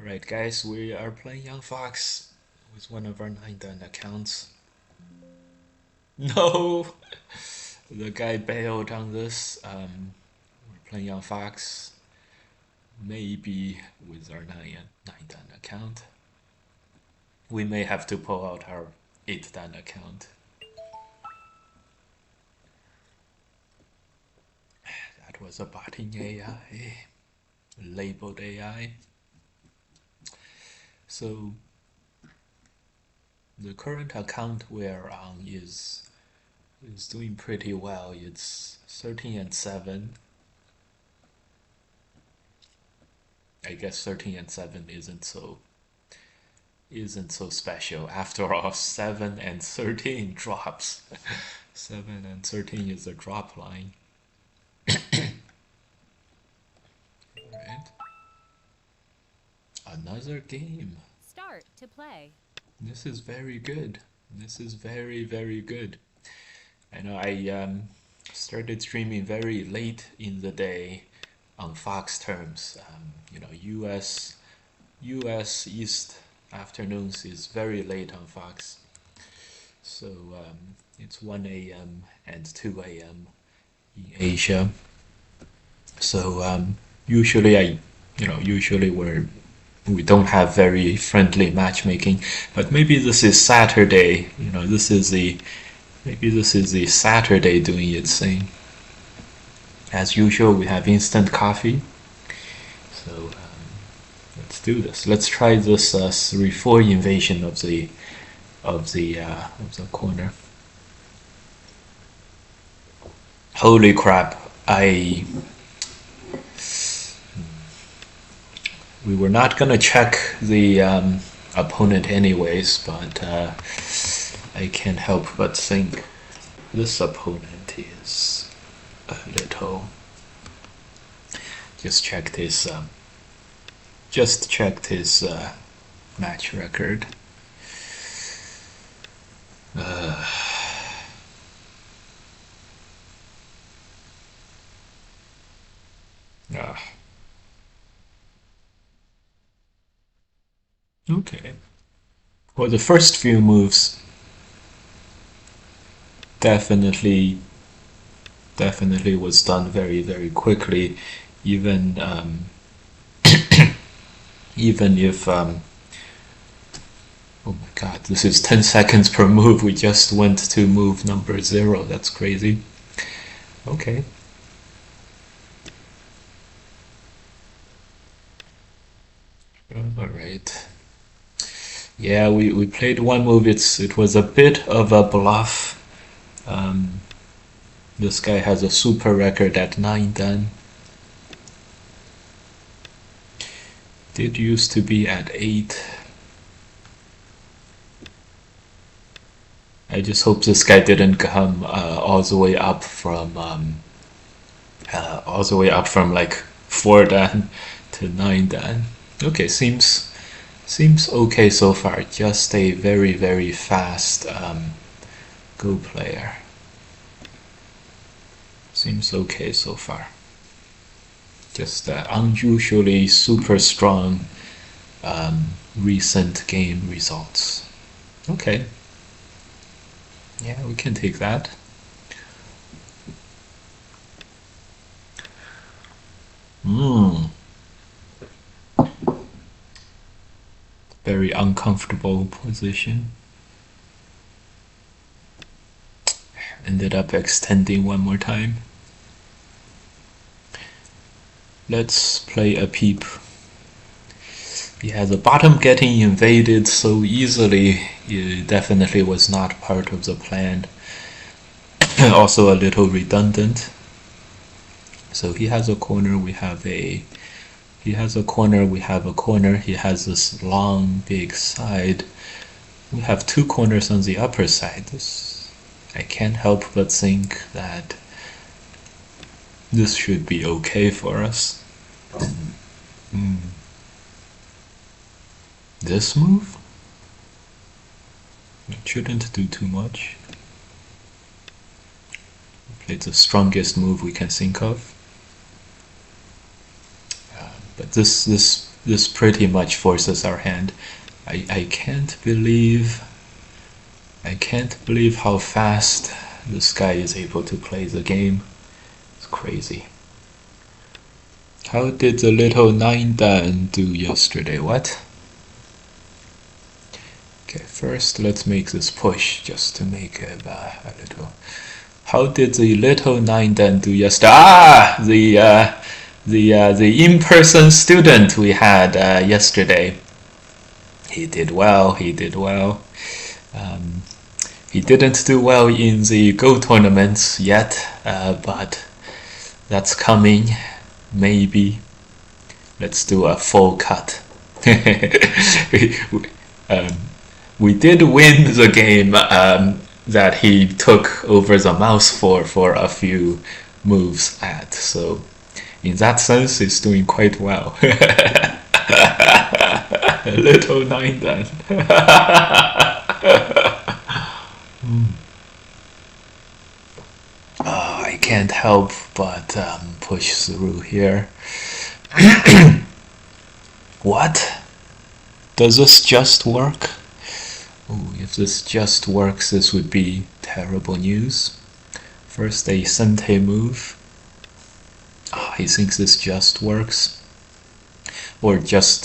Alright guys, we are playing Young Fox with one of our 9 accounts. No! The guy bailed on this. We're playing Young Fox. Maybe with our 9 account. We may have to pull out our 8 account. That was a botting AI. Labeled AI. So the current account we're on is doing pretty well. It's 13 and 7. I guess 13 and 7 isn't so special. After all, 7 and 13 drops. 7 and 13 is a drop line. Alright. Another game. Start to play. This is very good. This is very, very good. I know I started streaming very late in the day on Fox terms. US East afternoons is very late on Fox. So it's 1 a.m. and 2 a.m. in Asia. So usually we don't have very friendly matchmaking, but maybe this is Saturday. Maybe this is the Saturday doing its thing. As usual, we have instant coffee. So let's do this. Let's try this 3-4 invasion of the corner. Holy crap! We were not gonna check the opponent anyways, but I can't help but think this opponent is a little. Just checked his match record. Okay. Well, the first few moves definitely was done very, very quickly, even even if oh my god, this is 10 seconds per move. We just went to move number 0. That's crazy. Okay. All right. Yeah, we played one move. It was a bit of a bluff. This guy has a super record at 9 dan. Did used to be at 8. I just hope this guy didn't come all the way up from like 4 dan to 9 dan. Okay, seems okay so far. Just a very, very fast Go player. Seems okay so far. Just unusually super strong recent game results. Okay. Yeah, we can take that. Very uncomfortable position. Ended up extending one more time. Let's play a peep. Yeah, the bottom getting invaded so easily definitely was not part of the plan. Also a little redundant. So he has a corner, we have a corner, he has this long big side. We have 2 corners on the upper side. I can't help but think that this should be okay for us. This move? It shouldn't do too much. It's the strongest move we can think of. But this This pretty much forces our hand. I can't believe how fast this guy is able to play the game. It's crazy. How did the little 9 Dan do yesterday? What? Okay, first let's make this push just to make it a little. How did the little 9 Dan do yesterday? Ah, the in-person student we had yesterday. He did well. He did well. He didn't do well in the Go tournaments yet, but that's coming. Maybe. Let's do a full cut. We did win the game that he took over the mouse for a few moves at, so in that sense he's doing quite well. Little 9 Dan. I can't help but push through here. What? Does this just work? Ooh, if this just works, this would be terrible news. First a Sente move. He thinks this just works. Or just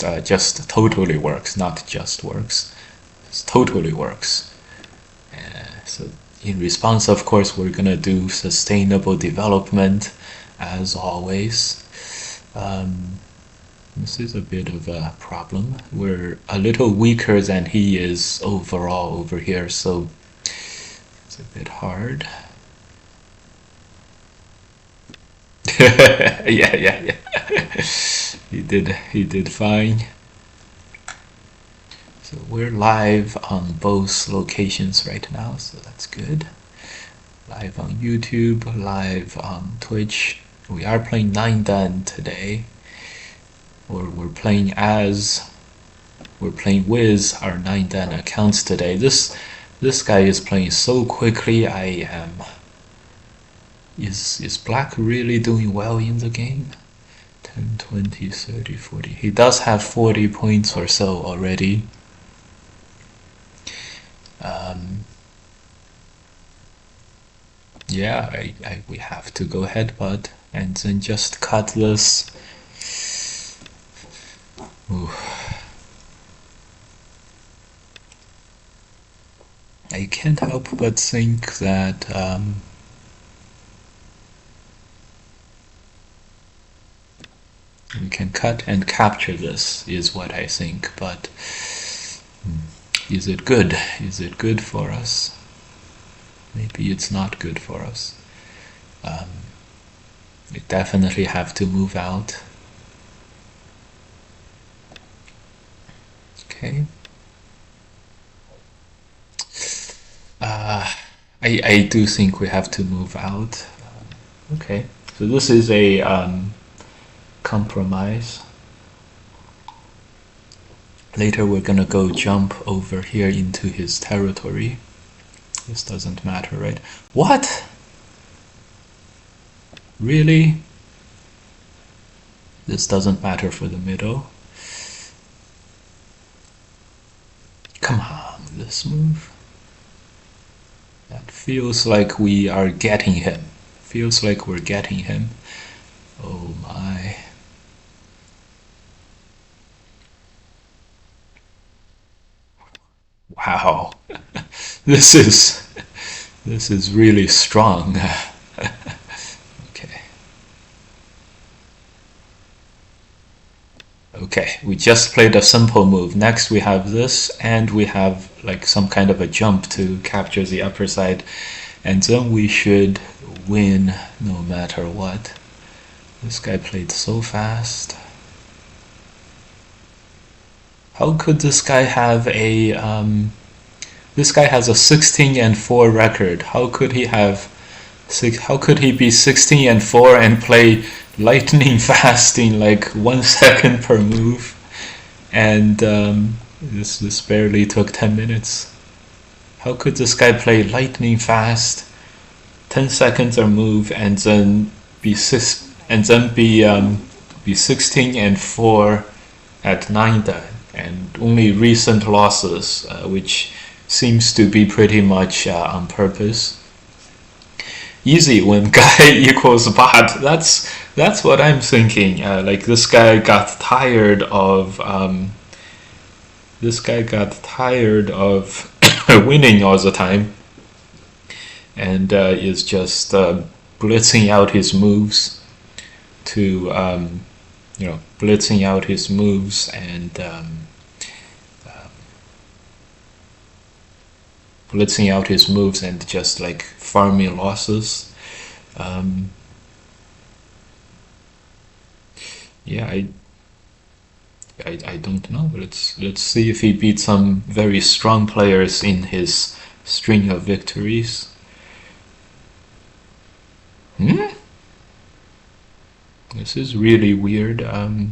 totally works, not just works. It totally works. So in response, of course, we're gonna do sustainable development as always. This is a bit of a problem. We're a little weaker than he is overall over here, so it's a bit hard. yeah. He did fine. So we're live on both locations right now, so that's good. Live on YouTube, live on Twitch. We are playing 9 Dan today. Or we're playing with our 9 Dan accounts today. This guy is playing so quickly. Is Black really doing well in the game? 10, 20, 30, 40. He does have 40 points or so already. Yeah, we have to go headbutt and then just cut this. Ooh. I can't help but think that we can cut and capture this is what I think, but is it good? Is it good for us? Maybe it's not good for us. We definitely have to move out. Okay. I do think we have to move out. Okay, so this is a compromise. Later we're gonna go jump over here into his territory. This doesn't matter, right? What? Really? This doesn't matter for the middle. Come on, this move. That feels like we are getting him. Feels like we're getting him. Oh my. Wow. This is really strong. Okay, we just played a simple move. Next we have this, and we have like some kind of a jump to capture the upper side, and then we should win no matter what. This guy played so fast. How could this guy have a this guy has a 16-4 record. How could he be 16-4 and play lightning fast in like 1 second per move? And this barely took 10 minutes. How could this guy play lightning fast, 10 seconds a move, and then be 16-4 at 9 dan, and only recent losses, which seems to be pretty much on purpose. Easy when guy equals bot. That's what I'm thinking. Like this guy got tired of winning all the time, and is just blitzing out his moves to blitzing out his moves and blitzing out his moves and just like farming losses. Yeah, I don't know. Let's see if he beats some very strong players in his string of victories. This is really weird. Oh,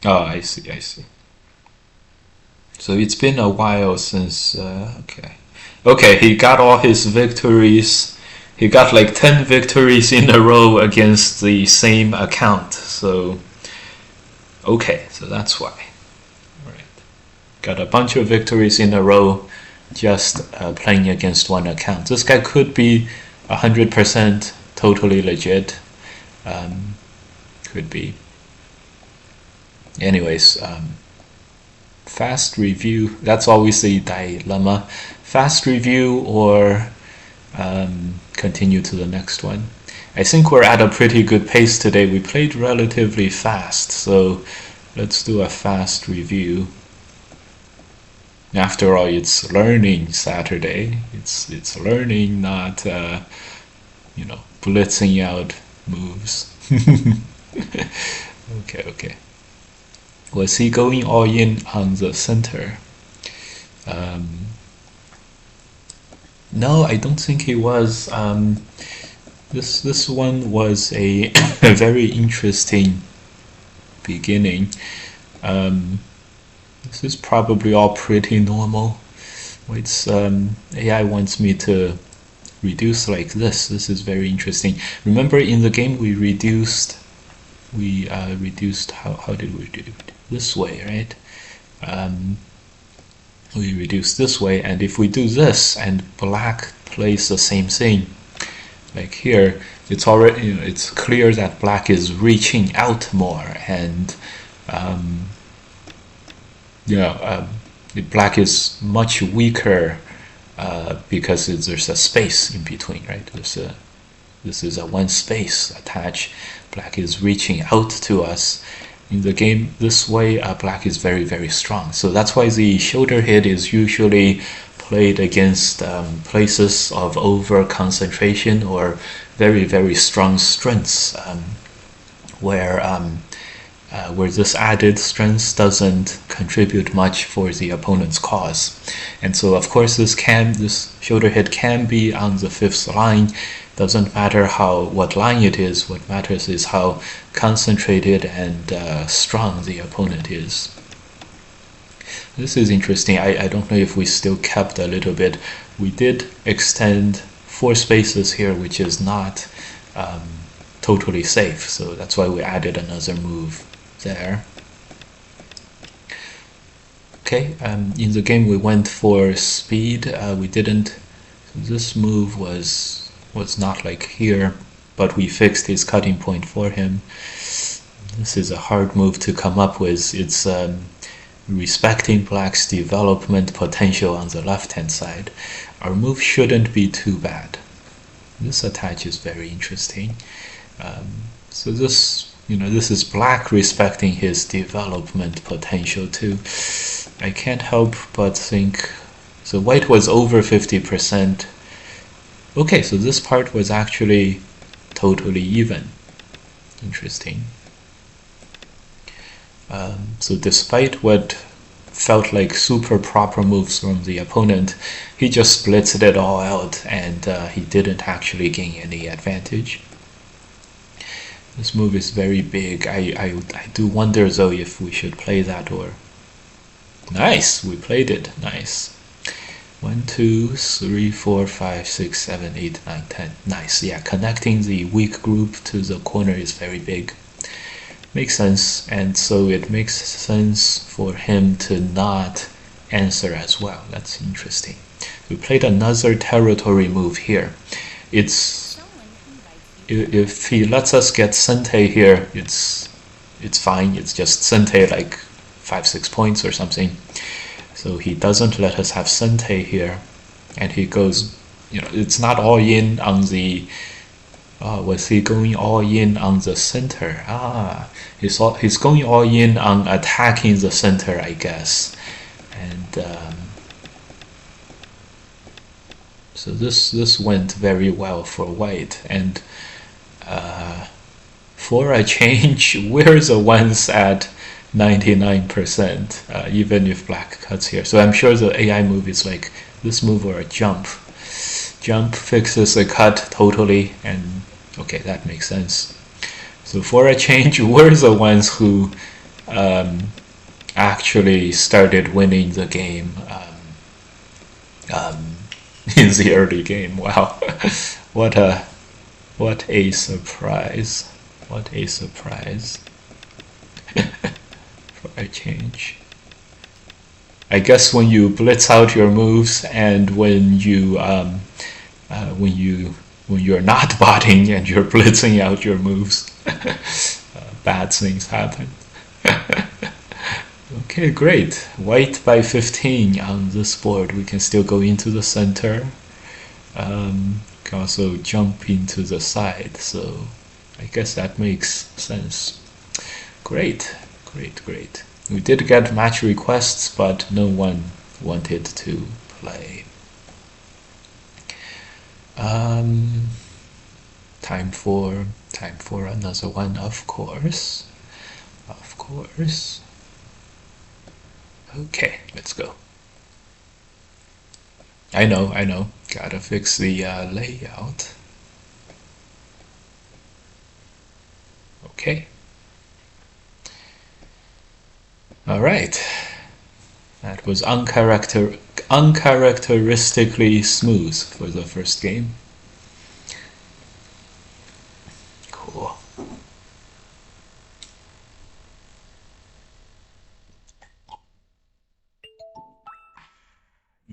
I see. So it's been a while since. Okay, he got all his victories. He got like 10 victories in a row against the same account. So, okay, so that's why. All right. Got a bunch of victories in a row just playing against one account. This guy could be 100% totally legit. Could be. Anyways, fast review. That's always the dilemma. Fast review or continue to the next one. I think we're at a pretty good pace today. We played relatively fast, so let's do a fast review. After all, it's learning Saturday. It's learning, not blitzing out moves. Okay. Was he going all in on the center? No, I don't think he was. This one was a very interesting beginning. This is probably all pretty normal. It's AI wants me to reduce like this. This is very interesting. Remember in the game we reduced how did we do it? This way, right? We reduce this way, and if we do this and black plays the same thing, like here, it's already it's clear that black is reaching out more, and the black is much weaker because there's a space in between, right? This is a one space attached. Black is reaching out to us. In the game this way, black is very, very strong. So that's why the shoulder hit is usually played against places of over concentration or very, very strong strengths, where this added strength doesn't contribute much for the opponent's cause. And so of course this shoulder hit can be on the 5th line. Doesn't matter what line it is. What matters is how concentrated and strong the opponent is. This is interesting. I don't know if we still kept a little bit. We did extend 4 spaces here, which is not totally safe. So that's why we added another move there. Okay, in the game we went for speed. We didn't. This move was not like here, but we fixed his cutting point for him. This is a hard move to come up with. It's respecting black's development potential on the left hand side. Our move shouldn't be too bad. This attach is very interesting. So this is black respecting his development potential too. I can't help but think, so white was over 50%. Okay, so this part was actually totally even. Interesting. So despite what felt like super proper moves from the opponent, he just blitzed it all out, and he didn't actually gain any advantage. This move is very big. I do wonder though if we should play that or... Nice, we played it. Nice. 1, 2, 3, 4, 5, 6, 7, 8, 9, 10. Nice. Yeah, connecting the weak group to the corner is very big. Makes sense, and so it makes sense for him to not answer as well. That's interesting. We played another territory move here. It's if he lets us get Sente here, it's fine. It's just Sente like 5-6 points or something. So he doesn't let us have Sente here, and he goes. It's not all in on the. Was he going all in on the center? He's going all in on attacking the center, I guess. And so this went very well for white. And for a change, we're the ones at 99%, even if black cuts here. So I'm sure the AI move is like this move or a jump. Jump fixes a cut totally, and okay, that makes sense. So for a change, we're the ones who actually started winning the game in the early game. Wow, what a surprise! What a surprise for a change. I guess when you blitz out your moves and when you're not botting and you're blitzing out your moves, bad things happen. Okay, great. White by 15 on this board. We can still go into the center. Can also jump into the side. So I guess that makes sense. Great, great, great. We did get match requests, but no one wanted to play. Time for another one, of course. Of course. Okay, let's go. I know. Gotta fix the layout. Okay. All right. That was uncharacteristically smooth for the first game. Cool.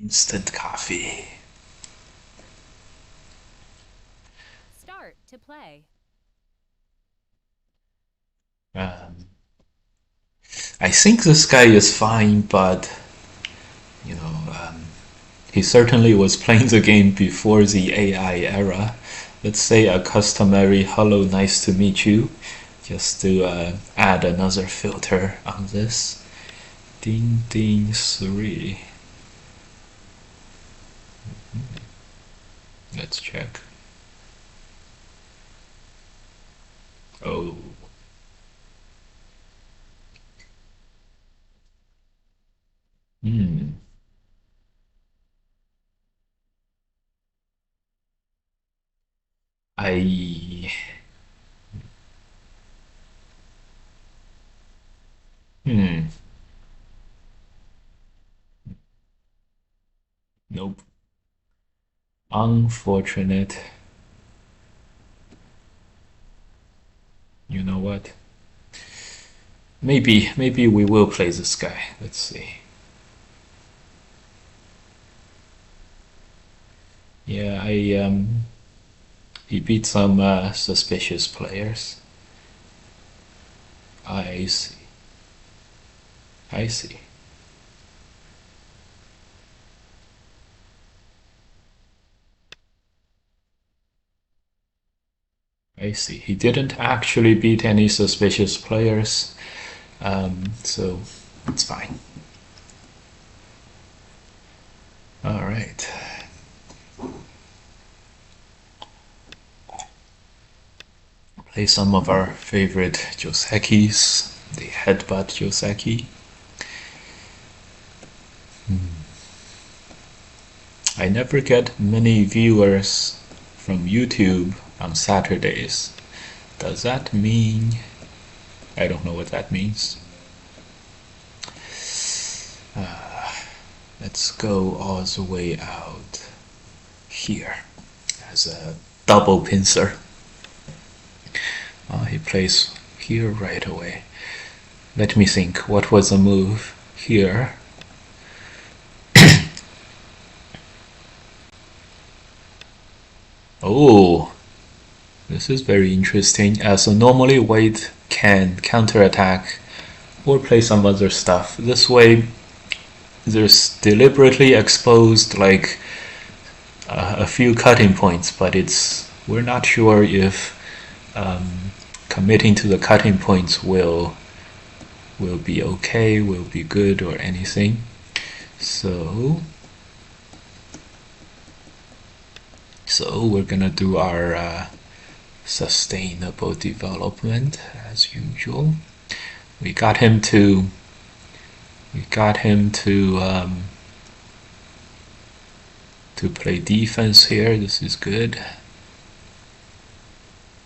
Instant coffee. Start to play. I think this guy is fine, but he certainly was playing the game before the AI era. Let's say a customary hello, nice to meet you, just to add another filter on this. Ding ding 3. Let's check. Oh. I. Nope. Unfortunate. You know what? Maybe we will play this guy. Let's see. Yeah, he beat some suspicious players. I see. I see. I see. He didn't actually beat any suspicious players, so it's fine. All right. Play some of our favorite Josekis, the headbutt Joseki. I never get many viewers from YouTube on Saturdays. Does that mean... I don't know what that means. Let's go all the way out here as a double pincer. here right away. Let me think. What was a move here? Oh, this is very interesting. So normally white can counterattack or play some other stuff. This way, there's deliberately exposed like a few cutting points, but we're not sure if committing to the cutting points will be okay, will be good, or anything. So we're gonna do our sustainable development as usual. We got him to play defense here. This is good.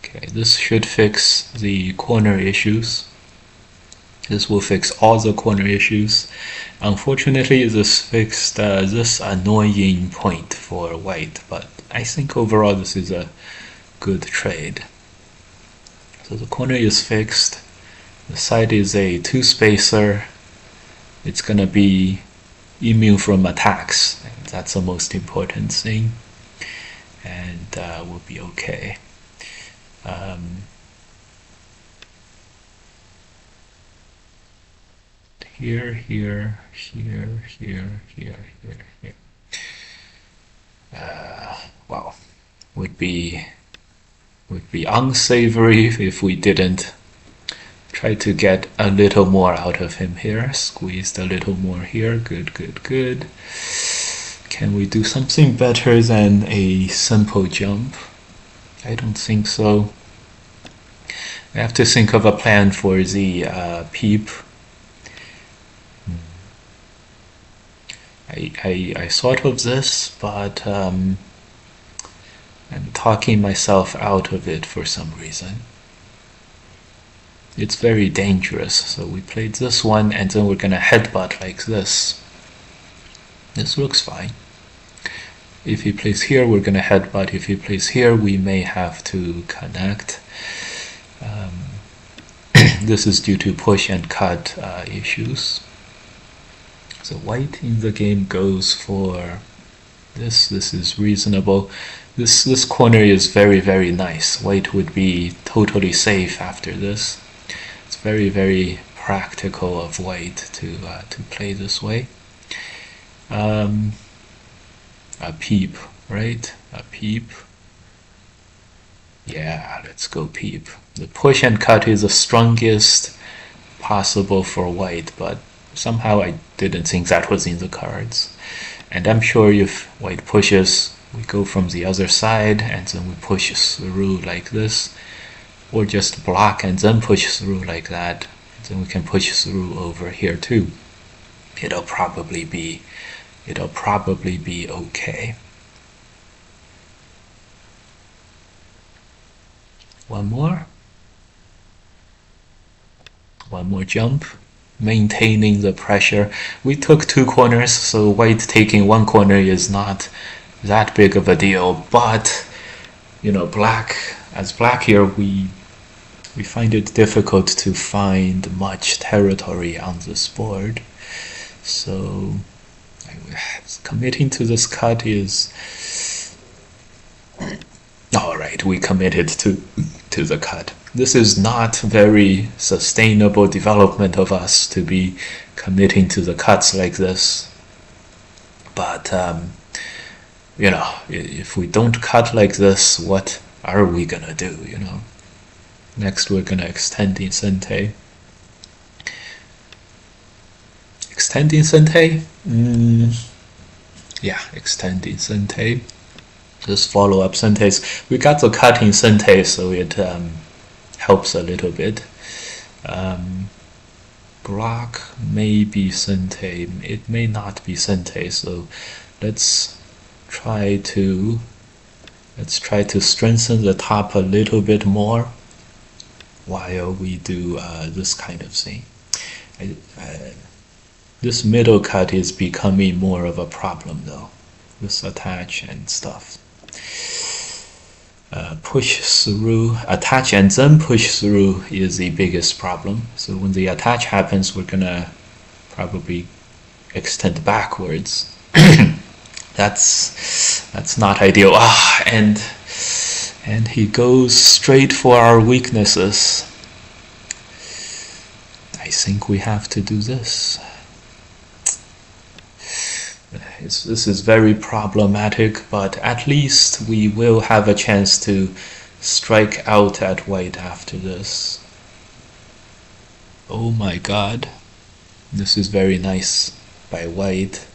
Okay, this should fix the corner issues. This will fix all the corner issues. Unfortunately, this fixed this annoying point for white, but I think overall this is a good trade. So the corner is fixed. The side is a 2-spacer. It's gonna be immune from attacks. And that's the most important thing. And we'll be okay. Here, here, here, here, here, here. Wow, would be unsavory if we didn't try to get a little more out of him here. Squeezed a little more here. Good, good, good. Can we do something better than a simple jump? I don't think so. I have to think of a plan for the peep. I thought of this, but I'm talking myself out of it for some reason. It's very dangerous. So we played this one, and then we're gonna headbutt like this. This looks fine. If he plays here, we're gonna headbutt. If he plays here, we may have to connect. This is due to push and cut issues. So white in the game goes for this. This is reasonable. This corner is very, very nice. White would be totally safe after this. It's very, very practical of white to play this way. A peep, right? A peep. Yeah, let's go peep. The push and cut is the strongest possible for white, but somehow I didn't think that was in the cards. And I'm sure if white pushes, we go from the other side and then we push through like this, or just block and then push through like that. And then we can push through over here too. It'll probably be okay. One more jump, maintaining the pressure. We took 2 corners, so white taking 1 corner is not that big of a deal, but black here, we find it difficult to find much territory on this board. So committing to this cut is all right. We committed to the cut. This is not very sustainable development of us to be committing to the cuts like this. But if we don't cut like this, what are we gonna do? Next we're gonna extend in Sente. Extending Sente? Yeah, extending Sente. Just follow up Sentes. We got the cut in Sente, so it helps a little bit. Block may be Sente, it may not be Sente, so let's try to strengthen the top a little bit more while we do this kind of thing. This middle cut is becoming more of a problem though, this attach and stuff. push through, attach and then push through is the biggest problem. So when the attach happens, we're gonna probably extend backwards. That's not ideal. And he goes straight for our weaknesses. I think we have to do this. This is very problematic, but at least we will have a chance to strike out at white after this. Oh my god. This is very nice by white.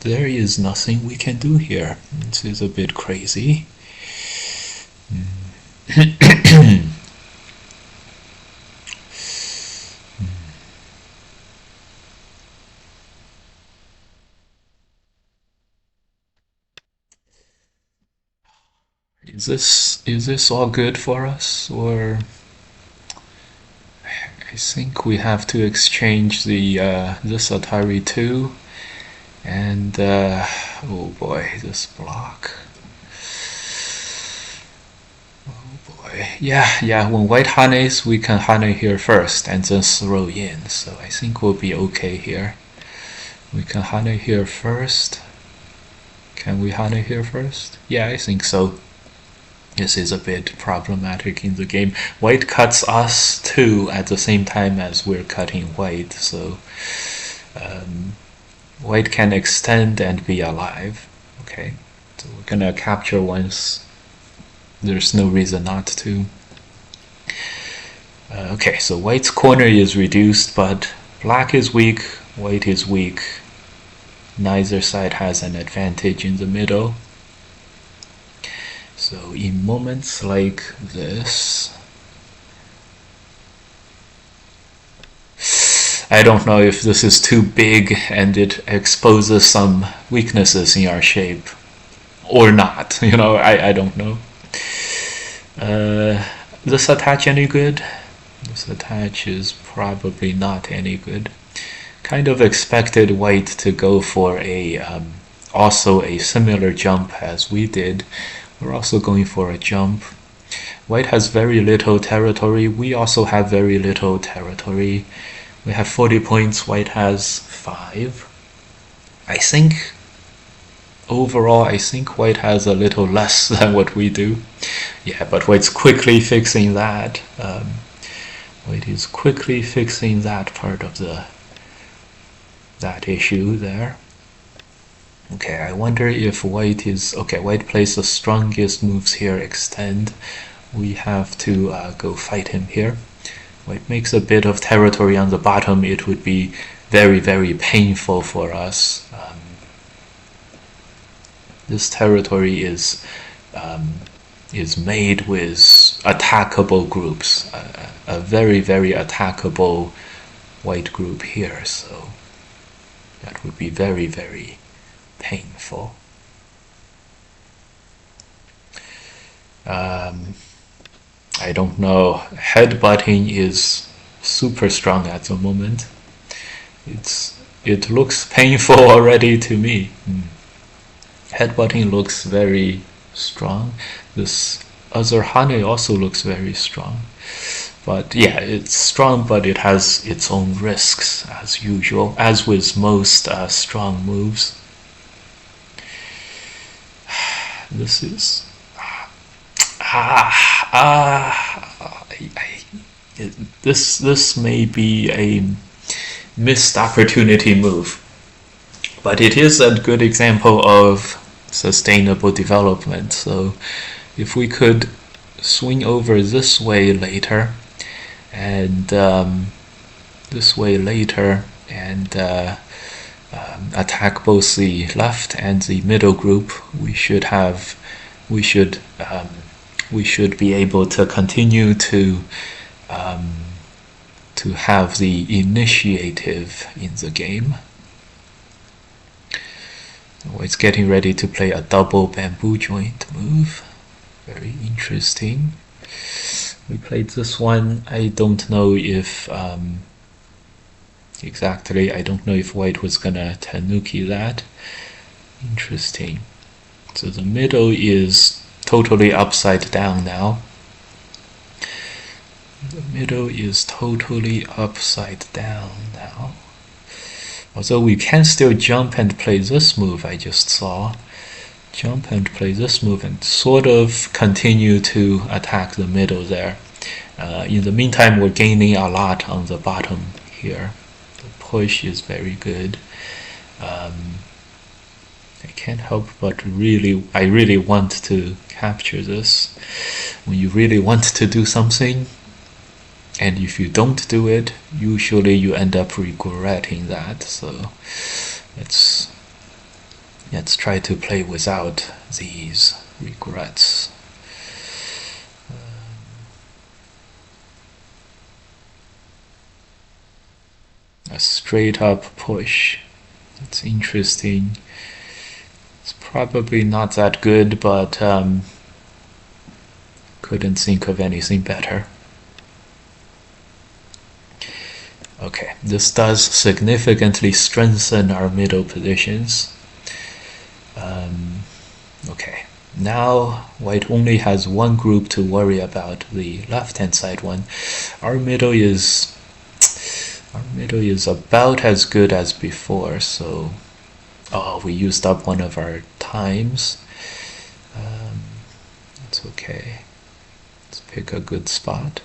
There is nothing we can do here. This is a bit crazy. Is this all good for us, or I think we have to exchange the this Atari 2 and oh boy, this block. Oh boy, yeah. When white honeys, we can honey here first and then throw in. So I think we'll be okay here. We can honey here first. Can we honey here first? Yeah, I think so. This is a bit problematic in the game. White cuts us too at the same time as we're cutting white, so white can extend and be alive. Okay, so we're gonna capture once. There's no reason not to. Okay, so white's corner is reduced, but black is weak, white is weak. Neither side has an advantage in the middle. So in moments like this, I don't know if this is too big and it exposes some weaknesses in our shape or not. You know, I don't know. This attach any good? This attach is probably not any good. Kind of expected white to go for a also a similar jump as we did. We're also going for a jump. White has very little territory. We also have very little territory. We have 40 points. White has 5. I think overall, I think white has a little less than what we do. Yeah, but white's quickly fixing that. White is quickly fixing that part of that issue there. Okay, I wonder if white is... Okay, white plays the strongest moves here, extend. We have to go fight him here. White makes a bit of territory on the bottom. It would be very, very painful for us. This territory is made with attackable groups. A very, very attackable white group here, so that would be very, very painful. I don't know. Headbutting is super strong at the moment. It looks painful already to me. Headbutting looks very strong. This other honey also looks very strong. But yeah, it's strong, but it has its own risks as usual, as with most strong moves. This is this may be a missed opportunity move, but it is a good example of sustainable development. So if we could swing over this way later and this way later and attack both the left and the middle group, we should be able to continue to have the initiative in the game. Oh, it's getting ready to play a double bamboo joint move. Very interesting. We played this one. I don't know if exactly. I don't know if white was gonna tanuki that. Interesting. So the middle is totally upside down now. The middle is totally upside down now. Although we can still jump and play this move I just saw. Jump and play this move and sort of continue to attack the middle there. In the meantime, we're gaining a lot on the bottom here. The push is very good. I can't help but I really want to capture this. When you really want to do something, and if you don't do it, usually you end up regretting that. So let's try to play without these regrets. A straight up push. That's interesting. It's probably not that good, but couldn't think of anything better. Okay, this does significantly strengthen our middle positions. Okay, now white only has one group to worry about, the left-hand side one. Our middle is about as good as before, so we used up one of our times. That's okay. Let's pick a good spot.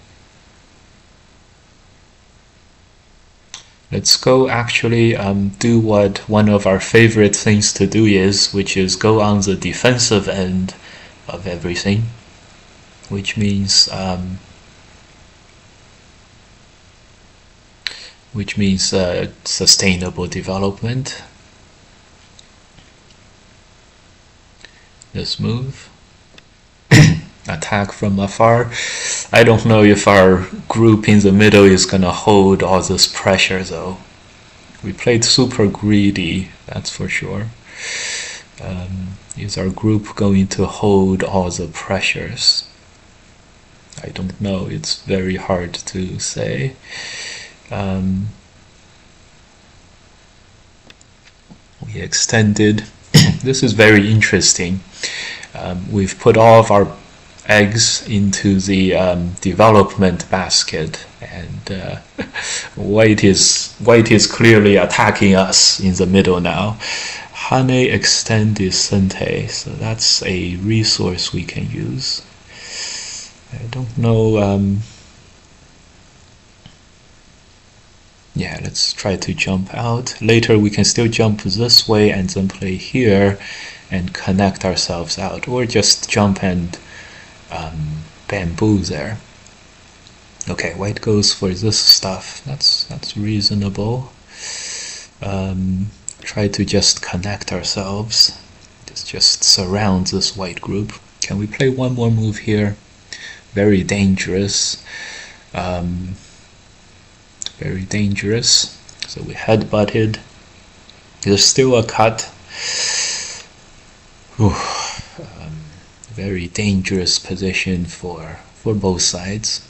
Let's go actually do what one of our favorite things to do is, which is go on the defensive end of everything, which means sustainable development. This move. Attack from afar. I don't know if our group in the middle is gonna hold all this pressure though. We played super greedy, that's for sure. Is our group going to hold all the pressures? I don't know, it's very hard to say. We extended. This is very interesting. We've put all of our eggs into the development basket, and white is clearly attacking us in the middle now. Hane extend Sente, so that's a resource we can use. I don't know. Yeah, let's try to jump out. Later we can still jump this way and then play here and connect ourselves out, or just jump and bamboo there. Okay, white goes for this stuff. That's reasonable. Try to just connect ourselves. Just surround this white group. Can we play one more move here? Very dangerous. Very dangerous. So we headbutted. There's still a cut. Very dangerous position for both sides.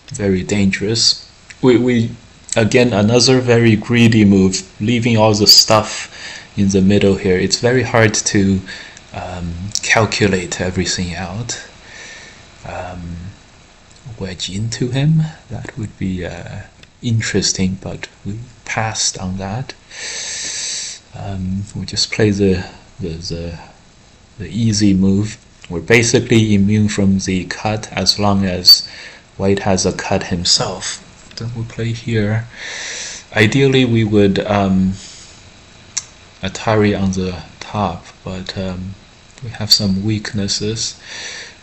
Very dangerous. We again, another very greedy move, leaving all the stuff in the middle here. It's very hard to calculate everything out. Wedge into him, that would be interesting, but we passed on that. We just play the easy move. We're basically immune from the cut as long as white has a cut himself. Then we play here. Ideally we would Atari on the top, but we have some weaknesses.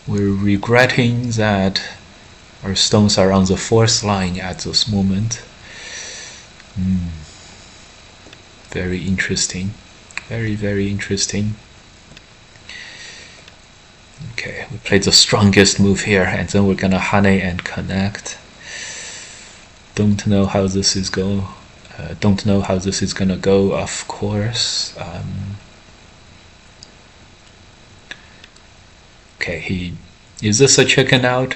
We're regretting that our stones are on the fourth line at this moment. Very interesting. Very, very interesting. Okay, we played the strongest move here, and then we're gonna Hane and connect. Don't know how this is gonna go, of course. Okay, he Is this a chicken out?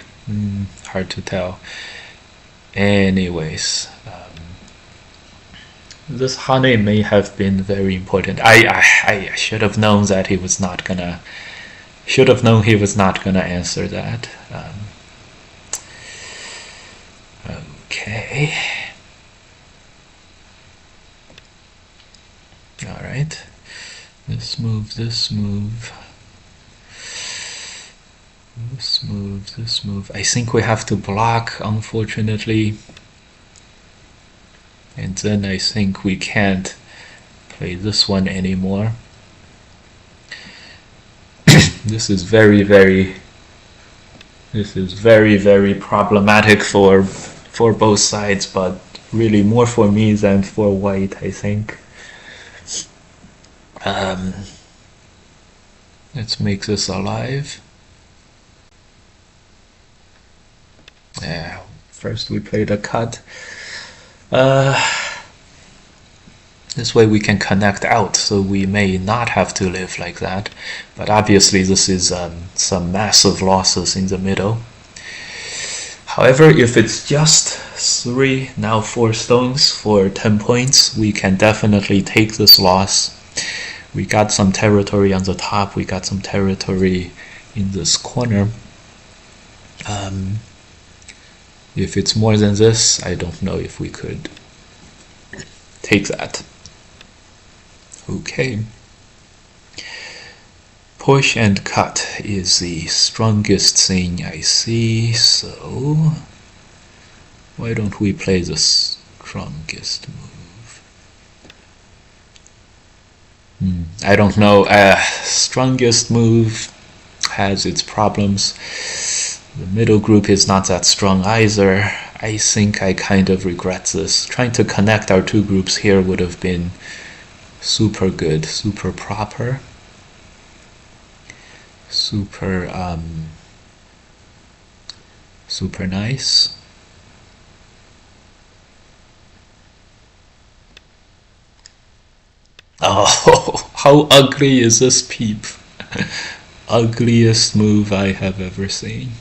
Hard to tell. Anyways, this honey may have been very important. I should have known that he was not gonna. Should have known he was not gonna answer that. Okay. All right. This move. This move. This move. This move. I think we have to block, unfortunately. And then I think we can't play this one anymore. This is very, very problematic for both sides, but really more for me than for white, I think. Let's make this alive. Yeah, first we played a cut. This way we can connect out, so we may not have to live like that. But obviously this is some massive losses in the middle. However, if it's just 3, now 4 stones for 10 points, we can definitely take this loss. We got some territory on the top, we got some territory in this corner. If it's more than this, I don't know if we could take that. Okay. Push and cut is the strongest thing I see, so why don't we play the strongest move? I don't know. Strongest move has its problems. The middle group is not that strong either. I think I kind of regret this. Trying to connect our two groups here would have been super good, super proper, super nice. Oh, how ugly is this peep? Ugliest move I have ever seen.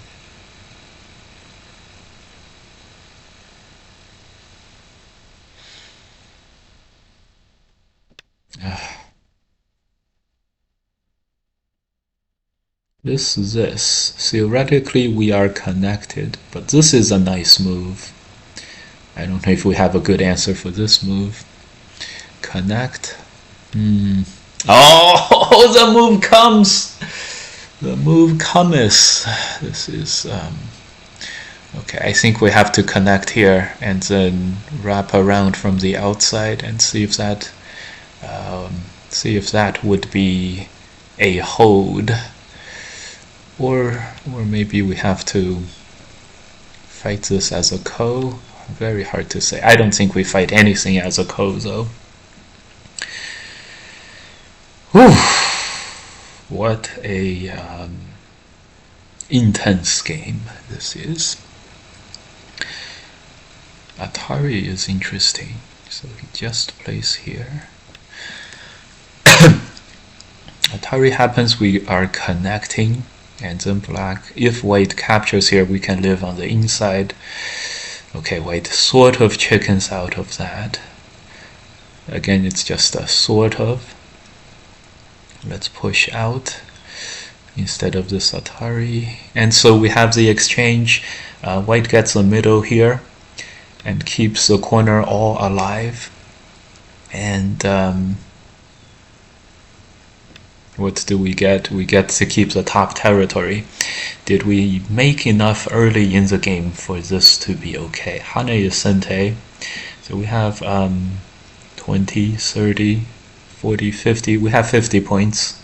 This. Theoretically, we are connected, but this is a nice move. I don't know if we have a good answer for this move. Connect. Oh, the move comes! The move comes. This is... okay, I think we have to connect here and then wrap around from the outside and see if that would be a hold. Or maybe we have to fight this as a ko. Very hard to say. I don't think we fight anything as a ko though. Whew. What a intense game this is. Atari is interesting. So he just plays here. Atari happens, we are connecting, and then black. If white captures here, we can live on the inside. Okay, white sort of chickens out of that. Again, it's just a sort of. Let's push out instead of this Atari. And so we have the exchange. White gets the middle here and keeps the corner all alive. And what do we get? We get to keep the top territory. Did we make enough early in the game for this to be okay? Hane is Sente. So we have 20, 30, 40, 50. We have 50 points.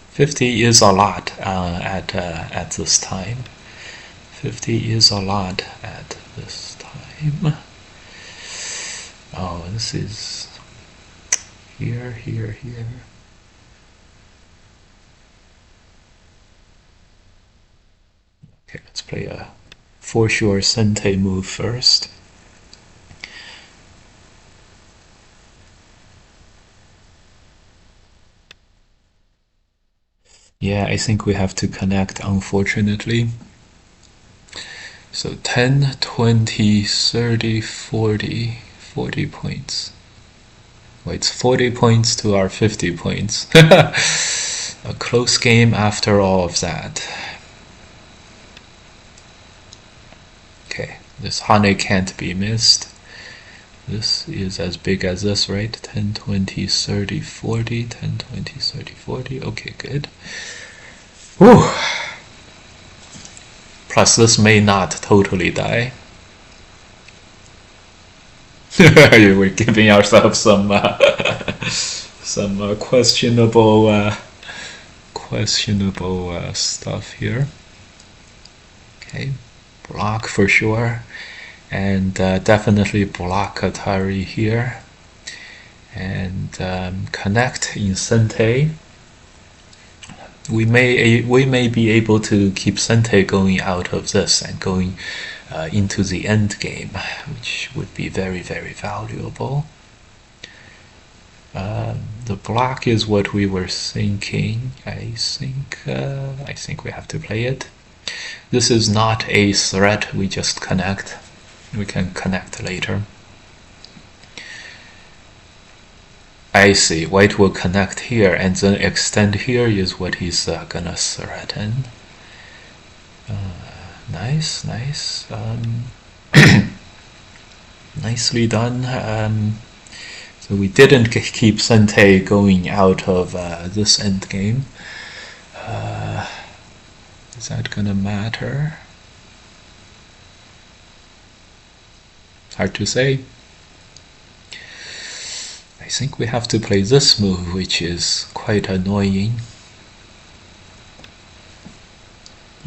50 is a lot at this time. 50 is a lot at this time. Oh, this is here, here, here. Okay, let's play a for sure Sente move first. Yeah, I think we have to connect, unfortunately. So 10, 20, 30, 40, 40 points. Well, it's 40 points to our 50 points. A close game after all of that. Okay, this honey can't be missed. This is as big as this, right? 10, 20, 30, 40, 10, 20, 30, 40. Okay, good. Whew. Plus, this may not totally die. We're giving ourselves some questionable stuff here. Okay, block for sure, and definitely block Atari here, and connect in Sente. We may be able to keep Sente going out of this and going into the end game, which would be very, very valuable. The block is what we were thinking. I think we have to play it. This is not a threat. We just connect. We can connect later. I see. White will connect here and then extend here is what he's gonna threaten. Nice, nice. Nicely done. So we didn't keep Sente going out of this endgame. Is that gonna matter? Hard to say. I think we have to play this move, which is quite annoying.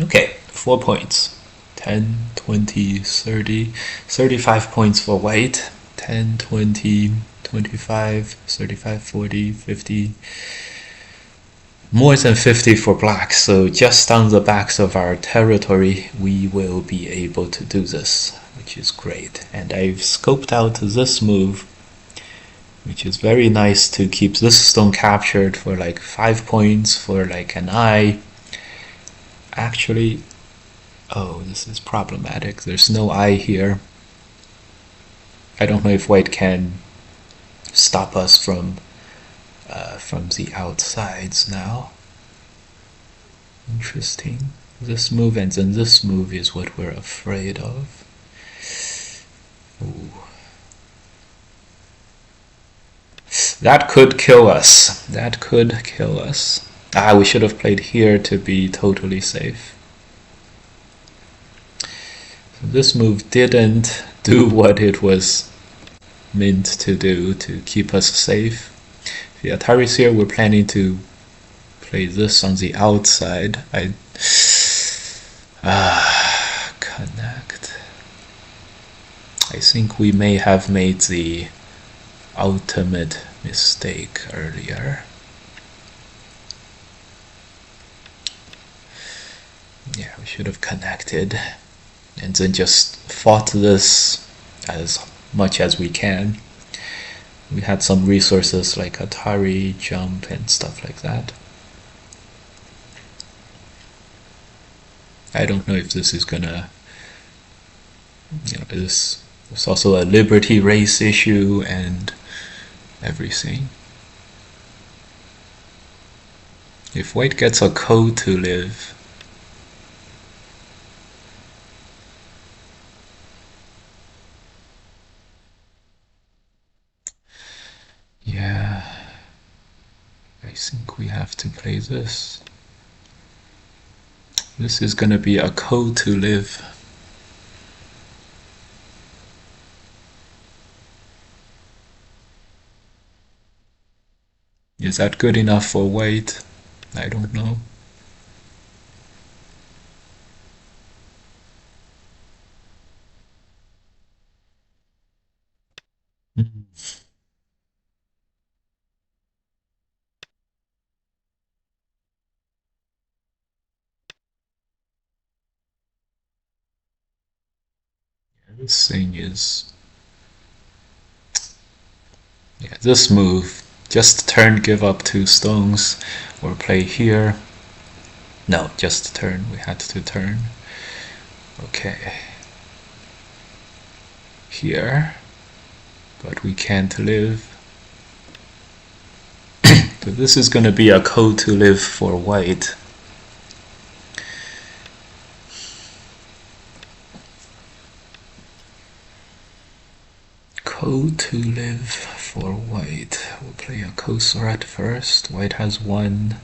Okay, 4 points. 10, 20, 30, 35 points for white. 10, 20, 25, 35, 40, 50. More than 50 for black, so just on the backs of our territory we will be able to do this, which is great. And I've scoped out this move, which is very nice to keep this stone captured for like 5 points for like an eye. Actually, oh, this is problematic. There's no eye here. I don't know if white can stop us from the outsides now. Interesting. This move and then this move is what we're afraid of. Ooh. That could kill us. That could kill us. Ah, we should have played here to be totally safe. So this move didn't do what it was meant to do to keep us safe. The Atari's here, we're planning to play this on the outside. Connect. I think we may have made the ultimate mistake earlier. Yeah, we should have connected and then just fought this as much as we can. We had some resources like Atari, jump, and stuff like that. I don't know if this is gonna, it's also a liberty race issue and everything. If white gets a code to live, yeah, I think we have to play this. This is gonna be a code to live. Is that good enough for white? I don't know. Mm. This thing is, this move, just turn, give up 2 stones, or play here. No, just turn. We had to turn. Okay. Here. But we can't live. So this is going to be a code to live for white. Code to live for white. We'll play a co-threat first. White has one.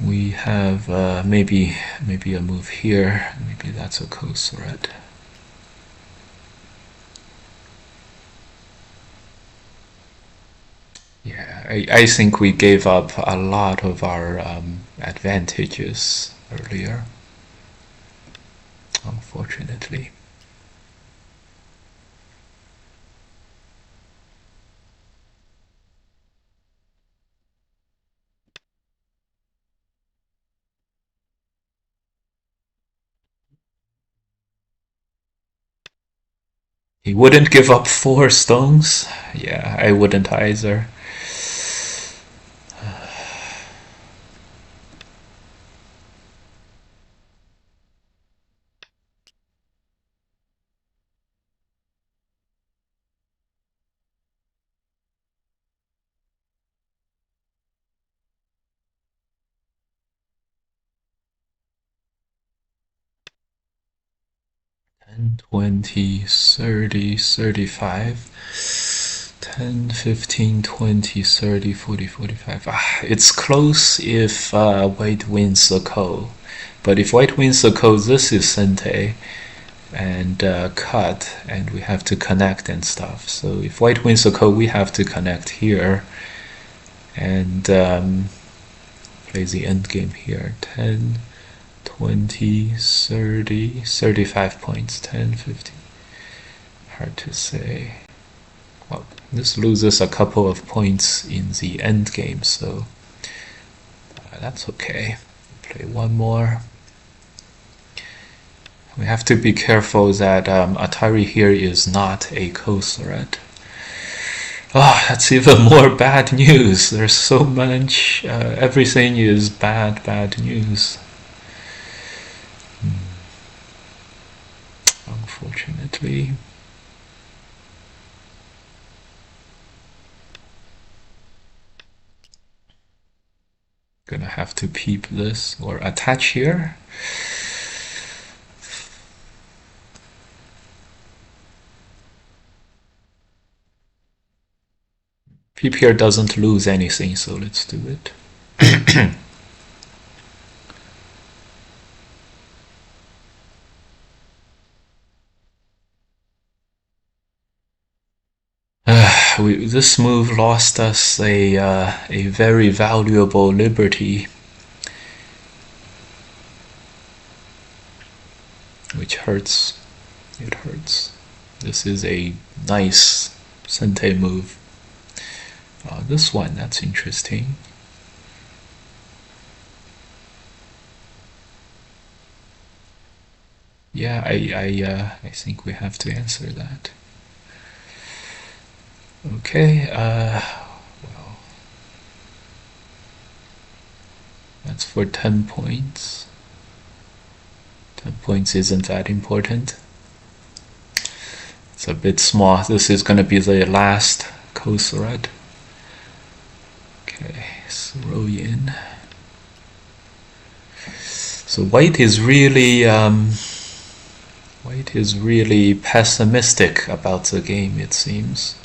We have maybe a move here. Maybe that's a co-threat. Yeah, I think we gave up a lot of our advantages earlier, unfortunately. He wouldn't give up 4 stones. Yeah, I wouldn't either. Ten, 20, 30, 35. 10, 15, 20, 30, 40, 45. It's close if white wins the ko. But if white wins the ko, this is sente and cut, and we have to connect and stuff. So if white wins the ko, we have to connect here and play the end game here. 10, 20, 30, 35 points. 10, 15. Hard to say. Well, this loses a couple of points in the end game, so that's okay. Play one more. We have to be careful that Atari here is not a co-threat. Oh, that's even more bad news. There's so much. Everything is bad news. Unfortunately. Gonna have to peep this or attach here. Peep here doesn't lose anything, so let's do it. This move lost us a very valuable liberty, which hurts. It hurts. This is a nice sente move. This one, that's interesting. Yeah, I think we have to answer that. Okay, well, that's for 10 points. 10 points isn't that important. It's a bit small. This is going to be the last co-thread. Okay, throw in. So white is really pessimistic about the game, it seems.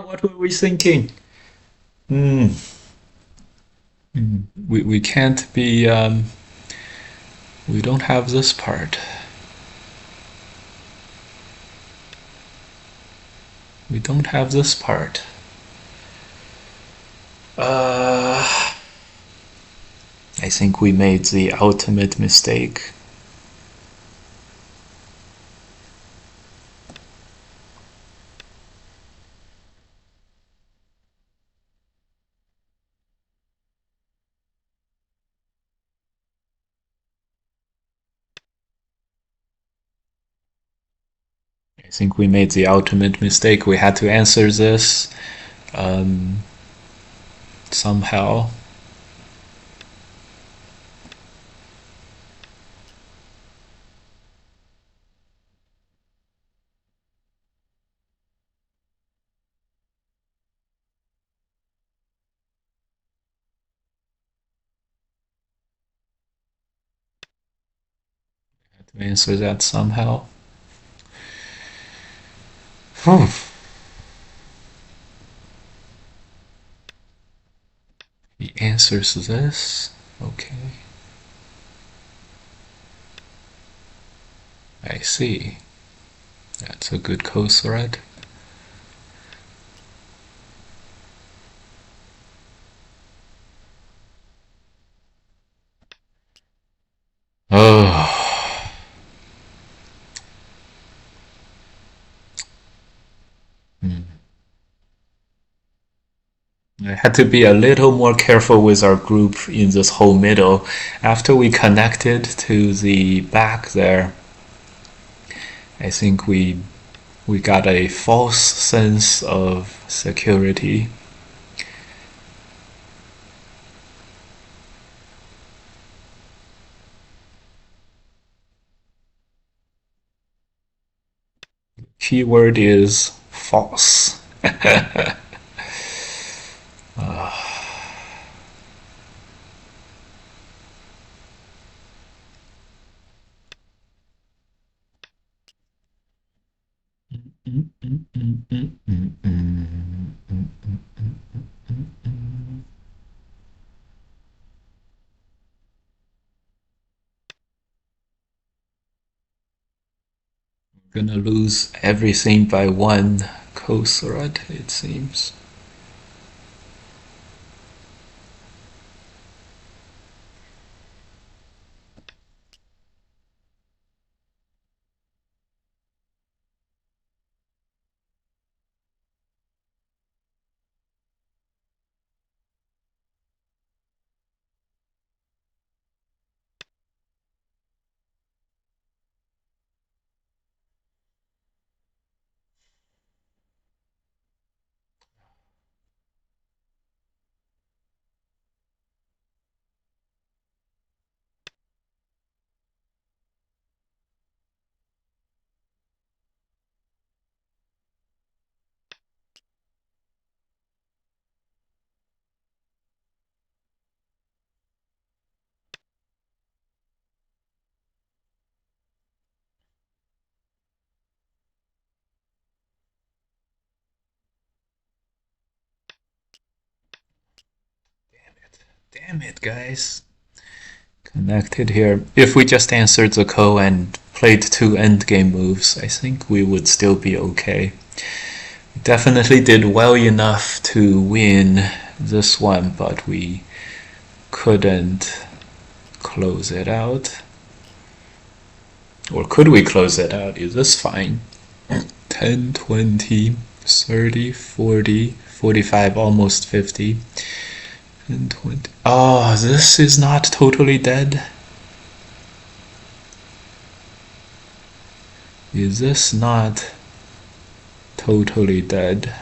What were we thinking? We can't be, we don't have this part. We don't have this part. I think we made the ultimate mistake. think we made the ultimate mistake. We had to answer this somehow. To answer that somehow. Whew. He answers this. Okay. I see. That's a good code thread. Oh. I had to be a little more careful with our group in this whole middle. After we connected to the back there, I think we got a false sense of security. Keyword is false. Gonna lose everything by one code thread, it seems. Damn it, guys. Connected here. If we just answered the call and played two endgame moves, I think we would still be okay. We definitely did well enough to win this one, but we couldn't close it out. Or could we close it out? Is this fine? 10, 20, 30, 40, 45, almost 50. And 20. Oh, this is not totally dead. Is this not totally dead?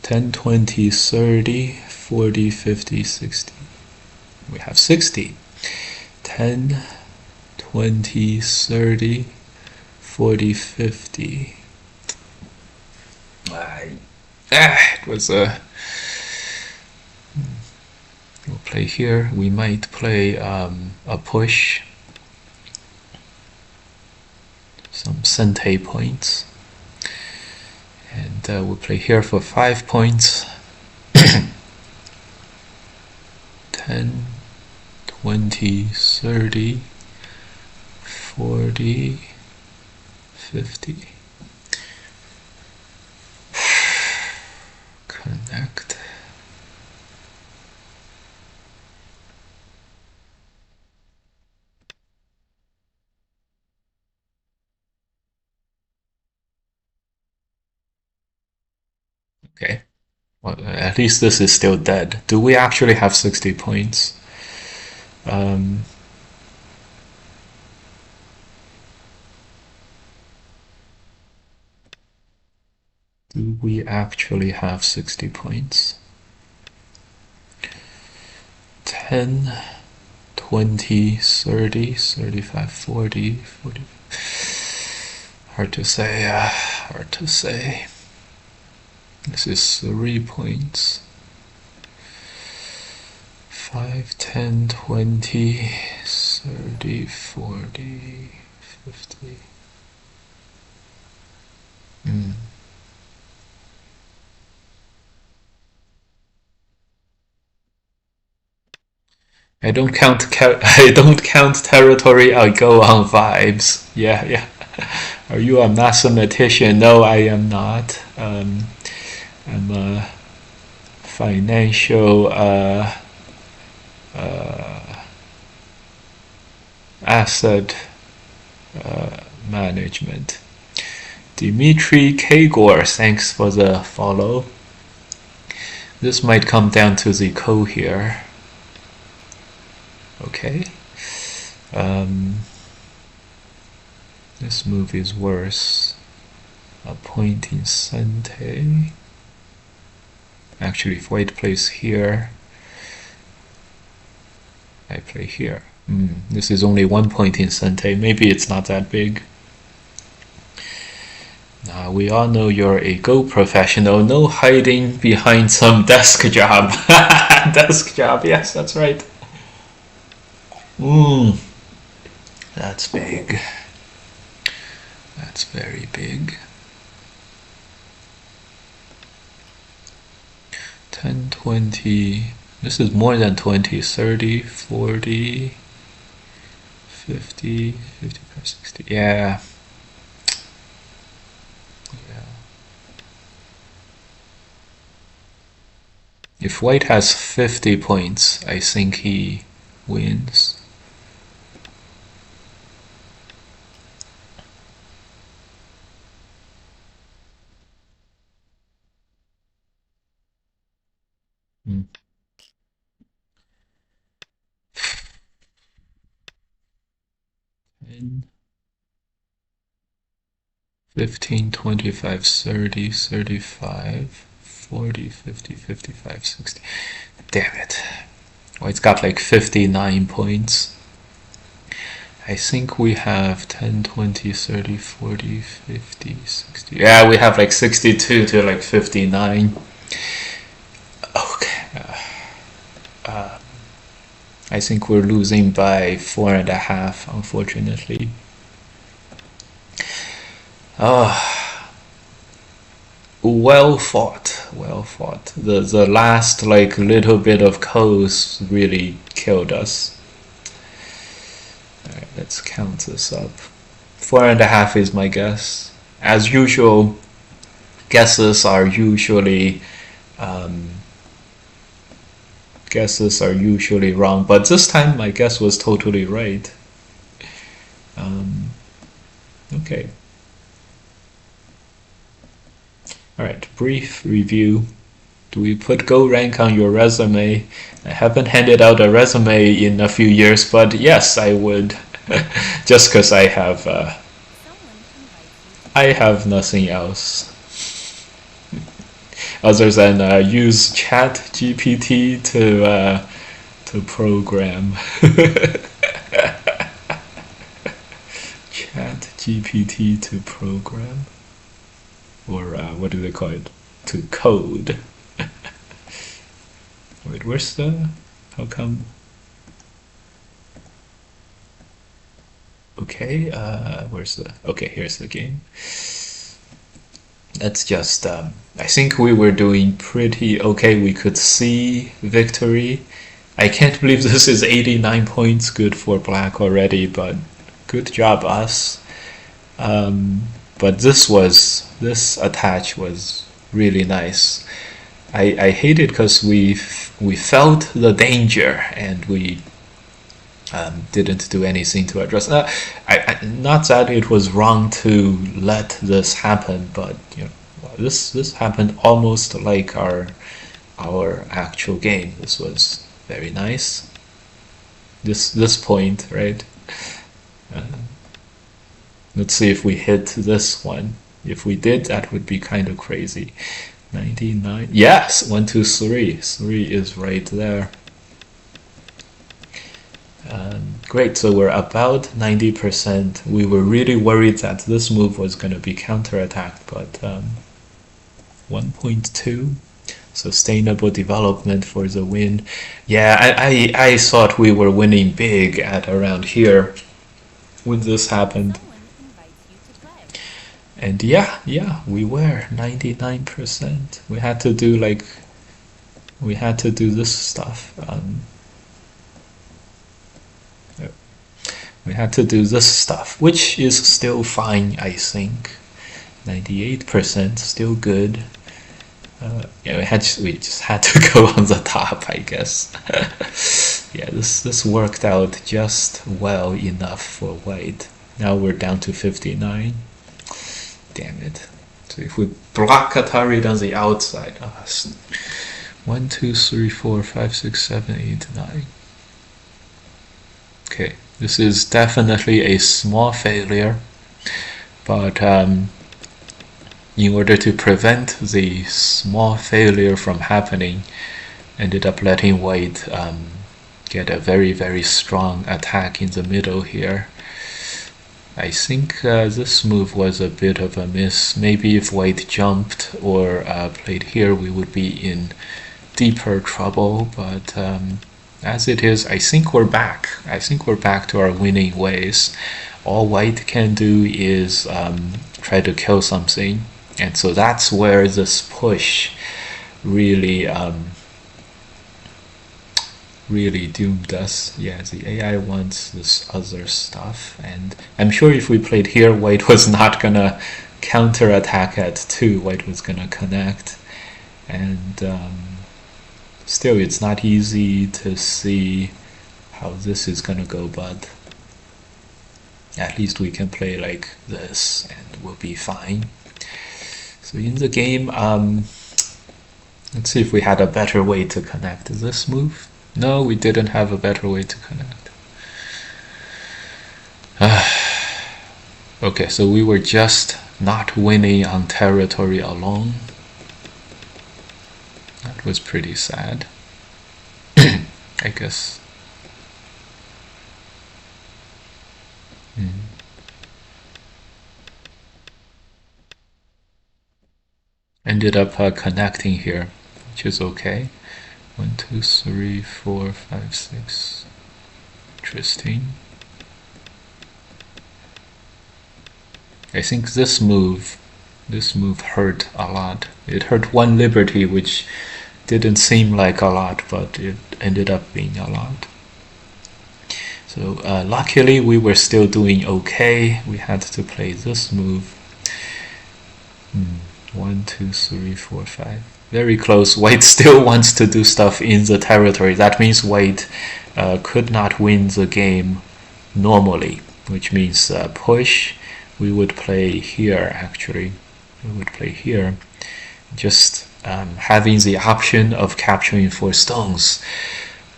10, 20, 30, 40, 50, 60. We have 60. 10, 20, 30, 40, 50. It was a... We'll play here. We might play a push. Some Sente points. And we'll play here for 5 points. 10, 20, 30, 40, 50. Connect. Okay. Well, at least this is still dead. Do we actually have 60 points? Do we actually have 60 points? 10, 20, 30, 35, 40, 40. Hard to say, hard to say. This is 3 points. 5, 10, 20, 30, 40, 50. I don't count. I don't count territory. I go on vibes. Yeah, yeah. Are you a mathematician? No, I am not. I'm a financial asset management. Dimitri Kagor, thanks for the follow. This might come down to the code here. Okay. This move is worse. A point in Sente. Actually, if white plays here, I play here. This is only 1 point in Sente. Maybe it's not that big. We all know you're a Go professional. No hiding behind some desk job. Desk job, yes, that's right. That's big. That's very big. 10, 20. This is more than 20. 30, 40, 50, 55, 60. Yeah. If white has 50 points, I think he wins. Mm. 10, 15, 25, 30, 35, 40, 50, 55, 60. Damn it. White's got like 59 points. I think we have 10, 20, 30, 40, 50, 60. Yeah, we have like 62 to like 59. Okay. I think we're losing by 4.5, unfortunately. Well fought, well fought. The last like little bit of coast really killed us. Alright, let's count this up. 4.5 is my guess. As usual, guesses are usually wrong, but this time my guess was totally right. Okay. Alright, brief review. Do we put Go rank on your resume? I haven't handed out a resume in a few years, but yes, I would. Just because I have nothing else other than use Chat GPT to program. Chat GPT to program, or what do they call it? To code. Wait, where's the? How come? Okay, where's the? Okay, here's the game. Let's just. I think we were doing pretty okay. We could see victory. I can't believe this is 89 points, good for black already, but good job us. But this attach was really nice. I hate it because we felt the danger and we didn't do anything to address. Not that it was wrong to let this happen, but this happened almost like our actual game. This was very nice. This point, right? Let's see if we hit this one. If we did, that would be kind of crazy. 99. Yes, 1, 2, 3. 3 is right there. Great, so we're about 90%. We were really worried that this move was going to be counterattacked, but 1.2. Sustainable development for the win. Yeah, I thought we were winning big at around here when this happened. And yeah, we were 99%. We had to do this stuff. We had to do this stuff, which is still fine, I think. 98%, still good. Yeah, we just had to go on the top, I guess. Yeah, this worked out just well enough for white. Now we're down to 59. Damn it. So if we block Qatari on the outside, 1, 2, 3, 4, 5, 6, 7, 8, 9. Okay, this is definitely a small failure, but in order to prevent the small failure from happening, ended up letting white get a very, very strong attack in the middle here. I think this move was a bit of a miss. Maybe if white jumped or played here, we would be in deeper trouble, but as it is, I think we're back. I think we're back to our winning ways. All white can do is try to kill something. And so that's where this push really really doomed us. Yeah, the AI wants this other stuff, and I'm sure if we played here, white was not gonna counterattack at 2. White was gonna connect, and still it's not easy to see how this is gonna go, but at least we can play like this and we'll be fine. So in the game, let's see if we had a better way to connect this move. No, we didn't have a better way to connect. Okay, so we were just not winning on territory alone. That was pretty sad. I guess. Ended up connecting here, which is okay. 1, 2, 3, 4, 5, 6. Interesting. I think this move hurt a lot. It hurt 1 liberty, which didn't seem like a lot, but it ended up being a lot. So luckily we were still doing okay. We had to play this move. 1, 2, 3, 4, 5. Very close. White still wants to do stuff in the territory. That means white could not win the game normally, which means push. We would play here, actually. We would play here. Just having the option of capturing 4 stones.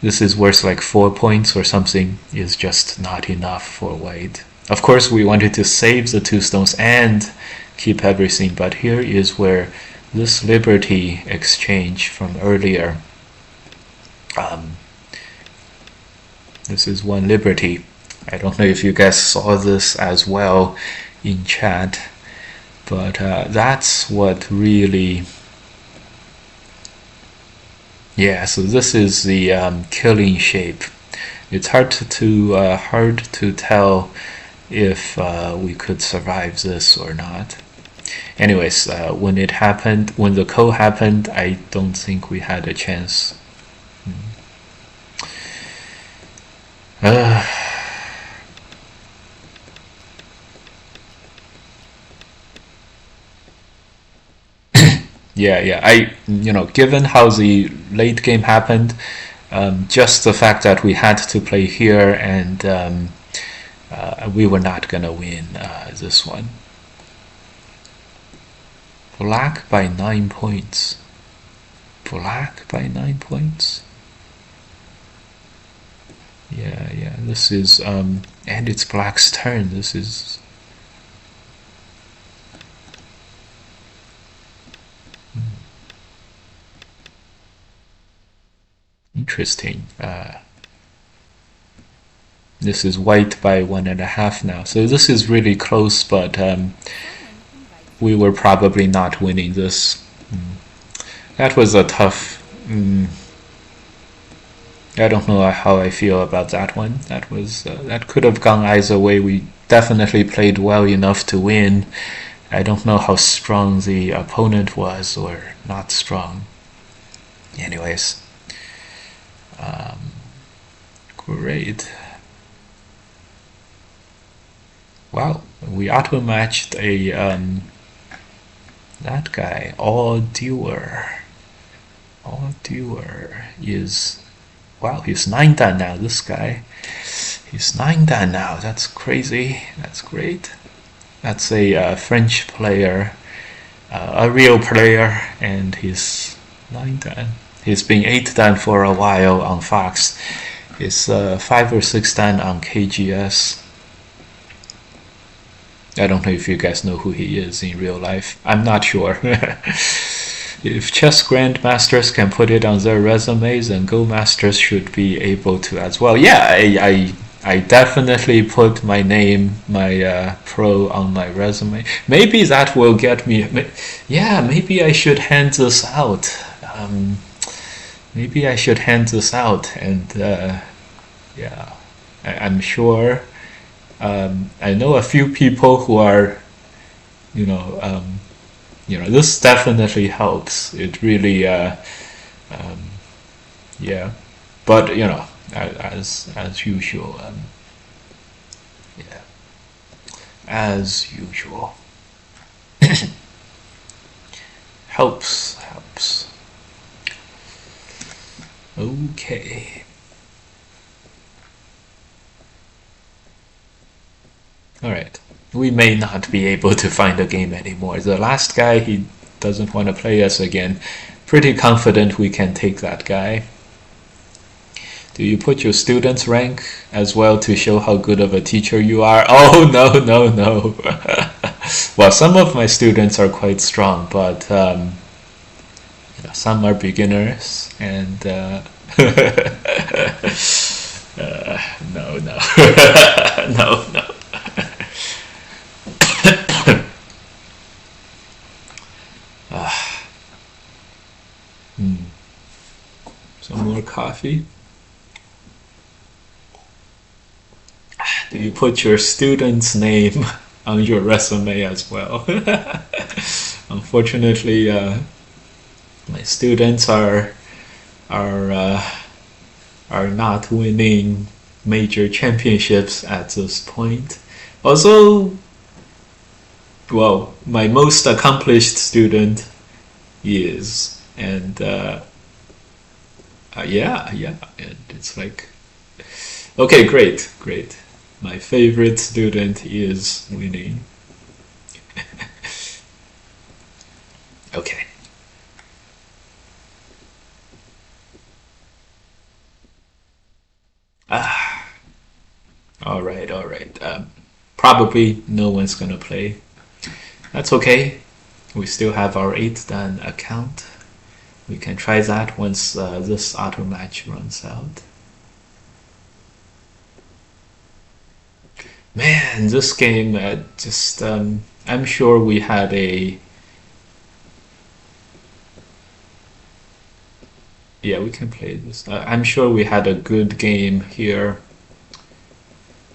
This is worth like 4 points or something, is just not enough for white. Of course, we wanted to save the 2 stones and keep everything, but here is where this liberty exchange from earlier, this is 1 liberty. I don't know if you guys saw this as well in chat, but that's what really, yeah, so this is the killing shape. It's hard to tell if we could survive this or not. Anyways, when it happened, when the call happened, I don't think we had a chance. Yeah, given how the late game happened, just the fact that we had to play here and we were not gonna win this one. Black by 9 points. Black by 9 points. Yeah, this is and it's black's turn. This is Interesting. This is white by 1.5 now. So this is really close, but we were probably not winning this. That was a tough. I don't know how I feel about that one. That could have gone either way. We definitely played well enough to win. I don't know how strong the opponent was or not strong. Anyways, great. Wow, we auto matched a that guy. All doer is, wow, he's 9 dan now. This guy, he's 9 dan now. That's crazy. That's great. That's a French player, a real player, and he's 9 dan. He's been 8 dan for a while on Fox. He's 5 or 6 dan on KGS. I don't know if you guys know who he is in real life. I'm not sure. If chess grandmasters can put it on their resumes, then Go masters should be able to as well. Yeah, I definitely put my name, my pro on my resume. Maybe that will get me. Yeah, maybe I should hand this out. Maybe I should hand this out, and yeah, I'm sure. I know a few people who are, this definitely helps. It really, yeah. But as usual, yeah, as usual, helps. Okay. Alright, we may not be able to find a game anymore. The last guy, he doesn't want to play us again. Pretty confident we can take that guy. Do you put your students' rank as well to show how good of a teacher you are? Oh, no. Well, some of my students are quite strong, but some are beginners, and no. No. Some more coffee. Do you put your student's name on your resume as well? Unfortunately, my students are not winning major championships at this point. Also, well, my most accomplished student is, and yeah, and it's like, okay, great. My favorite student is winning. Okay. All right. Probably no one's gonna play. That's okay. We still have our 8 dan account. We can try that once this auto match runs out. Man, this game just I'm sure we had a, yeah, we can play this. I'm sure we had a good game here.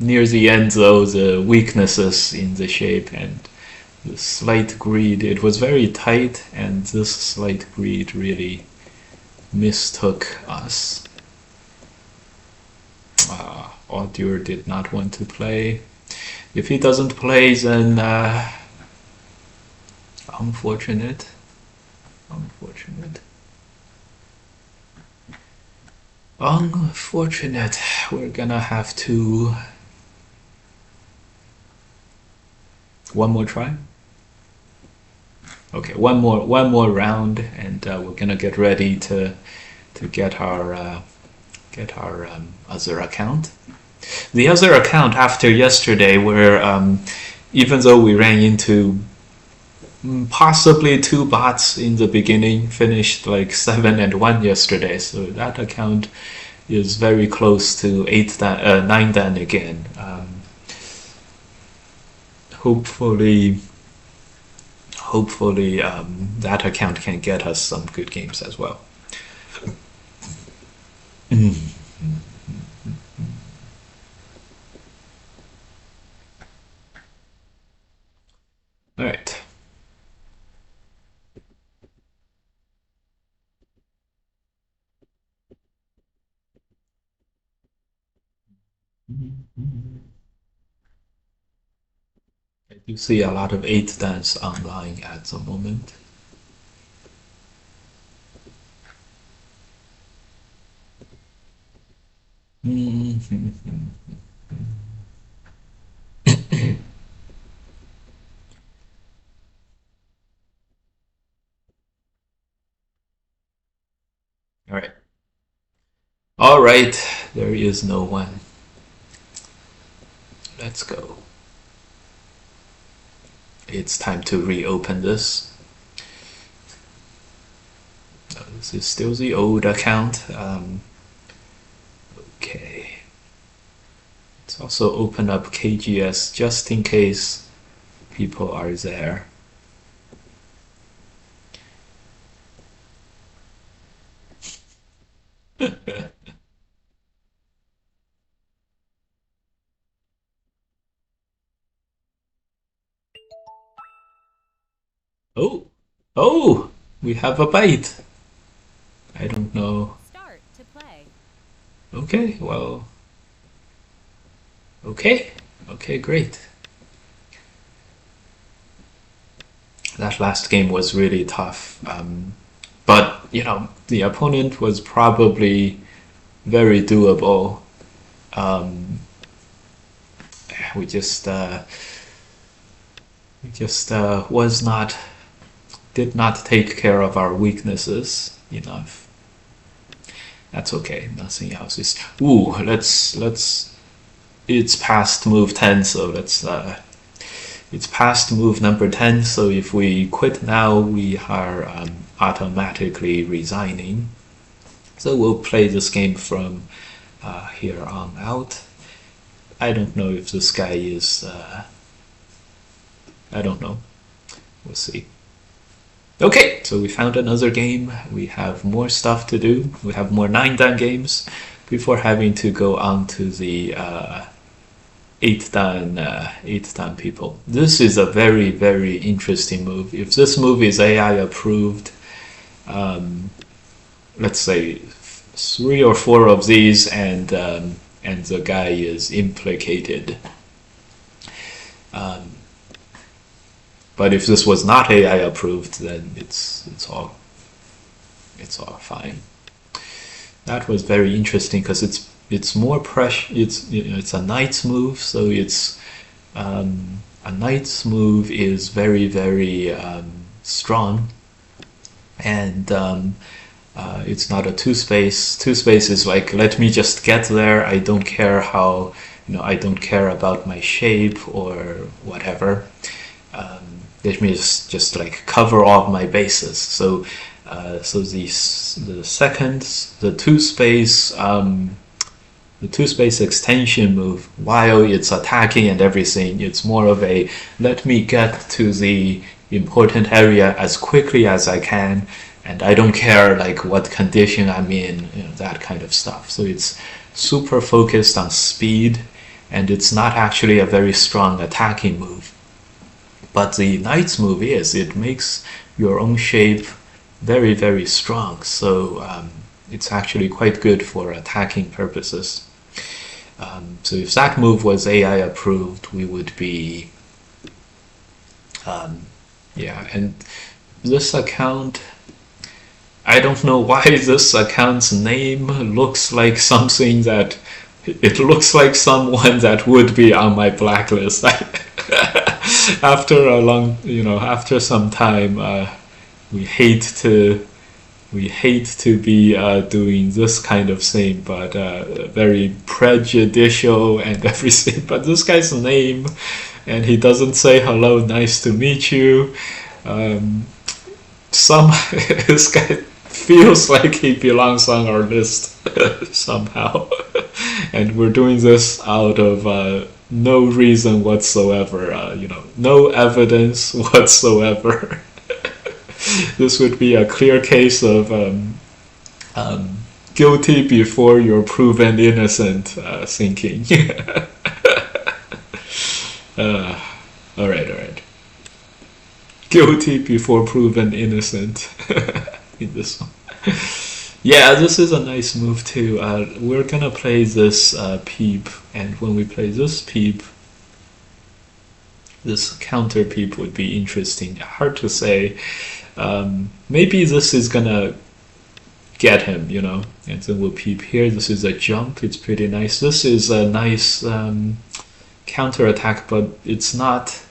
Near the end, though, the weaknesses in the shape and the slight greed, it was very tight, and this slight greed really mistook us. Audur did not want to play. If he doesn't play, then unfortunate. We're gonna have to. One more try. Okay, one more round, and we're gonna get ready to get our other account. The other account after yesterday, where even though we ran into Possibly two bots in the beginning, finished like 7-1 yesterday, so that account is very close to 9 dan again. Hopefully, that account can get us some good games as well. All right. I do see a lot of 8 dans online at the moment. All right. All right. There is no one. Let's go. It's time to reopen this. This is still the old account. Okay. Let's also open up KGS just in case people are there. Oh, oh, we have a bite. I don't know. Start to play. Okay, well, okay, great. That last game was really tough, but the opponent was probably very doable. We just was not did not take care of our weaknesses enough. That's okay. Nothing else is. Ooh, let's. It's past move 10, so let's. It's past move number 10. So if we quit now, we are automatically resigning. So we'll play this game from here on out. I don't know if this guy is. I don't know. We'll see. Okay, so we found another game. We have more stuff to do. We have more 9dan games before having to go on to the 8dan people. This is a very, very interesting move. If this move is AI approved, let's say 3 or 4 of these, and the guy is implicated. But if this was not AI approved, then it's all fine. That was very interesting because it's more pressure. It's a knight's move, so it's a knight's move is very, very strong, and it's not a two space. Two space is like, let me just get there. I don't care how, I don't care about my shape or whatever. Let me just like cover all my bases. So the second, the two space extension move, while it's attacking and everything, it's more of a let me get to the important area as quickly as I can, and I don't care like what condition I'm in, that kind of stuff. So it's super focused on speed, and it's not actually a very strong attacking move. But the knight's move it makes your own shape very, very strong. So it's actually quite good for attacking purposes. So if that move was AI approved, we would be, yeah. And this account, I don't know why this account's name looks like something that, it looks like someone that would be on my blacklist. After some time, we hate to be doing this kind of thing, but very prejudicial and everything. But this guy's name, and he doesn't say hello, nice to meet you. Um, some this guy feels like he belongs on our list somehow, and we're doing this out of no reason whatsoever. No evidence whatsoever. This would be a clear case of um, guilty before you're proven innocent thinking. uh, all right, all right. Guilty before proven innocent in this one. Yeah, this is a nice move too. We're gonna play this peep, and when we play this peep, this counter peep would be interesting. Hard to say. Maybe this is gonna get him, and then we'll peep here. This is a jump. It's pretty nice. This is a nice counter attack, but it's not.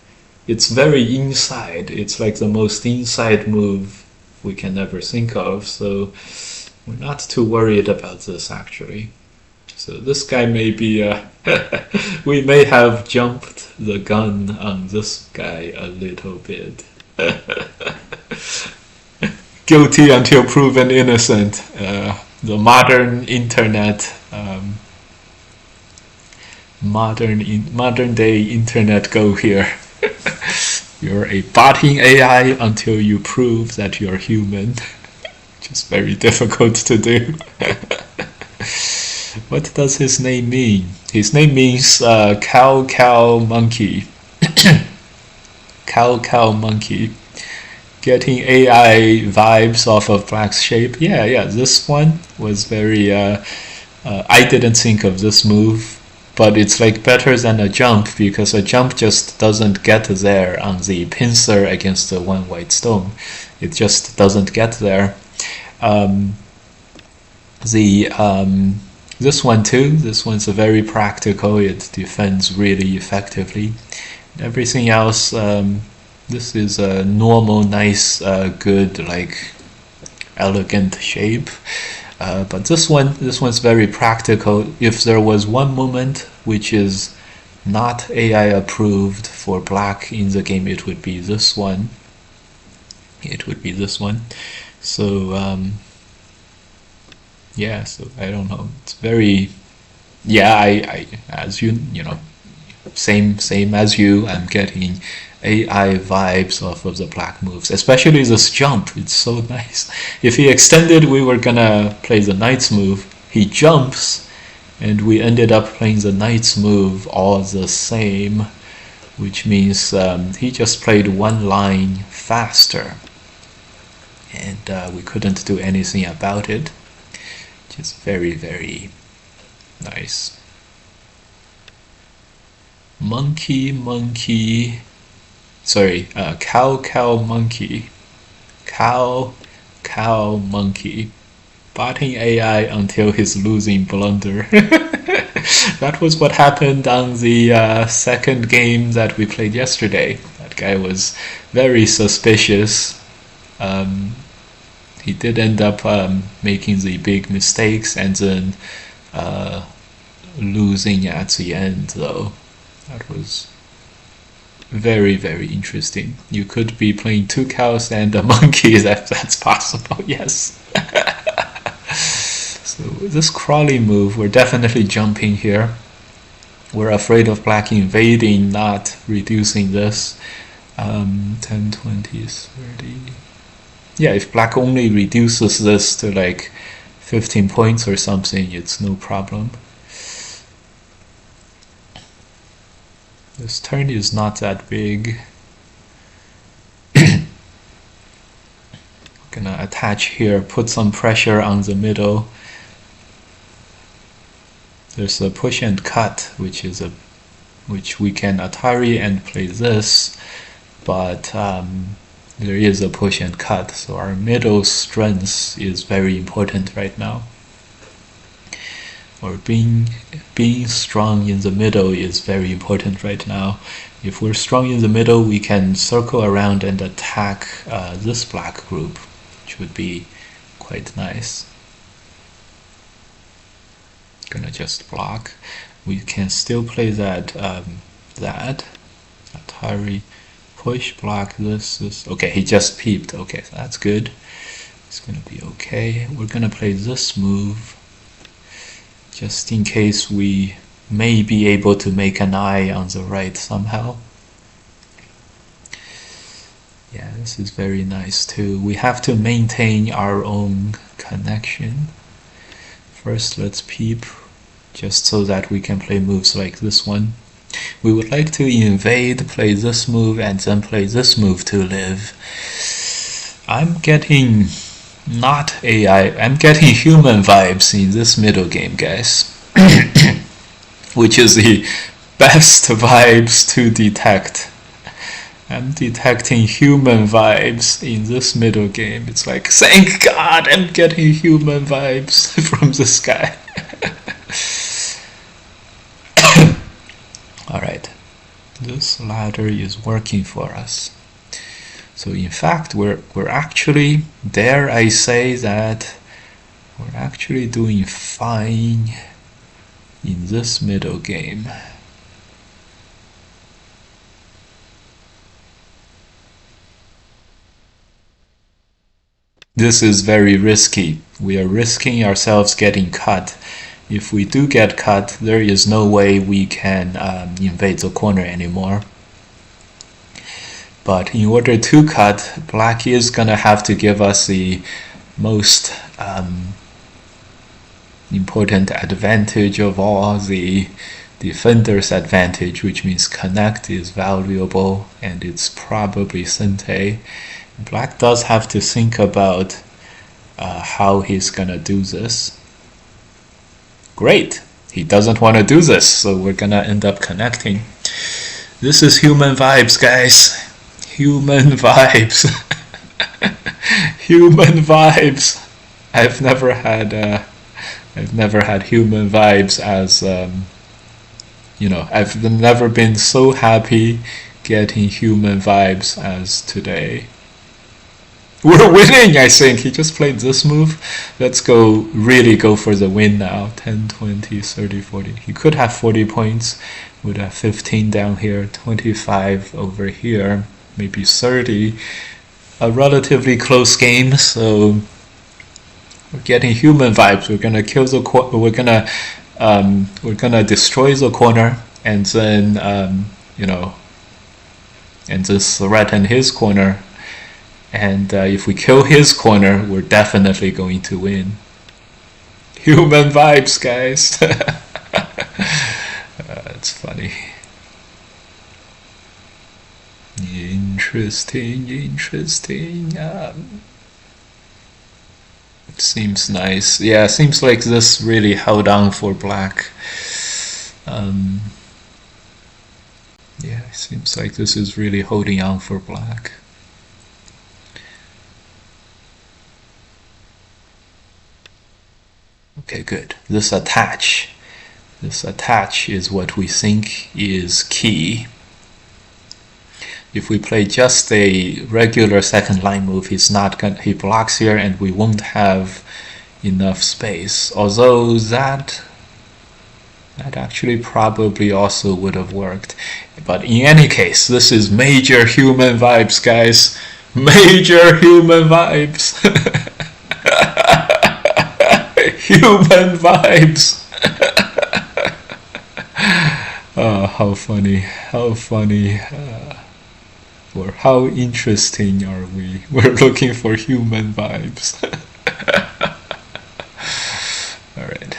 It's very inside. It's like the most inside move we can ever think of. So we're not too worried about this actually. So this guy may be. We may have jumped the gun on this guy a little bit. Guilty until proven innocent. The modern internet, modern day internet go here. You're a botting AI until you prove that you're human. Which is very difficult to do. What does his name mean? His name means cow monkey. Cow monkey. Getting AI vibes off of Black's shape. Yeah, this one was very. I didn't think of this move, but it's like better than a jump because a jump just doesn't get there on the pincer against the one white stone. It just doesn't get there. This one too. This one's very practical. It defends really effectively. Everything else. This is a normal, nice, good, like elegant shape. But this one's very practical. If there was one moment which is not AI approved for Black in the game, it would be this one. It would be this one. So yeah. So I don't know. It's very yeah. I as same as you. I'm getting AI vibes off of the Black moves, especially this jump. It's so nice. If he extended, we were gonna play the Knight's move. He jumps, and we ended up playing the Knight's move all the same, which means he just played one line faster, and we couldn't do anything about it. Just very, very nice. Monkey. Sorry, cow monkey. Cow monkey. Botting AI until he's losing blunder. That was what happened on the second game that we played yesterday. That guy was very suspicious. He did end up making the big mistakes and then losing at the end, though. That was very, very interesting. You could be playing two cows and a monkey. That's possible, yes. So this crawly move, we're definitely jumping here. We're afraid of Black invading, not reducing this. 10, 20, 30. Yeah, if Black only reduces this to like 15 points or something, it's no problem. This turn is not that big. Gonna attach here, put some pressure on the middle. There's a push and cut, which we can Atari and play this, but there is a push and cut, so our middle strength is very important right now. Or being strong in the middle is very important right now. If we're strong in the middle, we can circle around and attack this Black group, which would be quite nice. Gonna just block. We can still play that Atari push, block this. Okay, he just peeped. Okay, so that's good. It's gonna be okay. We're gonna play this move just in case we may be able to make an eye on the right somehow. Yeah, this is very nice too. We have to maintain our own connection. First, let's peep, just so that we can play moves like this one. We would like to invade, play this move, and then play this move to live. I'm getting not AI, I'm getting human vibes in this middle game, guys. Which is the best vibes to detect. I'm detecting human vibes in this middle game. It's like, thank God I'm getting human vibes from this guy. Alright, this ladder is working for us. So in fact, we're actually, dare I say that, we're actually doing fine in this middle game. This is very risky. We are risking ourselves getting cut. If we do get cut, there is no way we can invade the corner anymore. But in order to cut, black is gonna have to give us the most important advantage of all, the defender's advantage, which means connect is valuable, and it's probably Sente. Black does have to think about how he's gonna do this. Great! He doesn't want to do this, so we're gonna end up connecting. This is human vibes, guys. Human vibes. Human vibes. I've never had human vibes as you know. I've never been so happy getting human vibes as today. We're winning, I think. He just played this move. Let's go, really go for the win now. 10, 20, 30, 40. He could have 40 points. Would have 15 down here, 25 over here, maybe 30. A relatively close game, so we're getting human vibes. We're gonna kill the we're gonna destroy the corner, and then you know, and just threaten his corner. And if we kill his corner, we're definitely going to win. Human vibes, guys. It's funny. Interesting. It seems nice. Yeah, it seems like this really held on for black. Yeah, it seems like this is really holding on for black. Okay, good. This attach is what we think is key. If we play just a regular second line move, he blocks here and we won't have enough space. Although that actually probably also would have worked. But in any case, this is major human vibes, guys. Major human vibes. Human vibes. Oh, how funny. Or how interesting are we? We're looking for human vibes. Alright.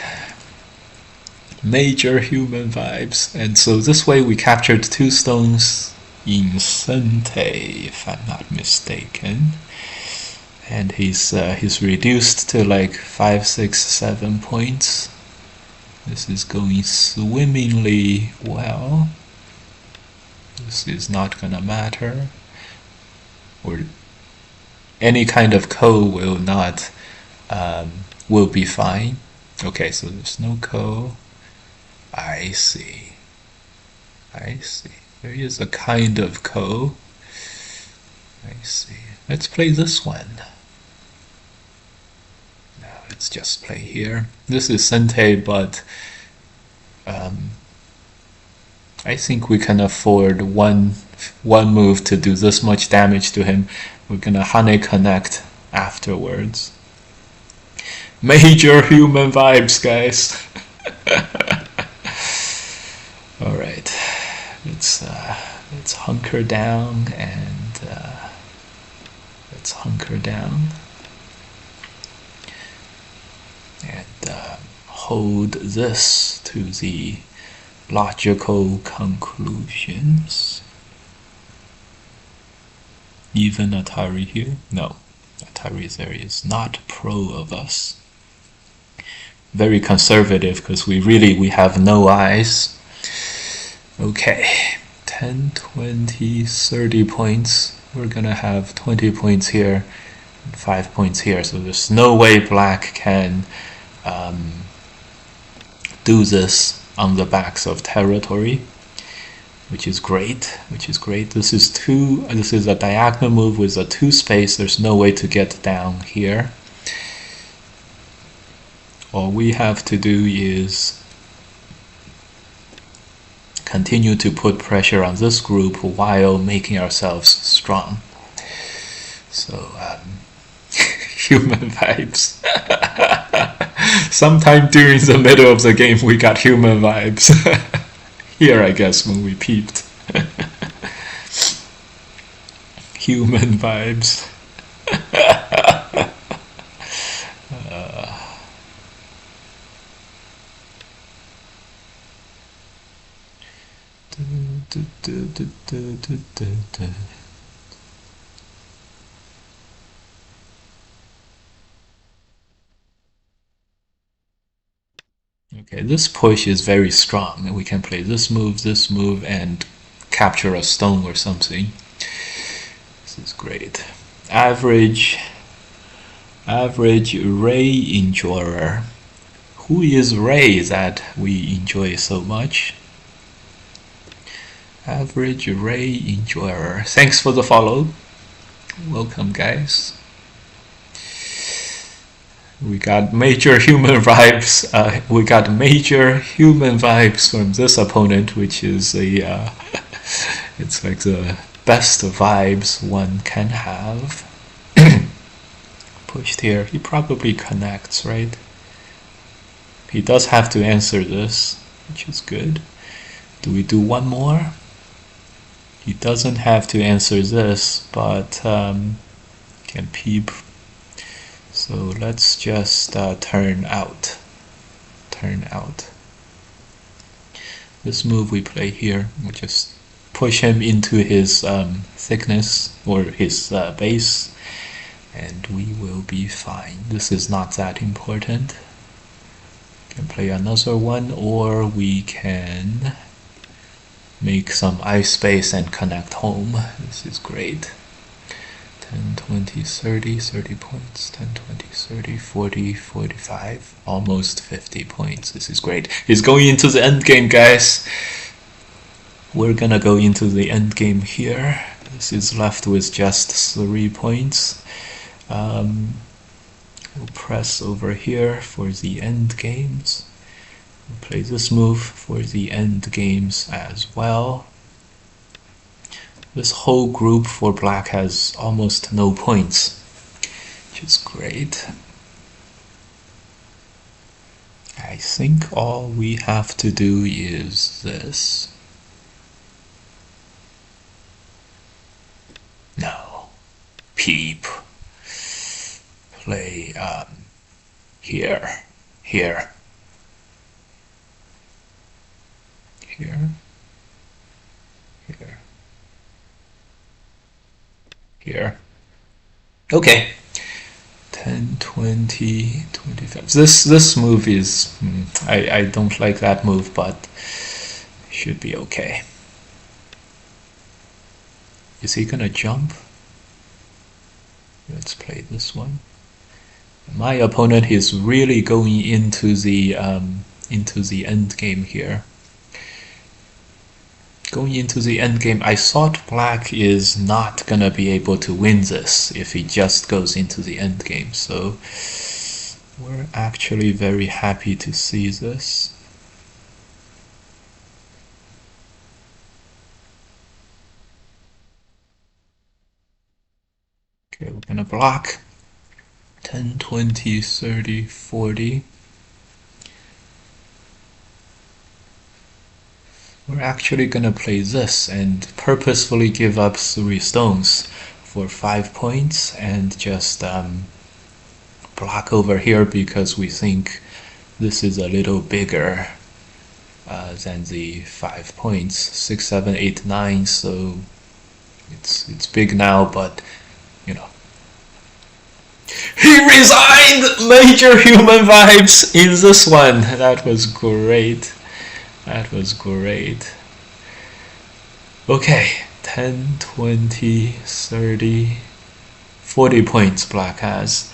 Major human vibes. And so this way we captured 2 stones in Sente, if I'm not mistaken. And he's reduced to like 5, 6, 7 points. This is going swimmingly well. This is not gonna matter, or any kind of ko will not will be fine. Okay, so there's no ko. I see. There is a kind of ko. I see. Let's play this one. No, let's just play here. This is Sente, but I think we can afford one one move to do this much damage to him. We're gonna honey connect afterwards. Major human vibes, guys. All right, let's hunker down and let's hunker down and hold this to the logical conclusions. Even Atari here? No, Atari there is not pro of us. Very conservative because we have no eyes. Okay, 10, 20, 30 points. We're gonna have 20 points here and 5 points here, so there's no way black can do this on the backs of territory, which is great. This is a diagonal move with a 2 space. There's no way to get down here. All we have to do is continue to put pressure on this group while making ourselves strong. So human vibes. Sometime during the middle of the game we got human vibes. Here I guess when we peeped. Human vibes. Okay, this push is very strong, and we can play this move, and capture a stone or something. This is great. Average Ray enjoyer. Who is Ray that we enjoy so much? Average Ray enjoyer. Thanks for the follow. Welcome, guys. We got major human vibes. We got major human vibes from this opponent, which is a. It's like the best vibes one can have. Pushed here. He probably connects, right? He does have to answer this, which is good. Do we do one more? He doesn't have to answer this, but can peep. So let's just turn out. This move we play here, we just push him into his thickness or his base, and we will be fine. This is not that important. We can play another one, or we can make some ice space and connect home. This is great. 10, 20, 30, 30 points, 10, 20, 30, 40, 45, almost 50 points. This is great. He's going into the end game, guys. We're gonna go into the end game here. This is left with just 3 points. We'll press over here for the end games. We'll play this move for the end games as well. This whole group for black has almost no points, which is great. I think all we have to do is this. No. Peep. Play here. Here. Here. Here. Here. Okay. 10, 20, 25. This move is I don't like that move, but should be okay. Is he gonna jump? Let's play this one. My opponent is really going into the end game here. Going into the end game, I thought black is not gonna be able to win this if he just goes into the end game. So we're actually very happy to see this. gonna block 10, 20, 30, 40. We're actually gonna play this and purposefully give up 3 stones for 5 points and just block over here because we think this is a little bigger than the 5 points. 6, 7, 8, 9, so it's big now, but you know. He resigned! Major human vibes in this one. That was great. That was great. Okay, 10, 20, 30, 40 points black has.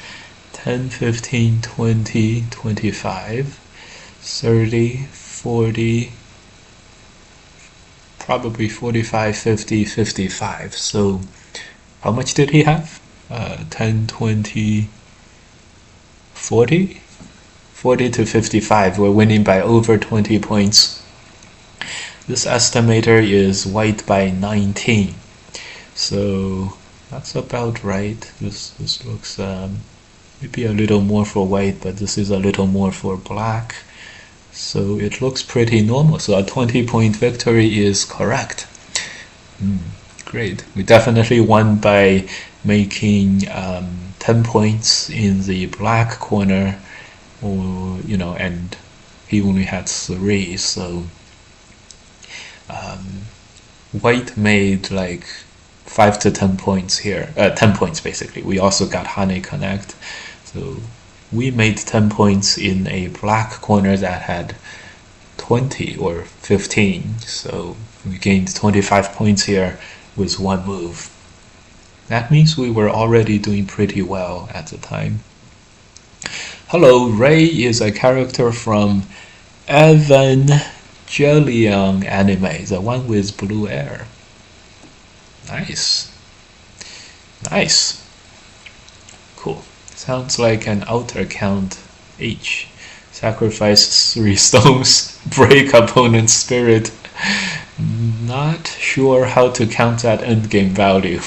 10, 15, 20, 25, 30, 40, probably 45, 50, 55. So how much did he have? 10, 20, 40? 40 to 55. We're winning by over 20 points. This estimator is white by 19. So that's about right. This looks maybe a little more for white, but this is a little more for black. So it looks pretty normal. So a 20-point victory is correct. Great. We definitely won by making 10 points in the black corner, or and he only had 3. So white made like 5 to 10 points here. 10 points basically. We also got Honey Connect. So we made 10 points in a black corner that had 20 or 15. So we gained 25 points here with 1 move. That means we were already doing pretty well at the time. Hello, Ray is a character from Evangelion anime, the one with blue hair. Nice. Nice. Cool. Sounds like an outer count H. Sacrifice 3 stones, break opponent's spirit. Not sure how to count that endgame value.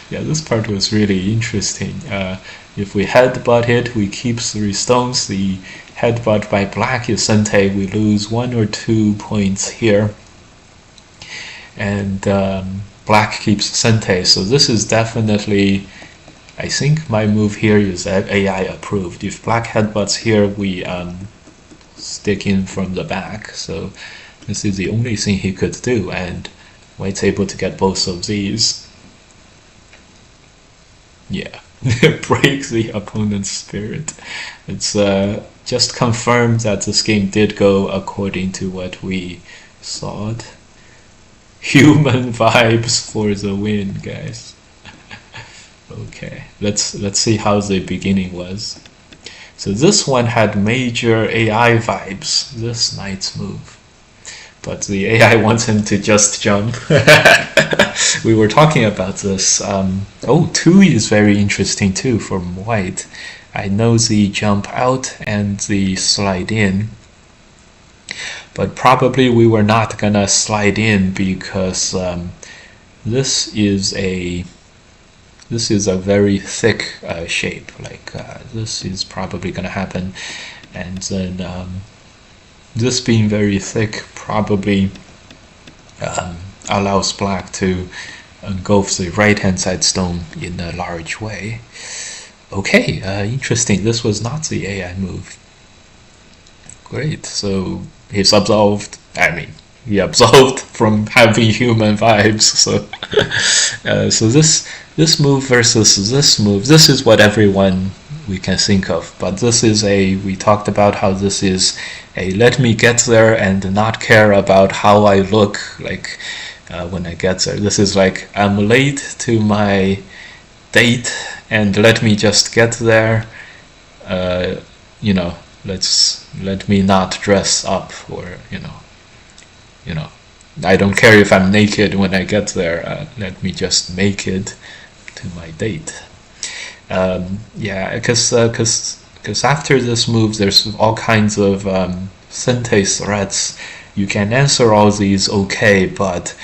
Yeah, this part was really interesting. If we headbutt it, we keep 3 stones. The headbutt by black is Sente. We lose 1 or 2 points here. And black keeps Sente. So this is definitely, I think my move here is AI approved. If black headbutts here, we stick in from the back. So this is the only thing he could do, and white's able to get both of these. Yeah, break the opponent's spirit. It's just confirmed that this game did go according to what we thought. Human vibes for the win, guys. Okay, let's see how the beginning was. So this one had major AI vibes, this knight's move. But the AI wants him to just jump. We were talking about this. 2 is very interesting too from white. I know the jump out and the slide in, but probably we were not gonna slide in because this is a very thick shape. Like this is probably gonna happen, and then this being very thick probably allows black to engulf the right hand side stone in a large way. Okay, interesting. This was not the AI move. Great, so he's absolved. I mean, he absolved from having human vibes. So so this move versus this move, this is what everyone we can think of, but this is we talked about how this is a let me get there and not care about how I look like when I get there. This is like, I'm late to my date and let me just get there. Let me not dress up, or I don't care if I'm naked when I get there. Let me just make it to my date. Because after this move, there's all kinds of Sente threats. You can answer all these okay, but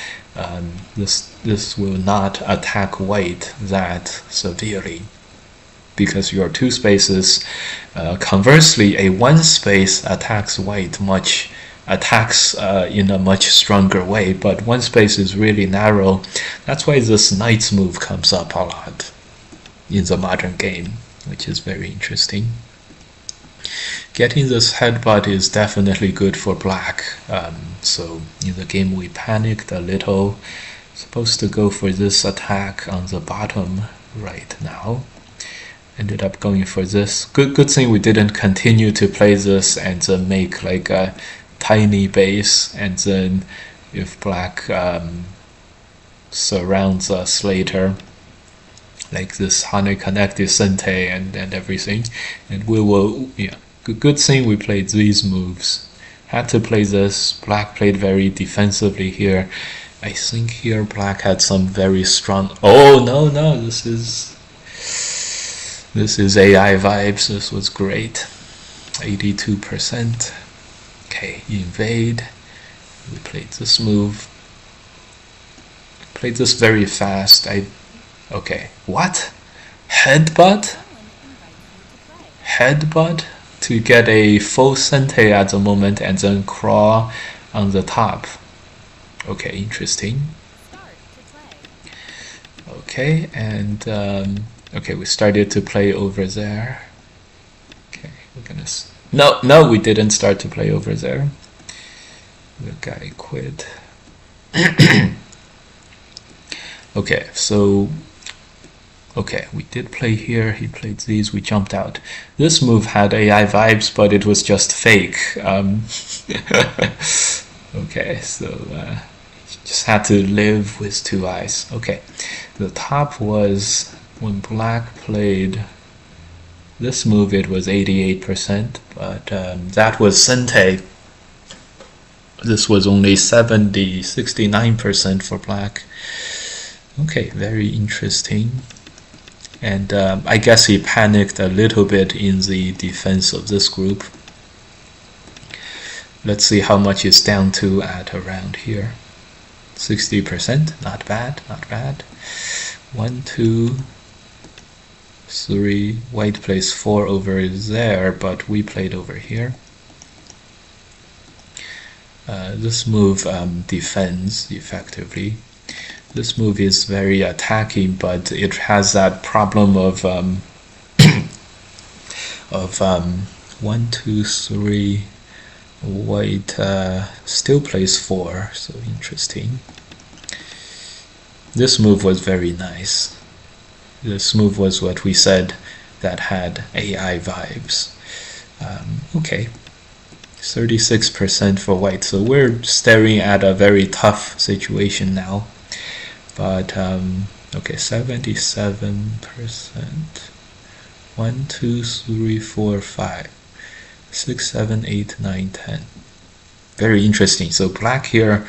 this this will not attack white that severely, because your two spaces, conversely, a one space attacks white in a much stronger way, but one space is really narrow. That's why this knight's move comes up a lot in the modern game, which is very interesting. Getting this headbutt is definitely good for black. So in the game we panicked a little. Supposed to go for this attack on the bottom right now. Ended up going for this. Good thing we didn't continue to play this and then make like a tiny base, and then if black surrounds us later, like this Hane connected Sente and everything, and we will, yeah, good thing we played these moves. Had to play this. Black played very defensively here. I think here black had some very strong, oh no, this is AI vibes. This was great. 82%. Okay, invade. We played this move. Played this very fast. Okay, what? Headbutt? Headbutt to get a full Sente at the moment and then crawl on the top. Okay, interesting. Okay, and okay, we started to play over there. Okay, we're gonna. No, we didn't start to play over there. The guy quit. Okay, so. Okay, we did play here, he played these, we jumped out. This move had AI vibes, but it was just fake. Okay, so just had to live with two eyes. Okay, the top was when black played this move, it was 88%, but that was Sente. This was only 69% for black. Okay, very interesting. And I guess he panicked a little bit in the defense of this group. Let's see how much it's down to at around here. 60%, not bad, not bad. 1, 2, 3, white plays 4 over there, but we played over here. This move defends effectively. This move is very attacking, but it has that problem of 1, 2, 3. White still plays 4, so interesting. This move was very nice. This move was what we said that had AI vibes. Okay, 36% for white, so we're staring at a very tough situation now. But okay, 77%. 1, 2, 3, 4, 5, 6, 7, 8, 9, 10. Very interesting. So black here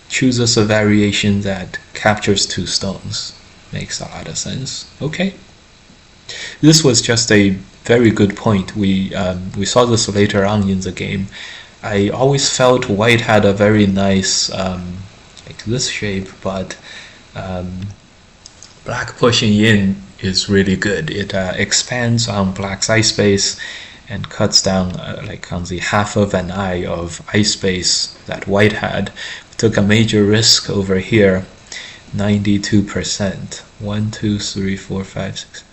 chooses a variation that captures 2 stones. Makes a lot of sense. Okay. This was just a very good point. We saw this later on in the game. I always felt white had a very nice like this shape, but black pushing in is really good. It expands on black's eye space and cuts down like on the half of an eye of eye space that white had. Took a major risk over here. 92%. 1, 2, 3, 4, 5, 6, 8.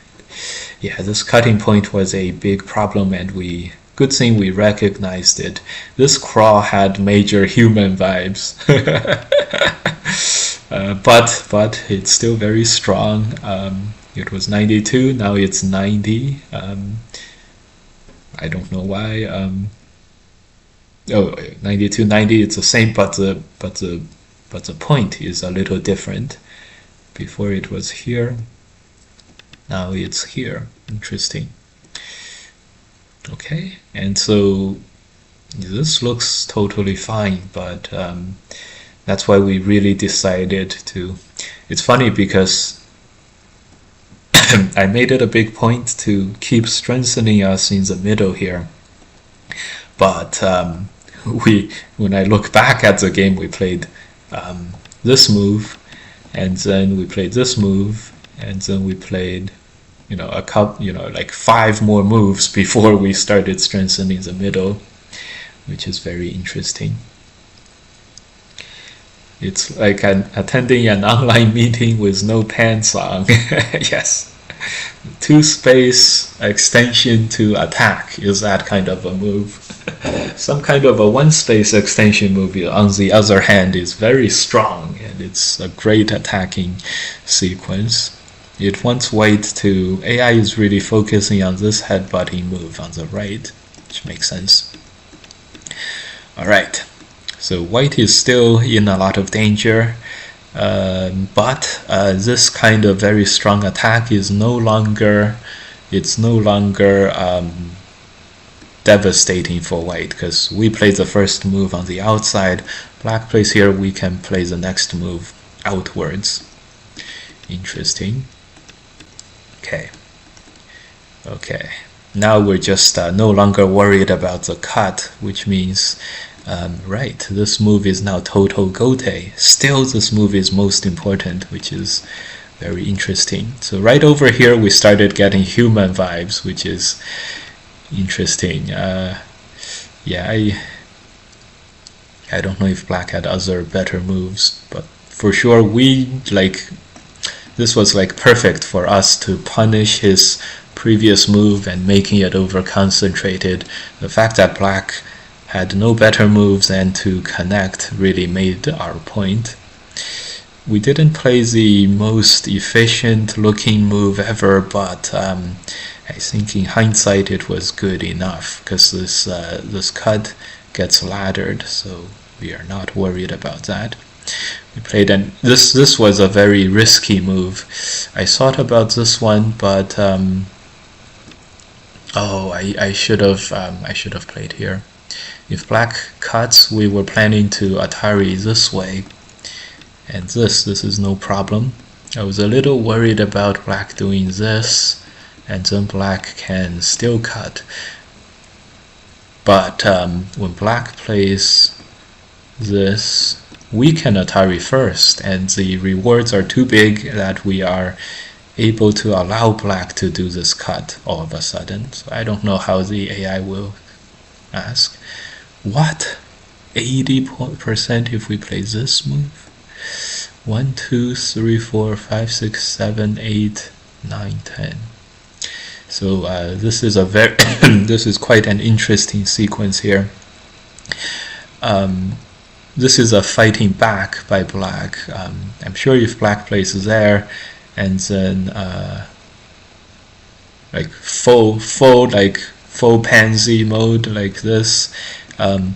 Yeah, this cutting point was a big problem, and good thing we recognized it. This crawl had major human vibes. But it's still very strong. It was 92, now it's 90. I don't know why. 92, 90, it's the same, but the point is a little different. Before it was here, now it's here. Interesting. Okay, and so this looks totally fine, but that's why we really decided to. It's funny because I made it a big point to keep strengthening us in the middle here, but when I look back at the game, we played this move, and then we played this move, and then we played, a couple, like 5 more moves before we started strengthening the middle, which is very interesting. It's like attending an online meeting with no pants on. Yes. 2 space extension to attack is that kind of a move. Some kind of a 1 space extension move, on the other hand, is very strong, and it's a great attacking sequence. It wants white to... AI is really focusing on this headbutting move on the right, which makes sense. Alright, so white is still in a lot of danger. But this kind of very strong attack is no longer devastating for white, because we played the first move on the outside. Black plays here, we can play the next move outwards. Interesting. Okay. Now we're just no longer worried about the cut, which means right, this move is now total gote. Still, this move is most important, which is very interesting. So right over here, we started getting human vibes, which is interesting. Yeah, I don't know if black had other better moves, but for sure this was like perfect for us to punish his previous move and making it over concentrated. The fact that black had no better moves and to connect really made our point. We didn't play the most efficient looking move ever, but I think in hindsight it was good enough, because this cut gets laddered, so we are not worried about that. We played, and this was a very risky move. I thought about this one, but I should have played here. If black cuts, we were planning to Atari this way, and this is no problem. I was a little worried about black doing this, and then black can still cut. But when black plays this, we can Atari first, and the rewards are too big that we are able to allow black to do this cut all of a sudden. So I don't know how the AI will ask. What? 80% if we play this move? 1, 2, 3, 4, 5, 6, 7, 8, 9, 10. So this is a very this is quite an interesting sequence here. This is a fighting back by black. I'm sure if black plays there, and then like full pansy mode like this,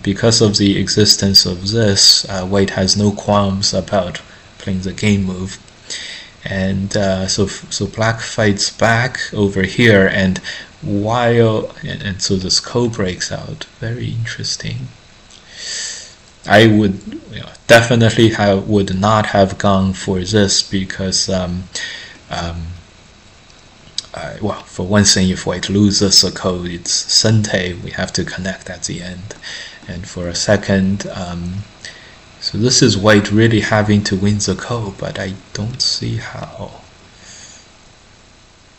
because of the existence of this, white has no qualms about playing the game move, and so black fights back over here, and so this ko breaks out. Very interesting. I would definitely would not have gone for this, because well, for one thing, if white loses a ko, it's sente, we have to connect at the end. And for a second, so this is white really having to win the ko, but I don't see how.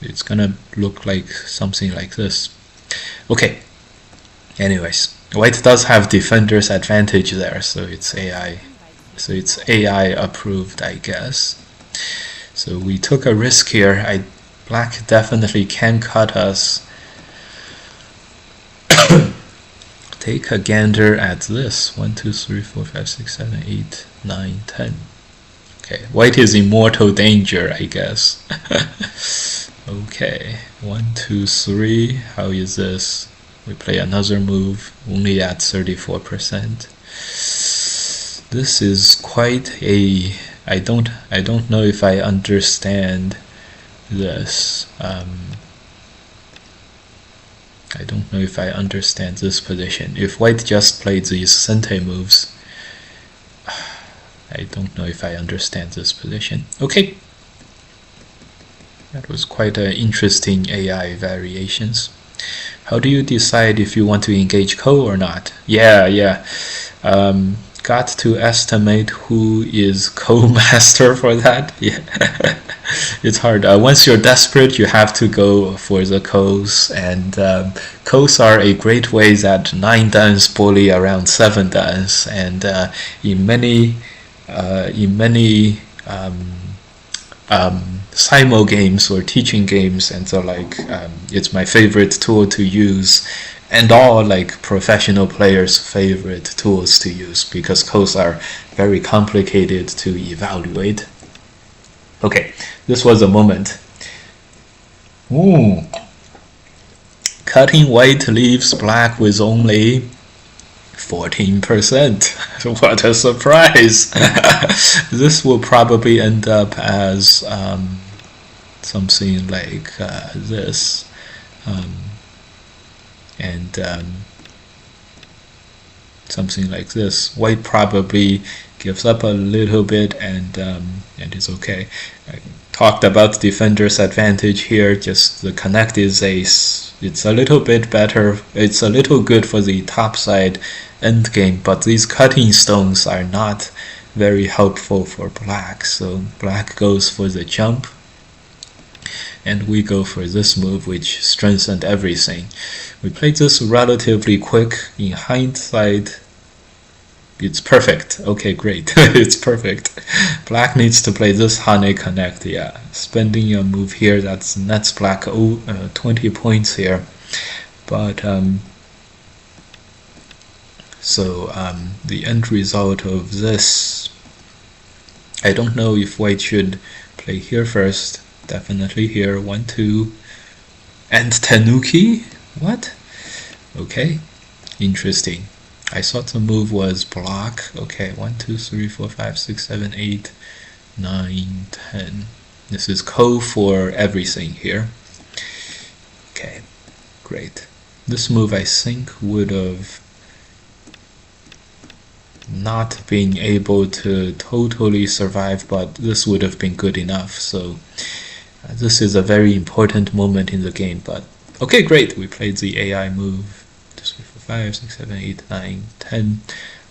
It's gonna look like something like this. Okay, anyways, white does have defender's advantage there, so it's AI approved, I guess. So we took a risk here. Black definitely can cut us. Take a gander at this. 1, 2, 3, 4, 5, 6, 7, 8, 9, 10. Okay, white is in mortal danger, I guess. Okay, 1, 2, 3. How is this? We play another move, only at 34%. This is quite a... I don't know if I understand this. I don't know if I understand this position. If white just played these sente moves, I don't know if I understand this position. Okay, that was quite an interesting AI variations. How do you decide if you want to engage ko or not? Yeah. Got got to estimate who is co-master for that. Yeah, it's hard. Once you're desperate, you have to go for the co's, and co's are a great way that 9 dans bully around 7 dans, and in many simo games or teaching games, and so like it's my favorite tool to use, and all like professional players' favorite tools to use, because codes are very complicated to evaluate. Okay, this was a moment. Ooh. Cutting white leaves black with only 14%. What a surprise! This will probably end up as something like this. And something like this. White probably gives up a little bit, and it's okay. I talked about defender's advantage here. Just the connect is it's a little bit better. It's a little good for the top side end game, but these cutting stones are not very helpful for black. So black goes for the jump, and we go for this move, which strengthened everything. We played this relatively quick. In hindsight, it's perfect. Okay, great. It's perfect. Black needs to play this honey connect. Yeah, spending a move here that's nets black 20 points here. But the end result of this, I don't know if white should play here first. Definitely here. 1, 2, and Tanuki. What? Okay, interesting. I thought the move was block. Okay, 1, 2, 3, 4, 5, 6, 7, 8, 9, 10. This is ko for everything here. Okay, great. This move I think would have not been able to totally survive, but this would have been good enough. So this is a very important moment in the game. But okay, great. We played the AI move. 2, 3, 4, 5, 6, 7, 8, 9, 10.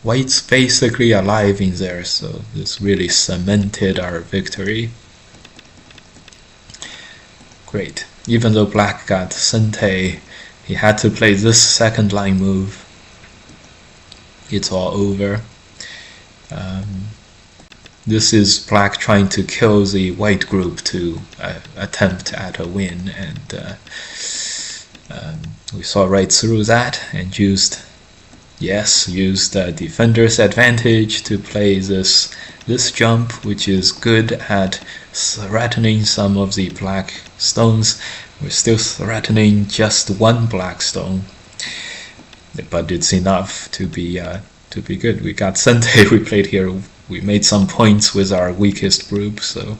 White's basically alive in there, so this really cemented our victory. Great. Even though black got Sente, he had to play this second line move. It's all over. This is black trying to kill the white group to attempt at a win, and we saw right through that and used defender's advantage to play this jump, which is good at threatening some of the black stones. We're still threatening just one black stone, but it's enough to be good. We got Sente. We played here. We made some points with our weakest group, so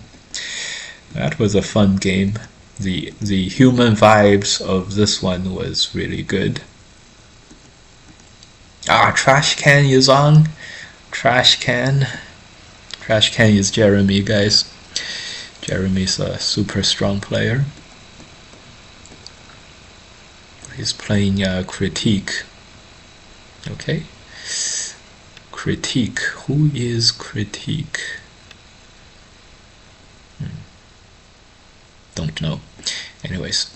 that was a fun game. The human vibes of this one was really good. Trash can is on. Trash can is Jeremy, guys. Jeremy's a super strong player. He's playing Critique. Okay. Critique. Who is Critique? Don't know. Anyways,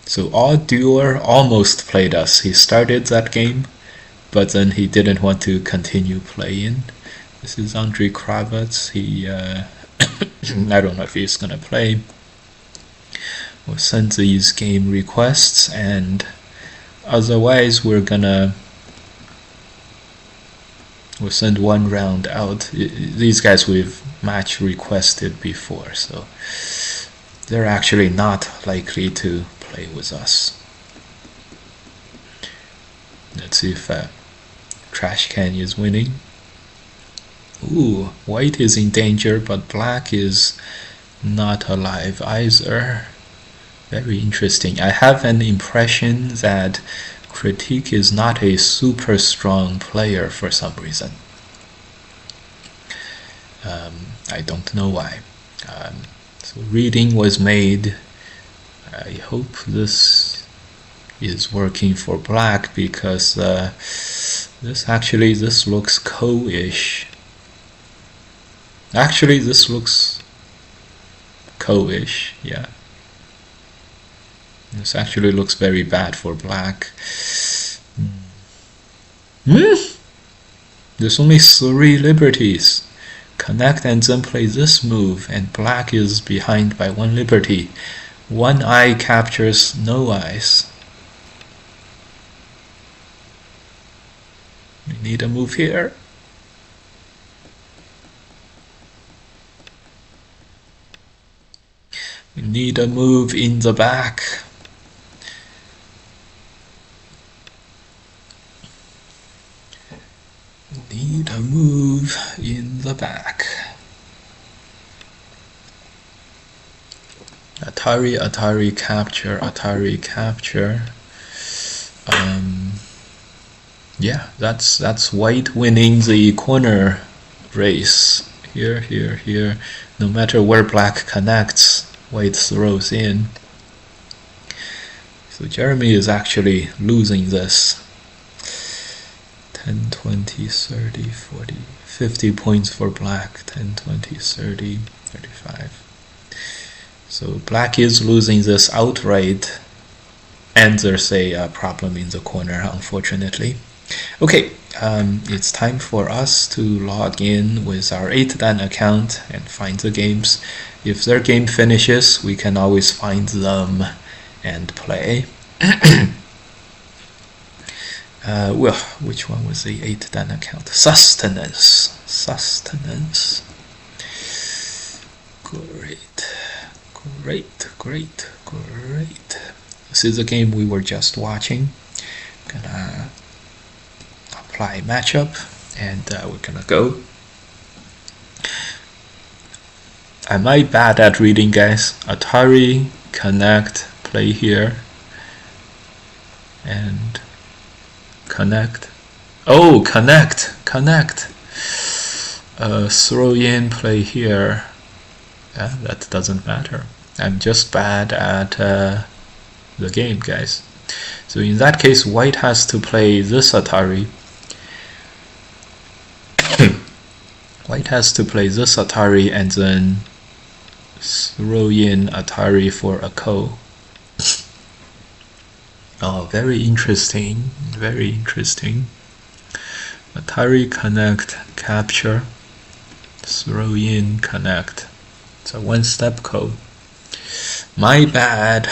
so Odd Doer almost played us. He started that game, but then he didn't want to continue playing. This is Andrei Kravitz. He, I don't know if he's gonna play. We'll send these game requests, and otherwise we'll send one round out. These guys we've match requested before, so they're actually not likely to play with us. Let's see if Trash Can is winning. Ooh, white is in danger, but black is not alive either. Very interesting. I have an impression that Critique is not a super strong player for some reason. I don't know why. So reading was made. I hope this is working for black, because This looks co-ish. Actually, this looks co-ish, yeah. This actually looks very bad for black. There's only 3 liberties. Connect and then play this move, and black is behind by 1 liberty. 1 eye captures no eyes. We need a move here. We need a move in the back. We need a move in the back. Atari capture, Atari capture. Yeah, that's white winning the corner race. Here. No matter where black connects, white throws in. So Jeremy is actually losing this. 10, 20, 30, 40, 50 points for black. 10, 20, 30, 35. So black is losing this outright, and there's a problem in the corner, unfortunately. Okay, it's time for us to log in with our 8dan account and find the games. If their game finishes, we can always find them and play. Well, which one was the 8dan account? Sustenance. Great. This is the game we were just watching. Gonna apply matchup, and we're gonna go. Am I bad at reading, guys? Atari, connect, play here, and connect. Oh, connect. Throw in, play here. Yeah, that doesn't matter. I'm just bad at the game, guys. So in that case, white has to play this Atari. White has to play this Atari and then throw in Atari for a ko. Oh, very interesting. Atari, connect, capture, throw in, connect. It's a 1-step code. My bad.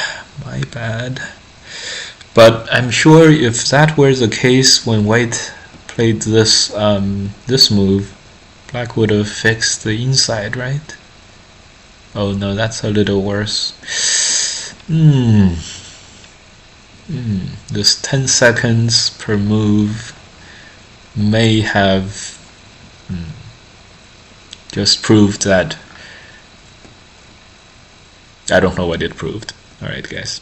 But I'm sure if that were the case when white played this this move, black would have fixed the inside, right? Oh no, that's a little worse. This 10 seconds per move may have just proved that. I don't know what it proved. Alright, guys.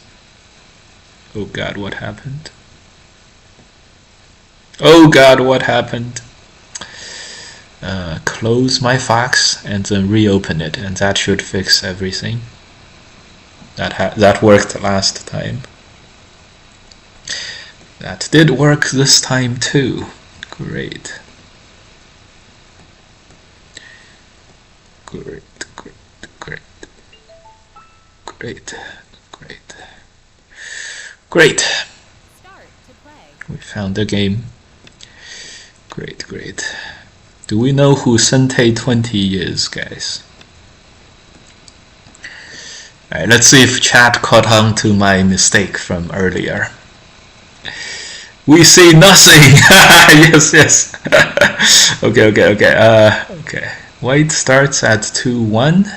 Oh god, what happened? Close my fax and then reopen it, and that should fix everything. That worked last time. That did work this time too. Great. Start to play. We found the game. Great. Do we know who Sente 20 is, guys? Alright, let's see if chat caught on to my mistake from earlier. We see nothing! Yes. Okay. White starts at 2-1.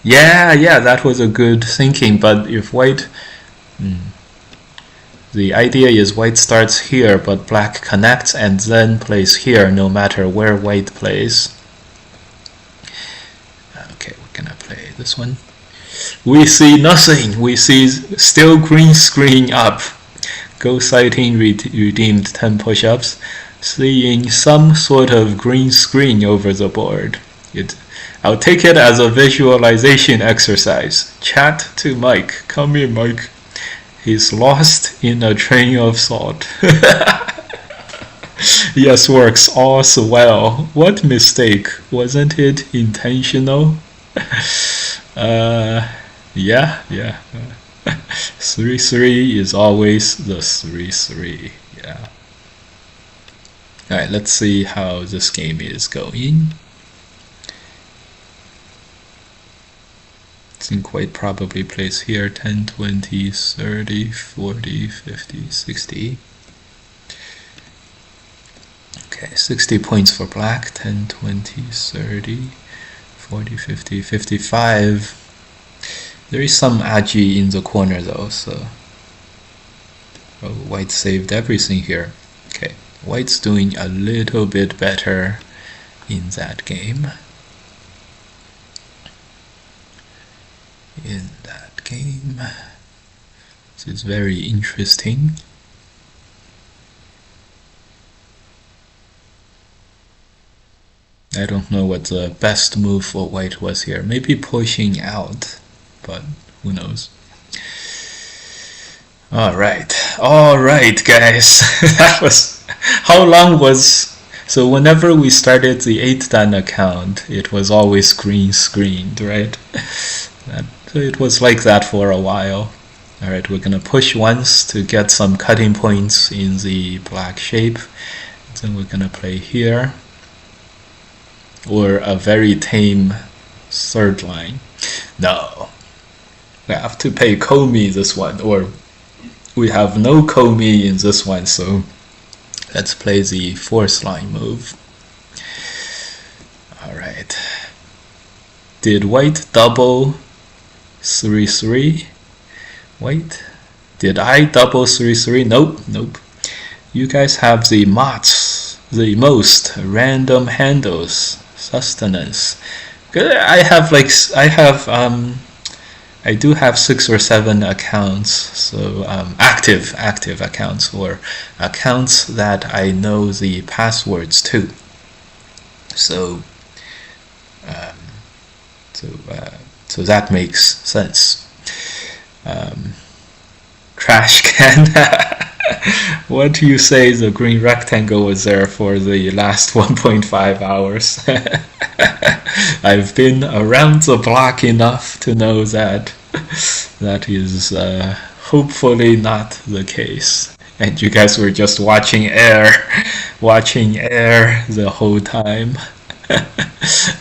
Yeah, that was a good thinking, but if white... The idea is white starts here, but black connects and then plays here, no matter where white plays. Okay, we're gonna play this one. We see nothing. We see still green screen up. Go sighting redeemed 10 push-ups. Seeing some sort of green screen over the board. I'll take it as a visualization exercise. Chat to Mike. Come here, Mike. He's lost in a train of thought. Yes, works all so well. What mistake? Wasn't it intentional? Yeah, yeah. 3-3 is always the 3-3. Yeah. Alright, let's see how this game is going. I think White probably plays here 10, 20, 30, 40, 50, 60. Okay, 60 points for black, 10, 20, 30, 40, 50, 55. There is some agi in the corner though, so White saved everything here. Okay, White's doing a little bit better in that game. This is very interesting. I don't know what the best move for White was here. Maybe pushing out, but who knows. Alright, guys. That was... How long was... So whenever we started the 8dan account, it was always green screened, right? It was like that for a while. Alright, we're gonna push once to get some cutting points in the black shape. Then we're gonna play here. Or a very tame third line. No. We have to pay Komi this one, or we have no Komi in this one, so let's play the fourth line move. Alright. Did White double 3-3? Wait. Did I double 3-3? Nope. You guys have the mods, the most random handles. Sustenance. I do have 6 or 7 accounts, so active accounts, or accounts that I know the passwords to. So that makes sense. Trash can. What do you say the green rectangle was there for the last 1.5 hours? I've been around the block enough to know that that is hopefully not the case. And you guys were just watching air the whole time.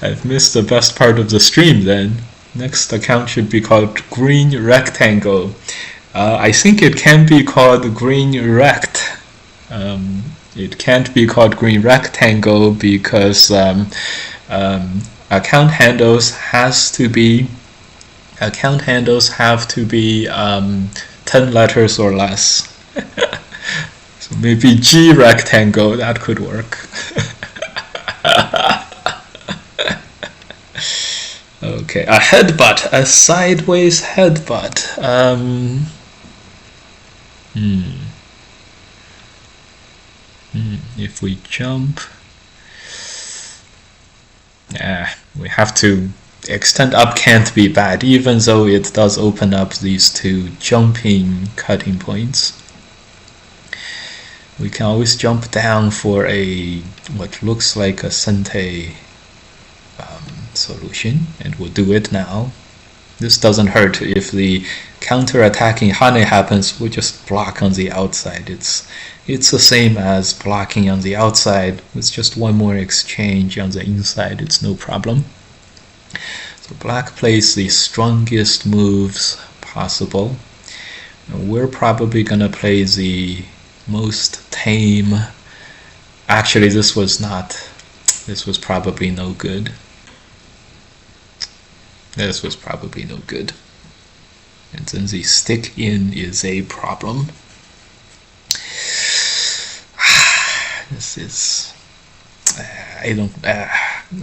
I've missed the best part of the stream then. Next account should be called Green Rectangle. I think it can be called Green Rect. It can't be called Green Rectangle because account handles have to be 10 letters or less. So maybe G Rectangle, that could work. Okay, a headbutt, a sideways headbutt. If we jump, we have to extend up. Can't be bad, even though it does open up these 2 jumping cutting points. We can always jump down for a what looks like a Sente solution, and we'll do it now. This doesn't hurt. If the counter-attacking Hane happens, we'll just block on the outside. It's the same as blocking on the outside. It's just one more exchange on the inside. It's no problem. So black plays the strongest moves possible. We're probably gonna play the most tame. Actually, this was probably no good. This was probably no good. And then the stick in is a problem. This is... I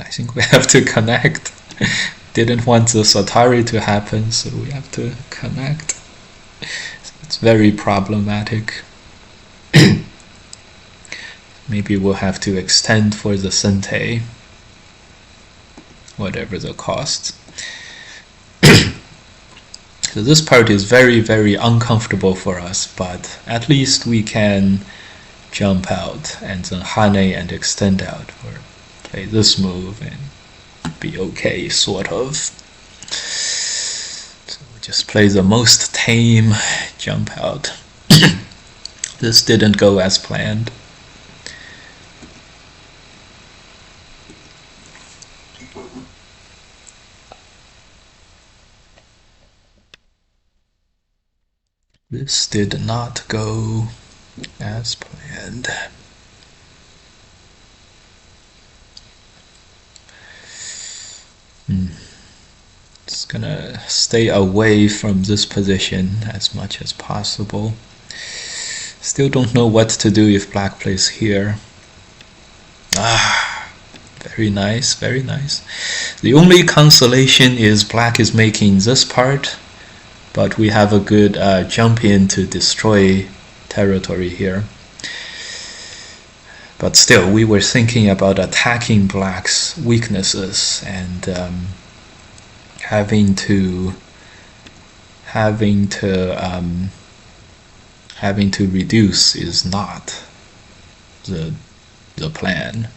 think we have to connect. Didn't want the Atari to happen, so we have to connect. It's very problematic. Maybe we'll have to extend for the Sente, whatever the cost. So this part is very, very uncomfortable for us, but at least we can jump out and then hane and extend out, or play this move and be okay, sort of. So we just play the most tame jump out. This didn't go as planned. This did not go as planned. Just gonna stay away from this position as much as possible. Still don't know what to do if black plays here. Very nice, very nice. The only consolation is black is making this part, but we have a good jump in to destroy territory here. But still, we were thinking about attacking black's weaknesses and having to reduce is not the plan.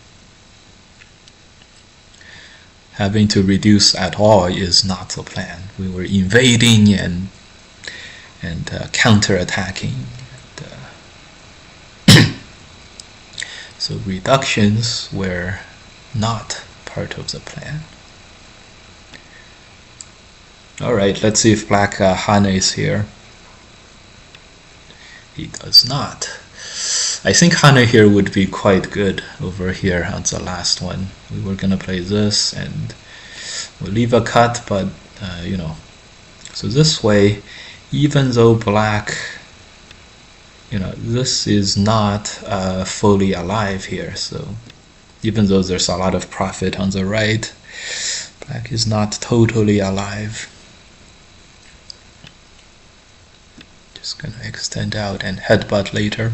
Having to reduce at all is not the plan. We were invading and counter-attacking. So reductions were not part of the plan. Alright, let's see if black hanes here. He does not. I think hane here would be quite good over here on the last one. We were gonna play this and we'll leave a cut, but you know. So this way, even though black, you know, this is not fully alive here, so even though there's a lot of profit on the right, black is not totally alive. Just gonna extend out and headbutt later.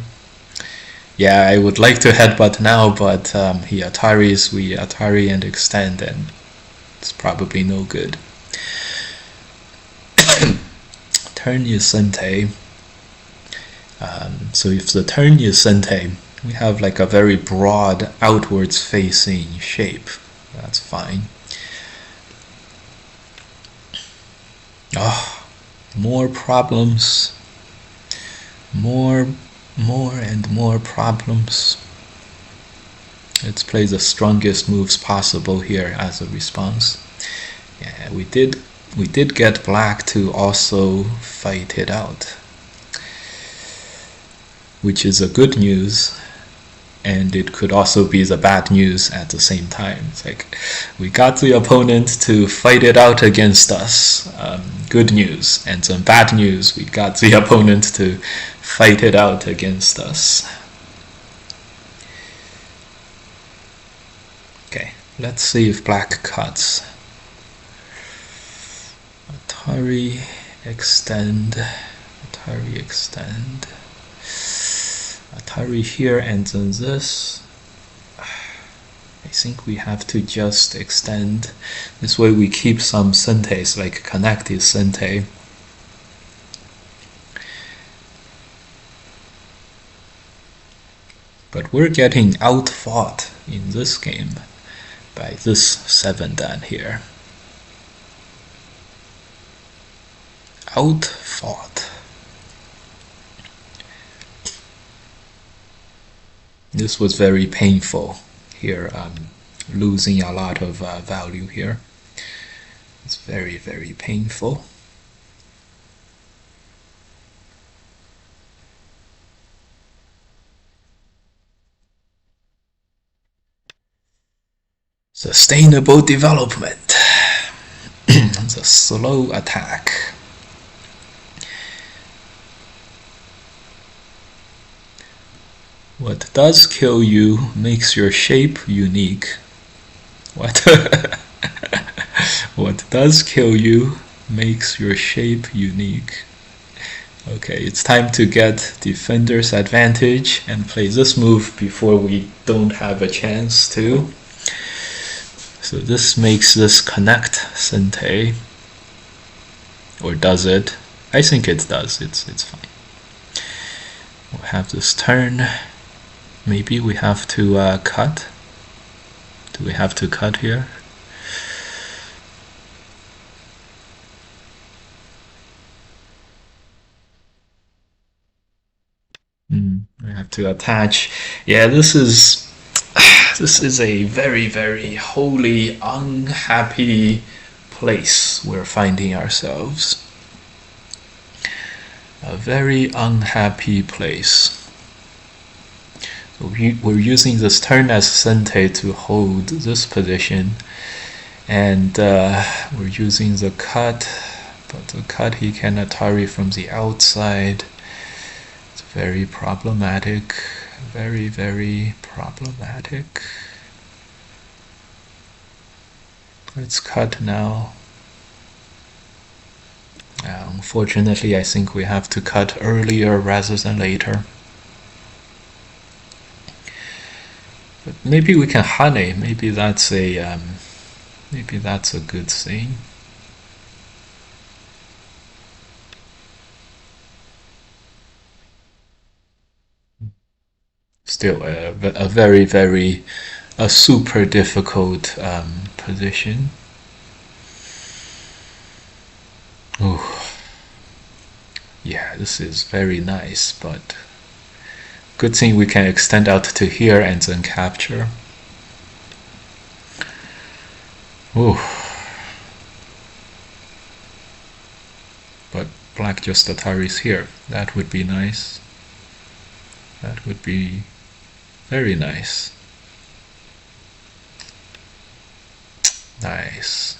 Yeah, I would like to headbutt now, but he Ataris, we Atari and extend, and it's probably no good. Turn Yusente. So if the turn Yusente, we have like a very broad outwards facing shape. That's fine. Oh, more problems. More and more problems. Let's play the strongest moves possible here as a response. Yeah, we did get black to also fight it out, which is a good news, and it could also be the bad news at the same time. It's like we got the opponent to fight it out against us. Good news. And some bad news, we got the opponent to fight it out against us. Okay, let's see if black cuts. Atari extend, Atari extend, Atari here, and then this. I think we have to just extend. This way we keep some sentes, like connected sente. But we're getting outfought in this game by this 7 dan here. Outfought. This was very painful here, losing a lot of value here. It's very, very painful. Sustainable development. It's a slow attack. What does kill you makes your shape unique. What? What does kill you makes your shape unique. Okay, it's time to get defender's advantage and play this move before we don't have a chance to. So this makes this connect sente. Or does it? I think it does. It's fine. We'll have this turn. Maybe we have to cut. Do we have to cut here? We have to attach. Yeah, this is a very, very wholly unhappy place we're finding ourselves. A very unhappy place. So we're using this turn as sente to hold this position, and we're using the cut, but the cut he can Atari from the outside. It's very problematic, very, very problematic. Let's cut now. Unfortunately, I think we have to cut earlier rather than later. But maybe we can honey. Maybe that's a good thing. Still a very, very a super difficult position. Oh, yeah, this is very nice, but good thing we can extend out to here and then capture. Oh, but black just Ataris here. That would be nice. That would be very nice. Nice.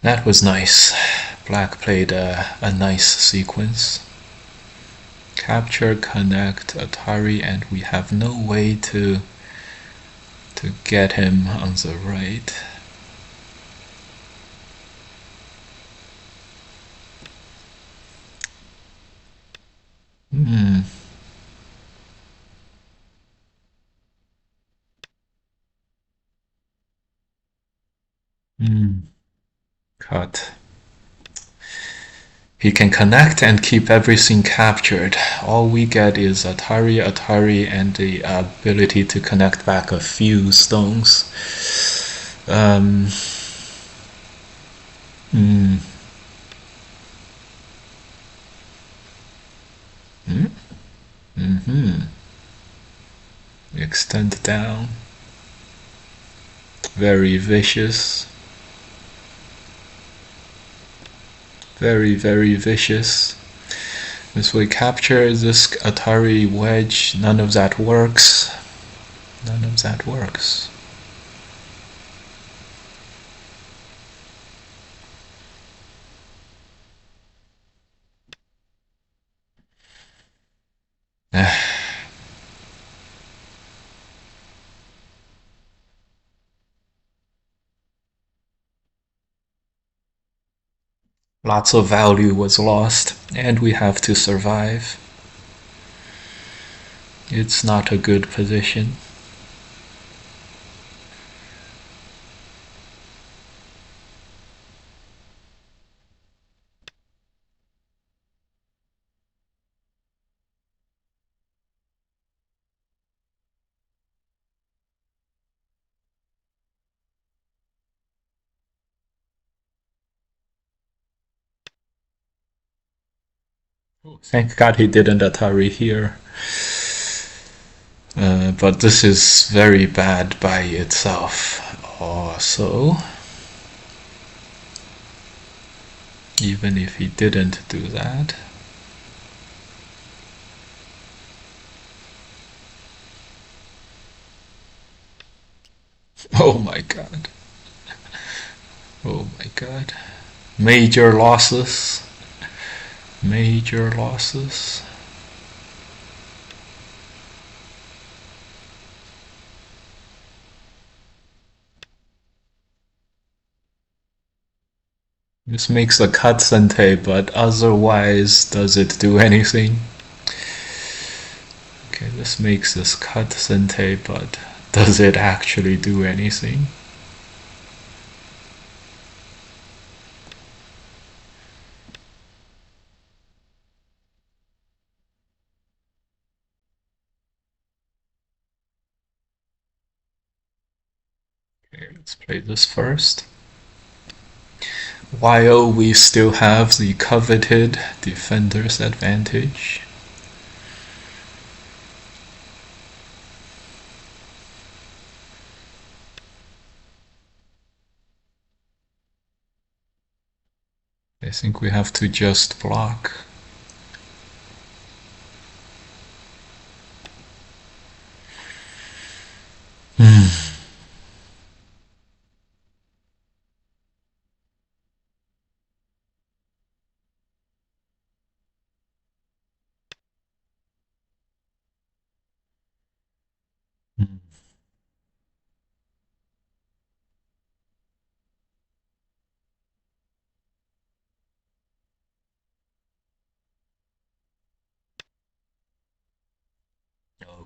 That was nice. Black played a nice sequence. Capture, connect, Atari, and we have no way to get him on the right. Cut. He can connect and keep everything captured. All we get is Atari, Atari, and the ability to connect back a few stones. Extend down. Very vicious. Very, very vicious. As we capture this Atari wedge, none of that works. None of that works. Lots of value was lost, and we have to survive. It's not a good position. Thank God he didn't Atari here. But this is very bad by itself also. Even if he didn't do that. Oh my god. Oh my god. Major losses. Major losses. This makes a cut sente, but otherwise, does it do anything? Okay, this makes this cut sente, but does it actually do anything? Let's play this first. While we still have the coveted defender's advantage. I think we have to just block.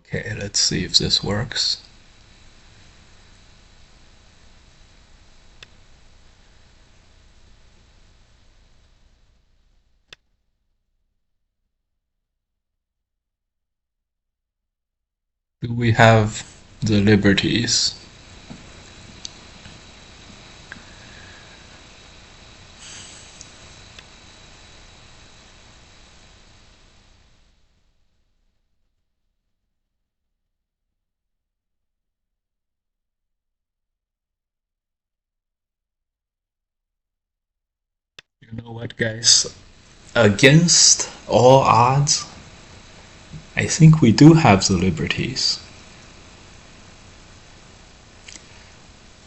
Okay, let's see if this works. Do we have the liberties? You know what, guys? Against all odds, I think we do have the liberties.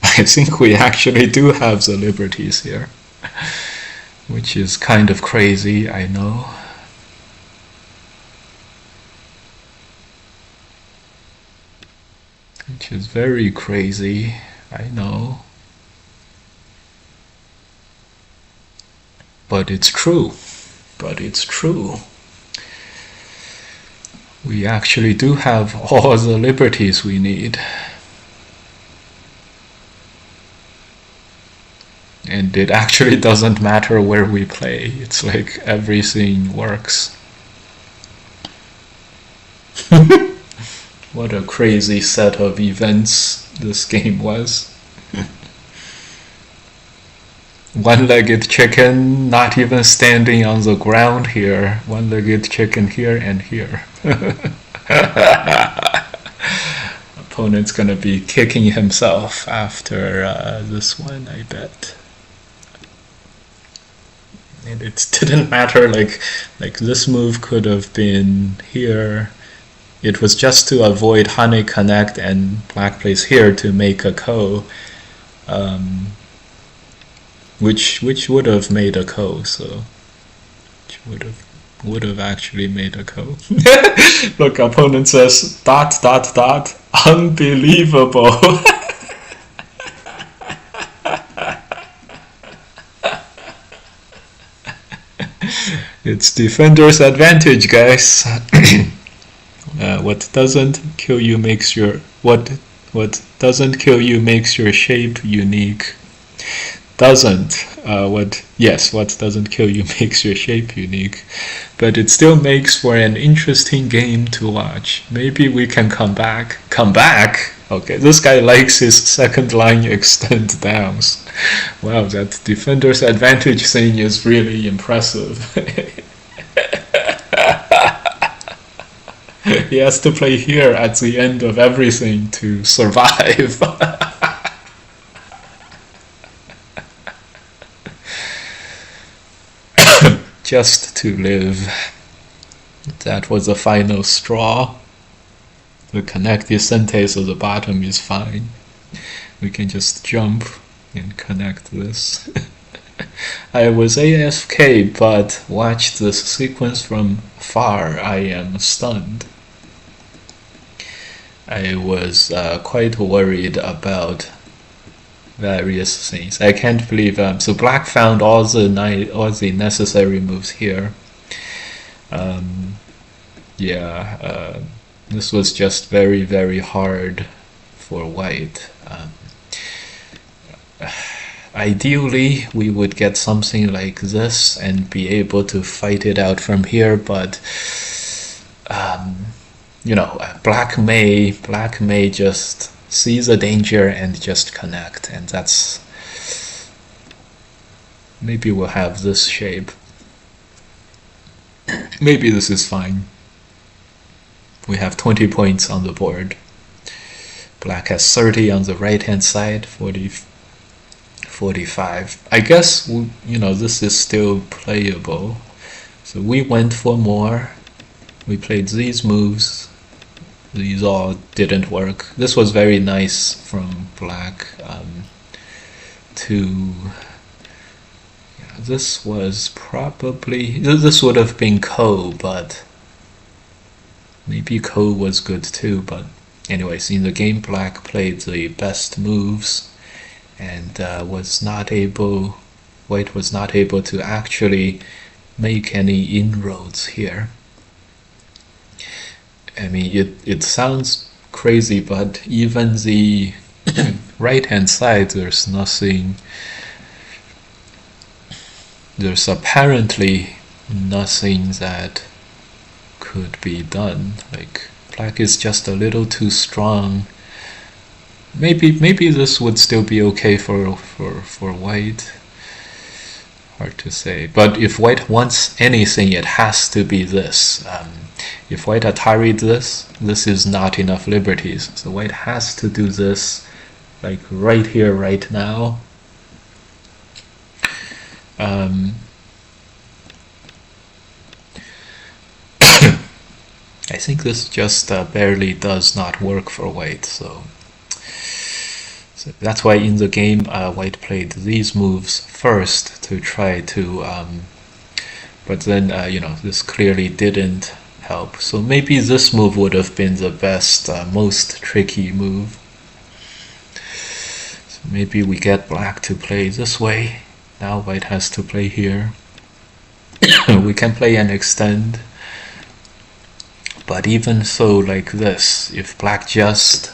I think we actually do have the liberties here, which is kind of crazy, I know. Which is very crazy, I know. But it's true. But it's true. We actually do have all the liberties we need. And it actually doesn't matter where we play. It's like everything works. What a crazy set of events this game was. One-legged chicken not even standing on the ground here. One-legged chicken here and here. Opponent's gonna be kicking himself after this one, I bet. And it didn't matter, like this move could have been here. It was just to avoid honey connect and black plays here to make a ko. Which would have made a ko, so which would have actually made a ko. Look, opponent says ... unbelievable. It's defender's advantage, guys. What doesn't kill you makes your what doesn't kill you makes your shape unique. What doesn't kill you makes your shape unique, but it still makes for an interesting game to watch. Maybe we can come back. Okay, this guy likes his second line extend downs. Wow, that defender's advantage thing is really impressive. He has to play here at the end of everything to survive. Just to live. That was the final straw. The connect Yacente so the bottom is fine. We can just jump and connect this. I was AFK, but watch this sequence from far. I am stunned. I was quite worried about various things. I can't believe so black found all the necessary moves here. This was just very, very hard for white. Ideally, we would get something like this and be able to fight it out from here, but you know, black may just see the danger and just connect, and that's maybe we'll have this shape. Maybe this is fine. We have 20 points on the board. Black has 30 on the right hand side, 40, 45. I guess this is still playable. So we went for more. We played these moves. These all didn't work. This was very nice from black to. This was probably, this would have been Ko, but maybe Ko was good too. But anyways, in the game, black played the best moves and white was not able to actually make any inroads here. I mean, it sounds crazy, but even the right hand side, there's apparently nothing that could be done. Like, black is just a little too strong. Maybe this would still be okay for white. Hard to say. But if white wants anything, it has to be this. If white Atari'd this is not enough liberties. So white has to do this, like right here, right now. I think this just barely does not work for white, so that's why in the game white played these moves first to try to but then this clearly didn't help, so maybe this move would have been the best, most tricky move. So maybe we get black to play this way. Now white has to play here. We can play and extend, but even so, like this, if black just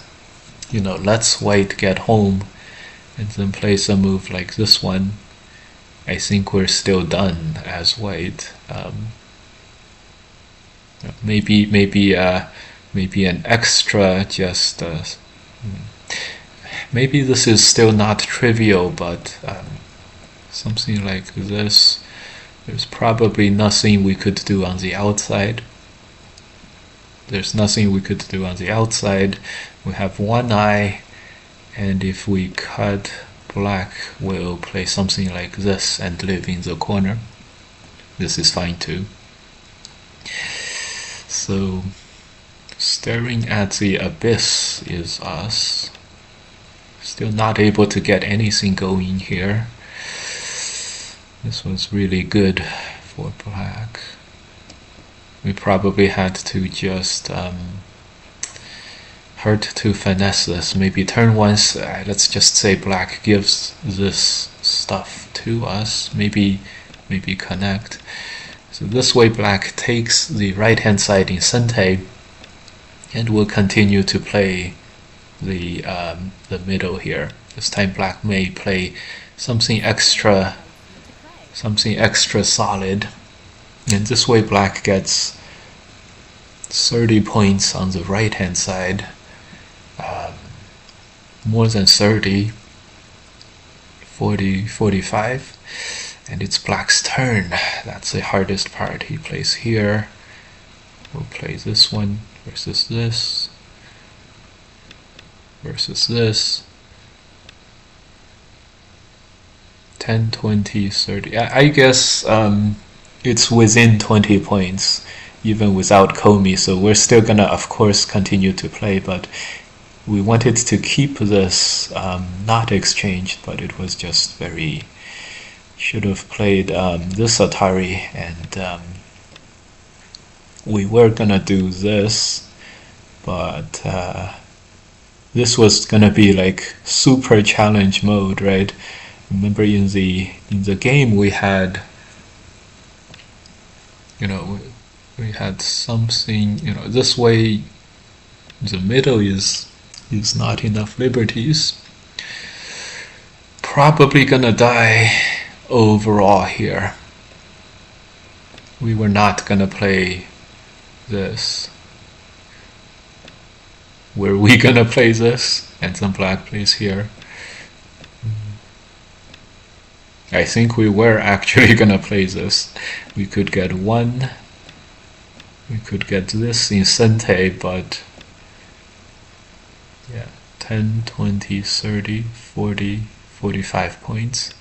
lets white get home and then plays a move like this one, I think we're still done as white. Maybe an extra, just maybe this is still not trivial, but something like this. There's probably nothing we could do on the outside. There's nothing we could do on the outside. We have one eye, and if we cut black, we'll play something like this and live in the corner. This is fine too. So staring at the abyss is us. Still not able to get anything going here. This was really good for black. We probably had to just hard to finesse this. Maybe turn once, let's just say black gives this stuff to us. Maybe connect. So this way black takes the right hand side in Sente and will continue to play the middle here. This time black may play something extra solid, and this way black gets 30 points on the right hand side, more than 30, 40, 45, and it's black's turn. That's the hardest part. He plays here, we'll play this one versus this versus this. 10, 20, 30. I guess it's within 20 points, even without Komi, so we're still gonna, of course, continue to play, but we wanted to keep this not exchanged, but it was just very... should have played this Atari, and we were gonna do this, but this was gonna be like super challenge mode, right? Remember in the game we had, we had something, this way the middle is not enough liberties. Probably gonna die overall here. We were not gonna play this. Were we gonna play this? And some black plays here. I think we were actually gonna play this. We could get one. We could get this in Sente, but yeah, 10, 20, 30, 40, 45 points.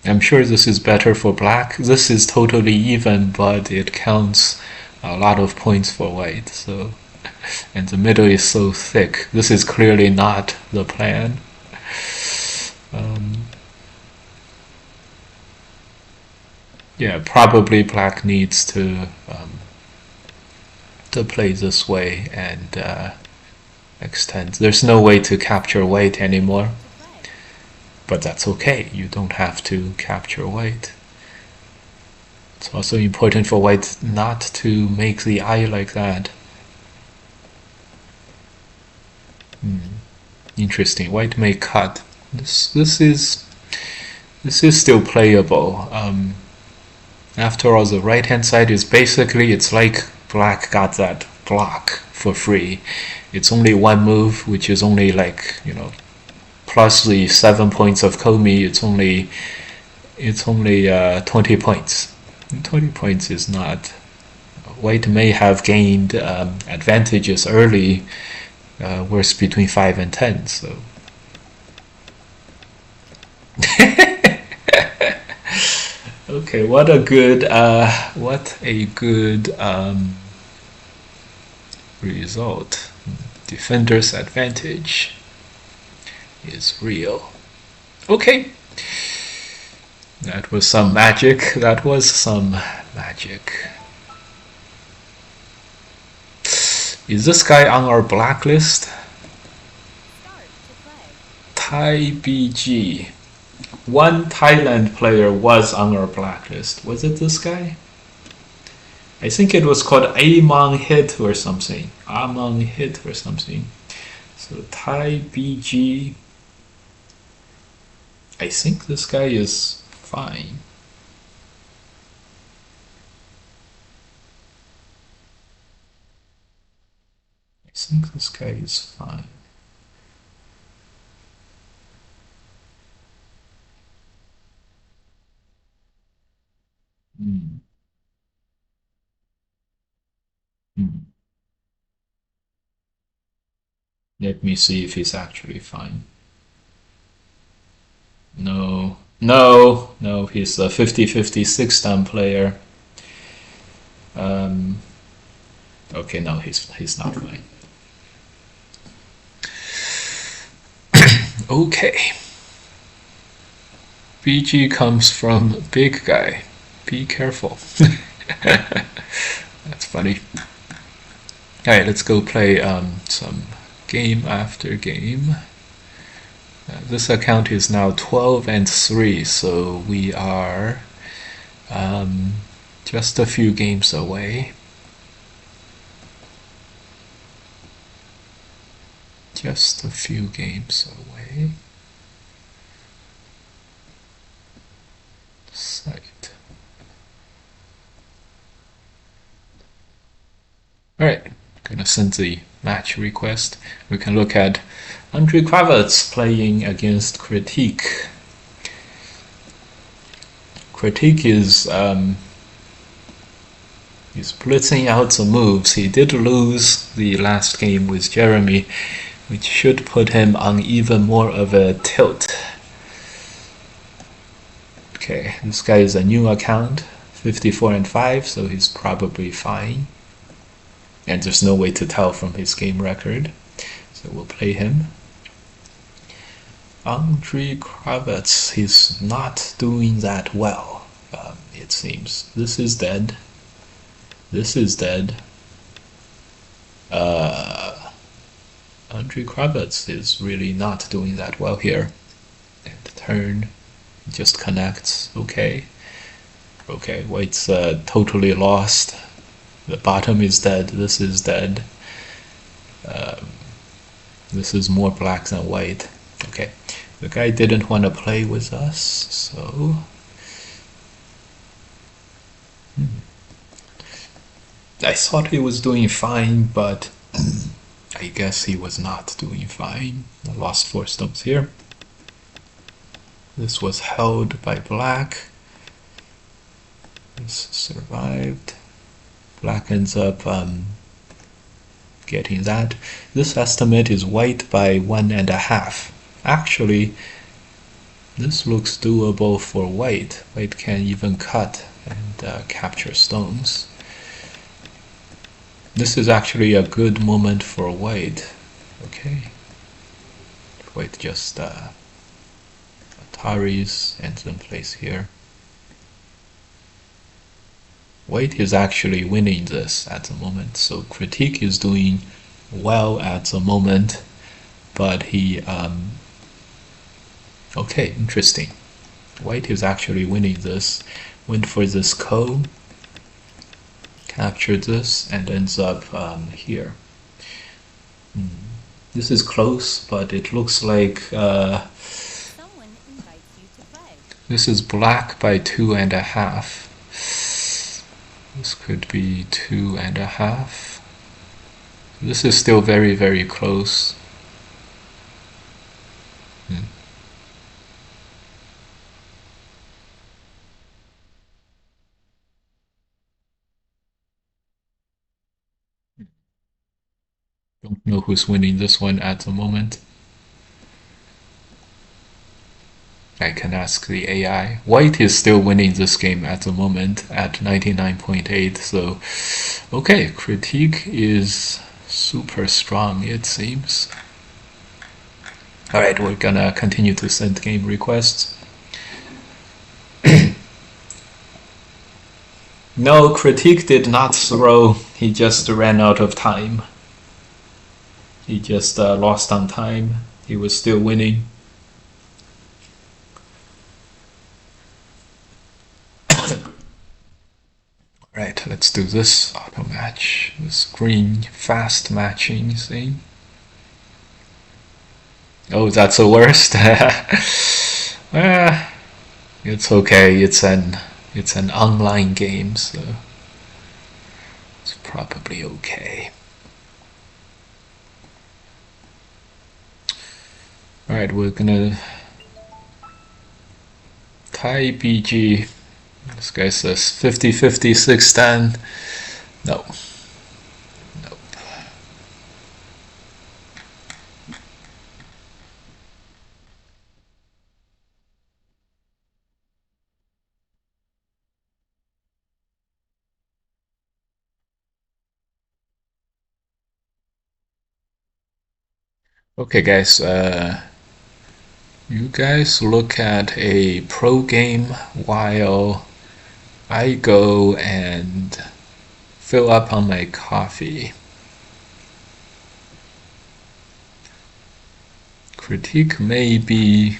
I'm sure this is better for black. This is totally even, but it counts a lot of points for white. So, and the middle is so thick. This is clearly not the plan. Yeah, probably black needs to play this way and extend. There's no way to capture white anymore. But that's okay, you don't have to capture white. It's also important for white not to make the eye like that. Interesting, white may cut. This is still playable. After all, the right hand side is basically, it's like black got that block for free. It's only one move, which is only like, plus the 7 points of Komi, it's only 20 points. And 20 points is not. White may have gained advantages early, worth between 5 and 10. So. Okay, what a good result. Defender's advantage is real. Okay, that was some magic. Is this guy on our blacklist? Thai BG. One Thailand player was on our blacklist. Was it this guy? I think it was called Among Hit or something. So Thai BG. I think this guy is fine. Let me see if he's actually fine. No, he's a 50-50 six-down player. Okay, no, he's not fine. Okay. BG comes from big guy. Be careful. That's funny. Alright, let's go play some game after game. This account is now 12-3, so we are just a few games away. Site. Alright, gonna send the match request. We can look at Andrei Kravets playing against Critique. Critique is he's blitzing out some moves. He did lose the last game with Jeremy, which should put him on even more of a tilt. Okay, this guy is a new account, 54-5, so he's probably fine. And there's no way to tell from his game record, so we'll play him. Andrei Kravets, he's not doing that well, it seems. This is dead. Andrei Kravets is really not doing that well here. And turn just connects. Okay, white's totally lost. The bottom is dead. This is dead. This is more black than white. Okay, the guy didn't want to play with us, so I thought he was doing fine, but I guess he was not doing fine. I lost 4 stones here. This was held by black. This survived. Black ends up getting that. This estimate is white by 1.5. Actually, this looks doable for white. White can even cut and capture stones. This is actually a good moment for white. Okay. White just Ataris ends in place here. White is actually winning this at the moment, so Critique is doing well at the moment, but he okay, interesting. White is actually winning this. Went for this ko, captured this, and ends up here. This is close, but it looks like Someone invites you to play. this is black by 2.5. This could be 2.5. This is still very, very close. Don't know who's winning this one at the moment. I can ask the AI. White is still winning this game at the moment at 99.8, so okay, Critique is super strong, it seems. Alright, we're gonna continue to send game requests. No, Critique did not throw, he just ran out of time. He just lost on time. He was still winning. Right, let's do this auto match. This green fast matching thing. Oh, that's the worst. It's okay. It's an online game, so it's probably okay. All right, we're gonna Thai BG. This guy says 50-50 6 stand. No. Nope. Okay, guys. You guys look at a pro game while I go and fill up on my coffee. Critique may be,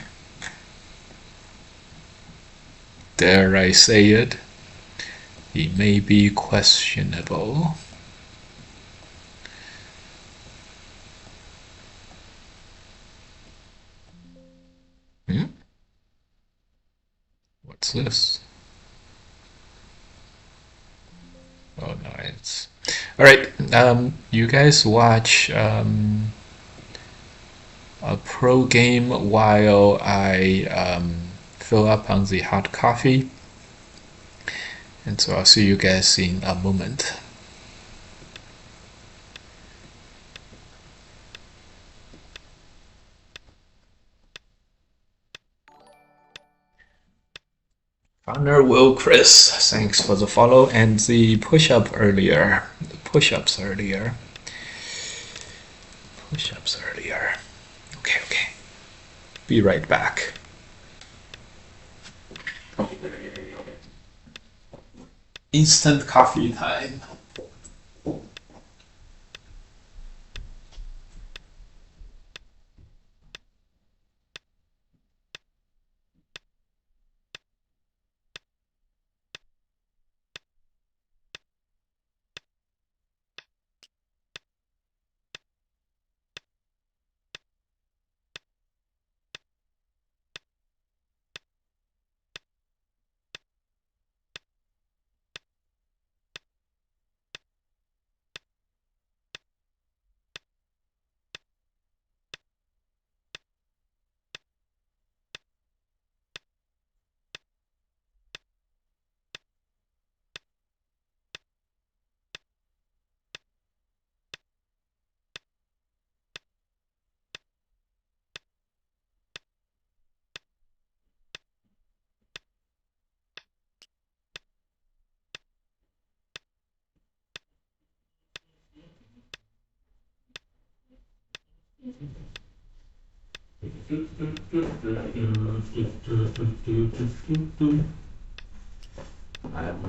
dare I say it, he may be questionable. What's this? Oh no, it's all right. You guys watch a pro game while I fill up on the hot coffee, and so I'll see you guys in a moment. Founder Will Chris, thanks for the follow and the push-up earlier. The push-ups earlier. Push-ups earlier. Okay, okay. Be right back. Instant coffee time. I'm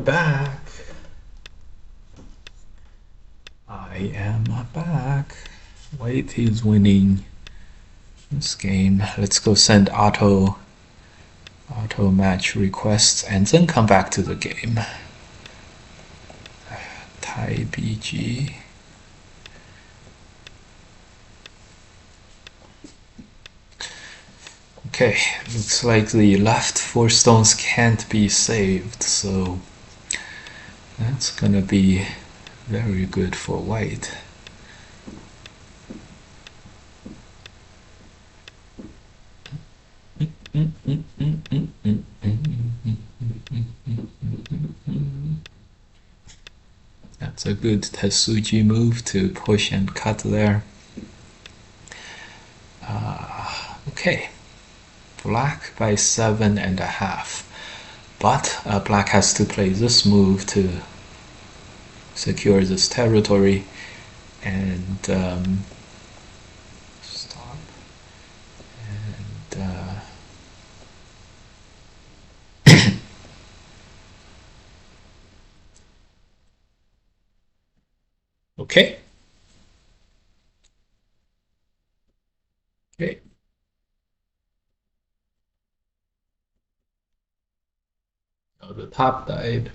back. I am back. Weiqi is winning this game. Let's go send auto match requests and then come back to the game. Thai BG. Okay, looks like the left 4 stones can't be saved, so that's gonna be very good for white. That's a good Tetsuji move to push and cut there. Okay, black by 7.5. But black has to play this move to secure this territory and stop. And okay. Okay. Now the top died.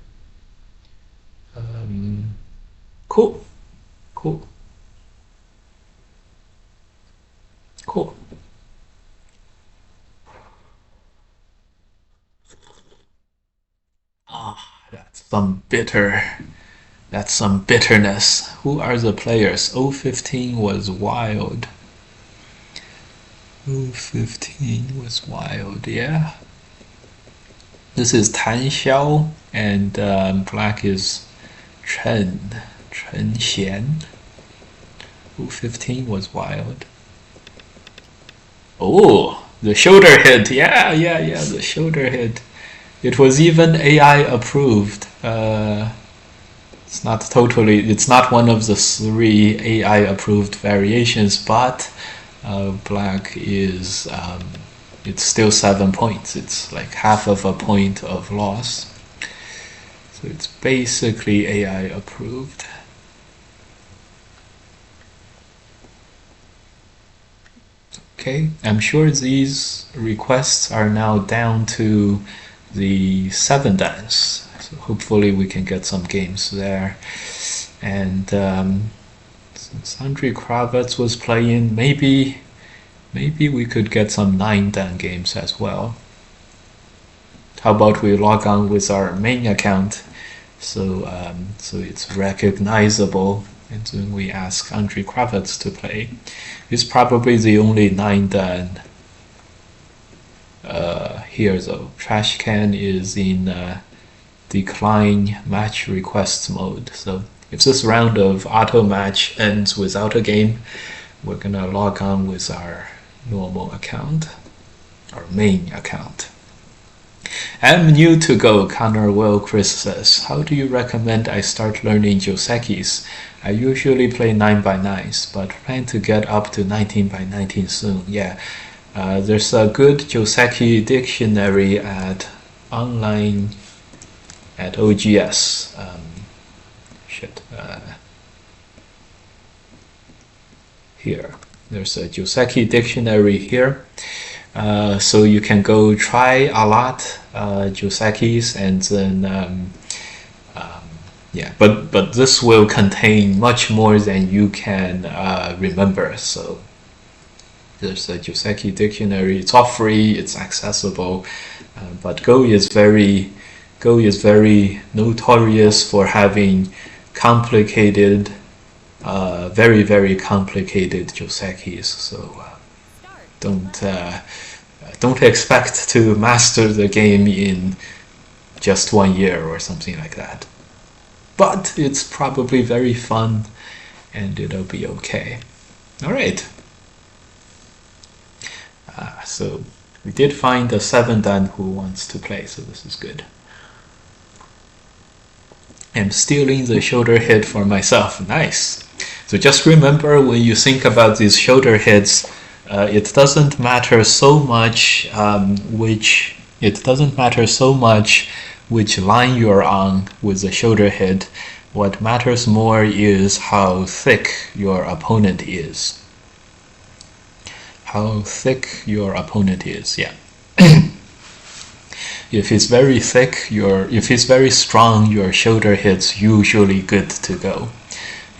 Cool. Cool. Cool. That's some bitterness. Who are the players? 015 was wild. 015 was wild, yeah. This is Tan Xiao, and black is Chen Xian. 015 was wild. Oh, the shoulder hit. Yeah, the shoulder hit. It was even AI approved. It's not one of the 3 AI approved variations, but black is, it's still 7 points. It's like half of a point of loss. So it's basically AI approved. Okay, I'm sure these requests are now down to the 7 dance. So hopefully we can get some games there. And since Andrei Kravets was playing, maybe we could get some 9 dan games as well. How about we log on with our main account so it's recognizable, and then we ask Andrei Kravets to play. He's probably the only 9 dan here though. Trash can is in decline match requests mode. So if this round of auto match ends without a game, we're gonna log on with our normal account, our main account. I'm new to Go, Connor Will Chris says. How do you recommend I start learning Josekis? I usually play 9x9s, but plan to get up to 19x19 soon. Yeah, there's a good Joseki dictionary at online at OGS. Here, there's a Joseki dictionary here. So you can go try a lot Josekis, and then yeah, but this will contain much more than you can remember. So there's a Joseki dictionary. It's all free. It's accessible. But Go is very notorious for having complicated, very very complicated Josekis. So don't expect to master the game in just 1 year or something like that. But it's probably very fun, and it'll be okay. All right. So we did find a 7 dan who wants to play, so this is good. I'm stealing the shoulder hit for myself. Nice. So just remember when you think about these shoulder hits, it doesn't matter so much which line you're on with the shoulder hit. What matters more is how thick your opponent is. How thick your opponent is, yeah. If it's very thick, if it's very strong, your shoulder hit's usually good to go.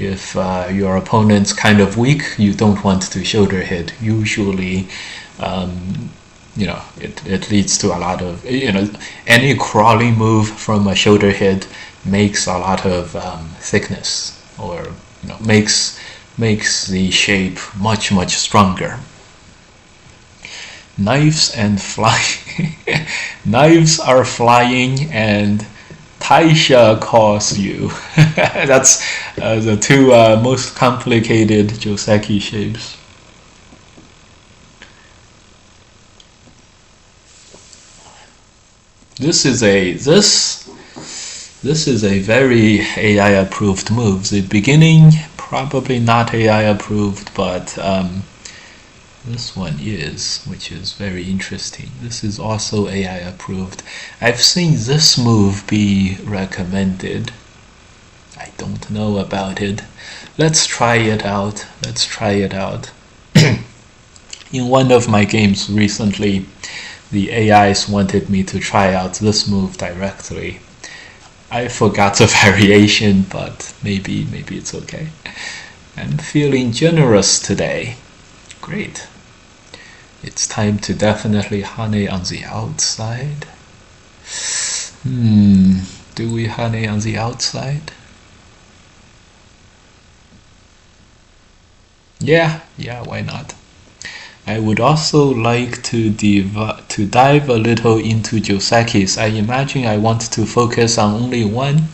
If your opponent's kind of weak, you don't want to shoulder hit. Usually, it leads to a lot of, any crawling move from a shoulder hit makes a lot of thickness, or makes the shape much stronger. Knives and flying. Knives are flying and Taisha calls you. That's the two most complicated Joseki shapes. This is a very AI approved move. The beginning probably not AI approved, but this one is, which is very interesting. This is also AI approved. I've seen this move be recommended. I don't know about it. Let's try it out. In one of my games recently, the AIs wanted me to try out this move directly. I forgot the variation, but maybe it's okay. I'm feeling generous today. Great. It's time to definitely hane on the outside. Do we hane on the outside? Yeah, why not? I would also like to dive a little into Josekis. I imagine I want to focus on only one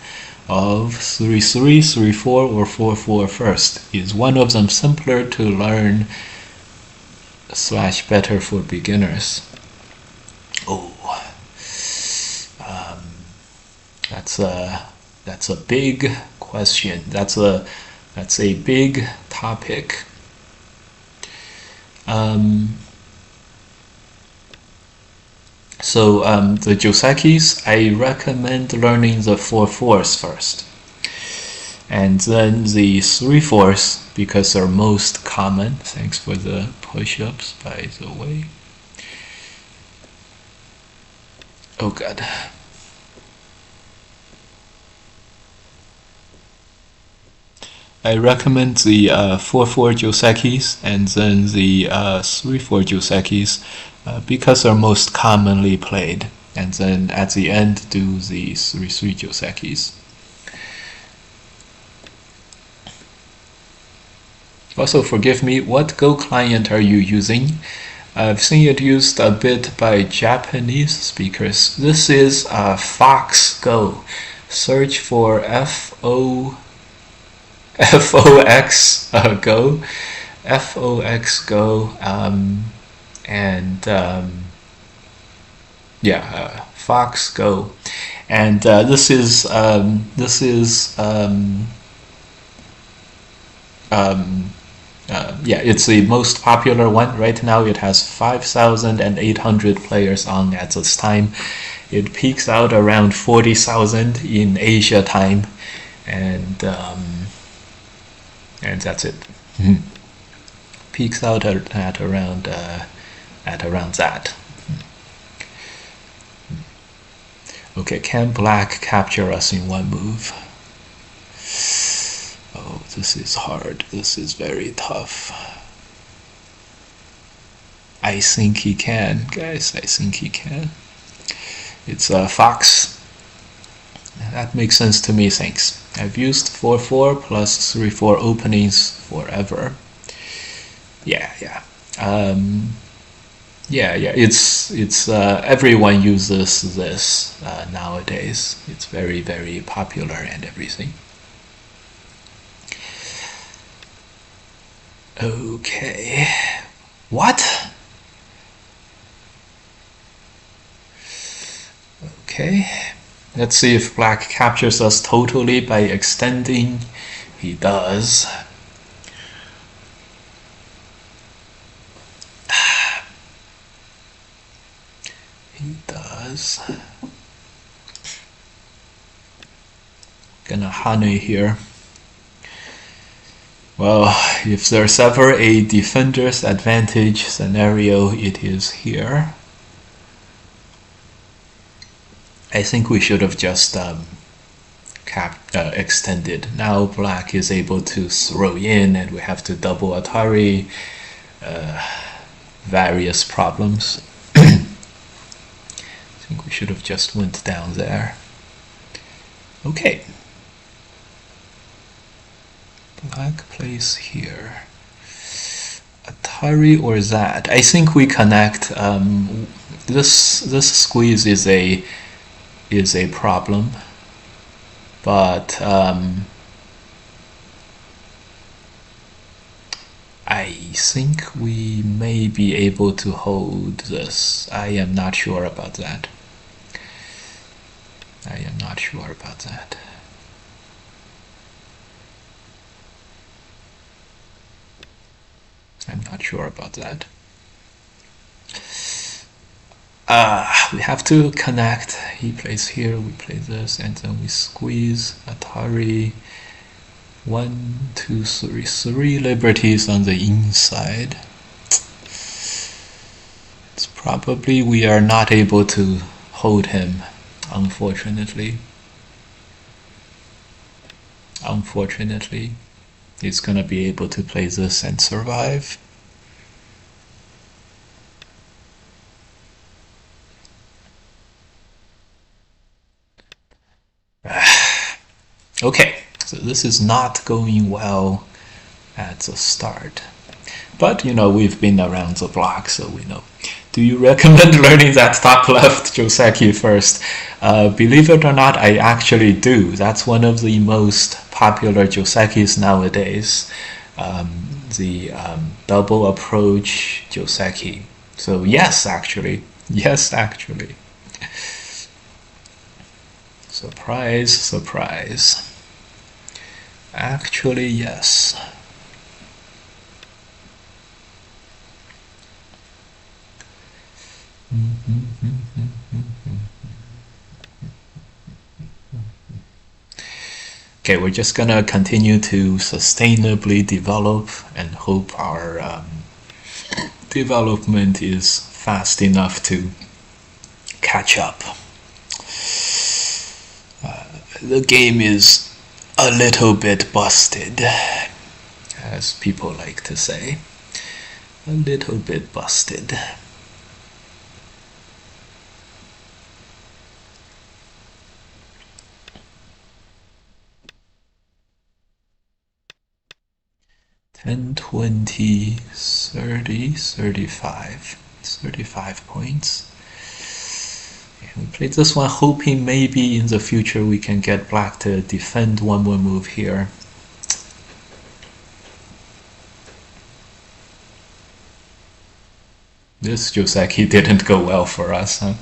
of 3-3, 3-4, or 4-4 first. Is one of them simpler to learn / better for beginners? That's a big question. That's a big topic. The Josekis, I recommend learning the 4-4s first, and then the 3-4s because they're most common. Thanks for the push-ups, by the way. Oh god. I recommend the 4-4 Josekis and then the 3-4 Josekis because they're most commonly played, and then at the end do the 3-3 Josekis. Also, forgive me, what Go client are you using? I've seen it used a bit by Japanese speakers. This is Fox Go. Search for FOX Go, FOX Go, Fox Go, and this is it's the most popular one right now. It has 5,800 players on at this time. It peaks out around 40,000 in Asia time, and that's it. Peaks out at around that. Okay, can black capture us in one move? Oh, this is hard. This is very tough. I think he can, guys. I think he can. It's Fox. That makes sense to me, thanks. I've used 4-4 plus 3-4 openings forever. Yeah. It's everyone uses this nowadays. It's very, very popular and everything. Okay. What? Okay. Let's see if black captures us totally by extending. He does. he does. Gonna honey here. Well, if there's ever a defender's advantage scenario, it is here. I think we should have just extended. Now black is able to throw in and we have to double Atari. Various problems. I think we should have just went down there. Okay. Black plays here. Atari or that? I think we connect. This squeeze is a problem, but I think we may be able to hold this. I am not sure about that. I am not sure about that. I'm not sure about that. We have to connect. He plays here, we play this, and then we squeeze Atari. 1, 2, 3, 3 liberties on the inside. It's probably we are not able to hold him, unfortunately. Unfortunately, he's gonna be able to play this and survive. Okay, so this is not going well at the start. But, you know, we've been around the block, so we know. Do you recommend learning that top left Joseki first? Believe it or not, I actually do. That's one of the most popular Josekis nowadays. The double approach Joseki. So yes, actually. Yes, actually. Surprise, surprise. Actually, yes. Okay, we're just gonna continue to sustainably develop and hope our development is fast enough to catch up. The game is a little bit busted, as people like to say. A little bit busted. Ten, 20, 30, 35. 35 points. We played this one hoping maybe in the future we can get black to defend one more move here. This Joseki didn't go well for us, huh?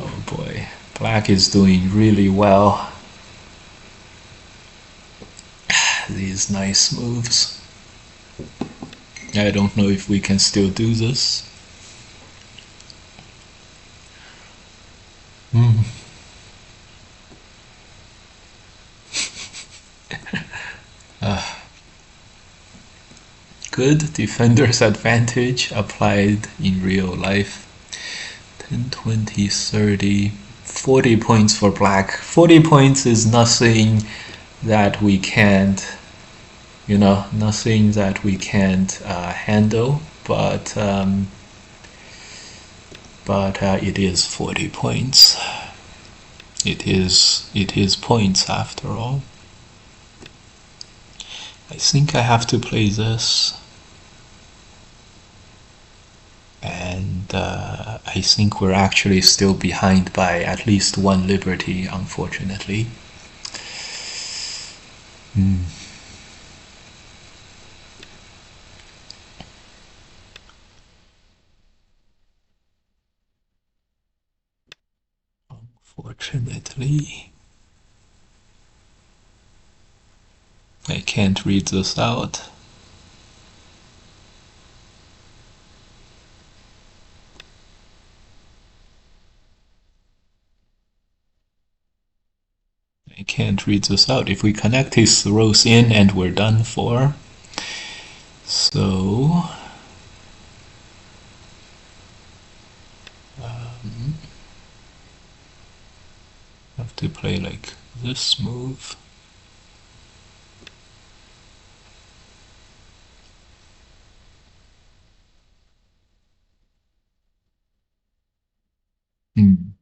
Oh boy, black is doing really well. These nice moves. I don't know if we can still do this. Good defender's advantage applied in real life. 10, 20, 30, 40 points for black. 40 points is nothing that we can't, you know, nothing that we can't handle, but it is 40 points. It is points after all. I think I have to play this, and I think we're actually still behind by at least one liberty, unfortunately. Unfortunately, I can't read this out. I can't read this out. If we connect, he throws in and we're done for. So have to play like this move.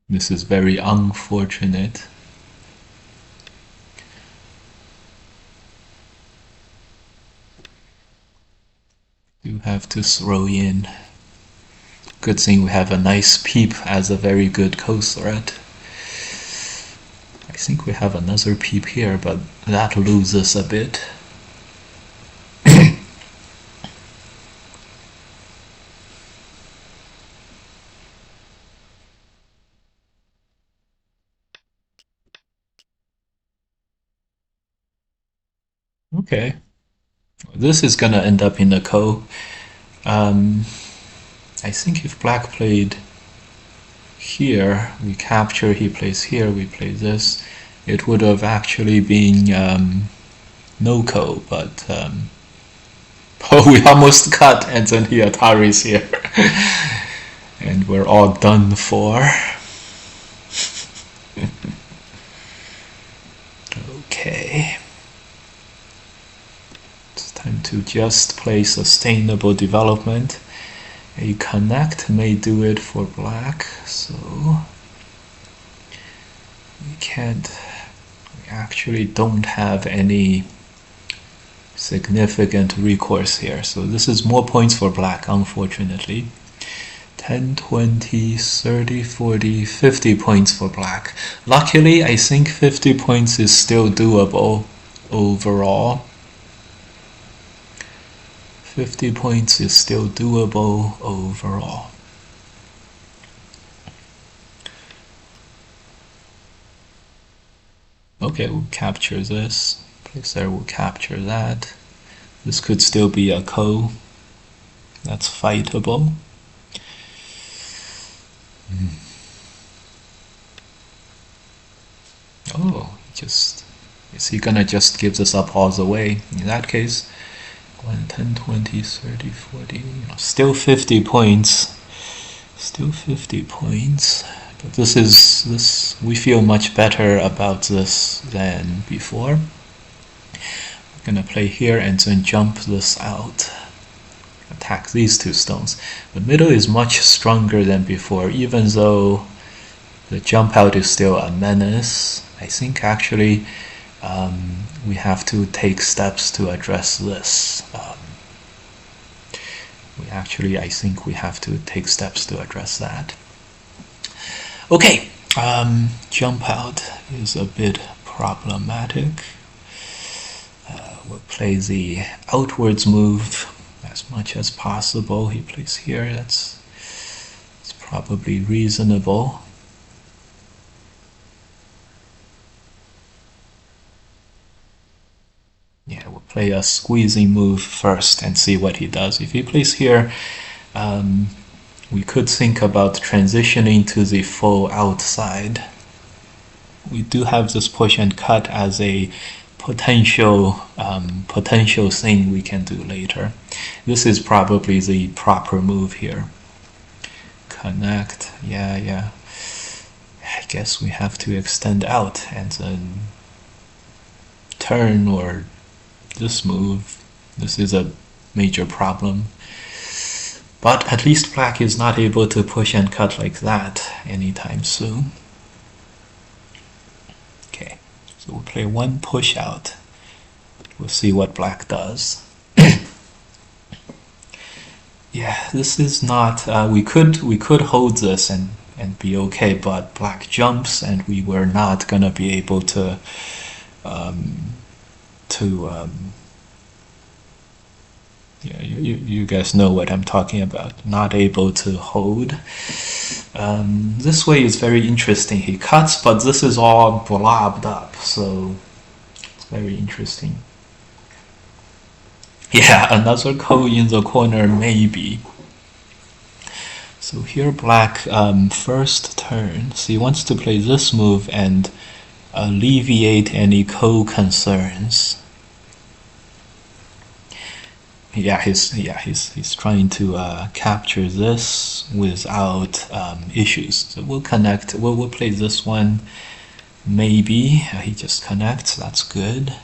This is very unfortunate. You have to throw in. Good thing we have a nice peep as a very good co-threat. I think we have another peep here, but that loses a bit. Okay. This is gonna end up in a ko. I think if black played here, we capture, he plays here, we play this, it would have actually been no ko, but oh, we almost cut, and then he Atari's here. And we're all done for. Okay. It's time to just play sustainable development. A connect may do it for black, so we actually don't have any significant recourse here. So this is more points for black, unfortunately. 10, 20, 30, 40, 50 points for black. Luckily, I think 50 points is still doable overall. 50 points is still doable overall. Okay, we'll capture this. Place there, we'll capture that. This could still be a ko. That's fightable. Oh, is he gonna just give this up all the way? In that case, 1, 10, 20, 30, 40, still 50 points. Still 50 points. But this we feel much better about this than before. We're gonna play here and then jump this out. Attack these two stones. The middle is much stronger than before, even though the jump out is still a menace. I think actually we have to take steps to address this. I think we have to take steps to address that. Okay, jump out is a bit problematic. We'll play the outwards move as much as possible. He plays here, it's probably reasonable. Yeah, we'll play a squeezing move first and see what he does. If he plays here, we could think about transitioning to the full outside. We do have this push and cut as a potential thing we can do later. This is probably the proper move here. Connect, yeah. I guess we have to extend out and then turn or this move. This is a major problem. But at least black is not able to push and cut like that anytime soon. Okay, so we'll play one push out. We'll see what black does. Yeah, this is not, we could hold this and be okay, but black jumps and we were not gonna be able to yeah, you guys know what I'm talking about. Not able to hold. This way is very interesting. He cuts, but this is all blobbed up, so it's very interesting. Yeah, another ko in the corner, maybe. So here black, first turn, so he wants to play this move and alleviate any concerns. He's trying to capture this without issues. So we'll connect. We'll play this one. Maybe he just connects. That's good.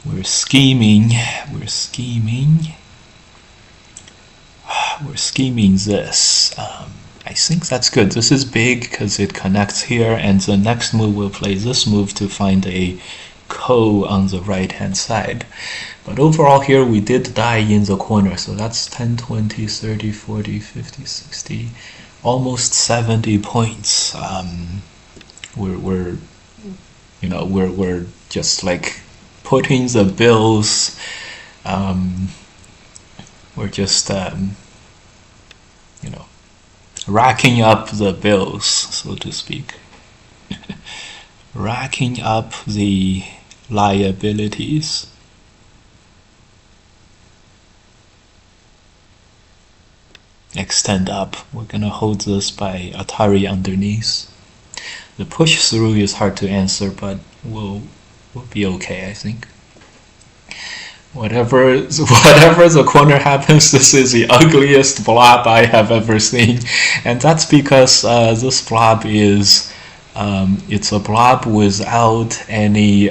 We're scheming. We're scheming. We're scheming this. I think that's good. This is big because it connects here, and the next move we'll play this move to find a ko on the right hand side. But overall here we did die in the corner, so that's 10, 20, 30, 40, 50, 60, almost 70 points. We're just like putting the bills. We're just racking up the bills, so to speak. Racking up the liabilities. Extend up. We're gonna hold this by Atari underneath. The push through is hard to answer, but we'll be okay, I think. Whatever the corner happens, this is the ugliest blob I have ever seen, and that's because this blob is it's a blob without any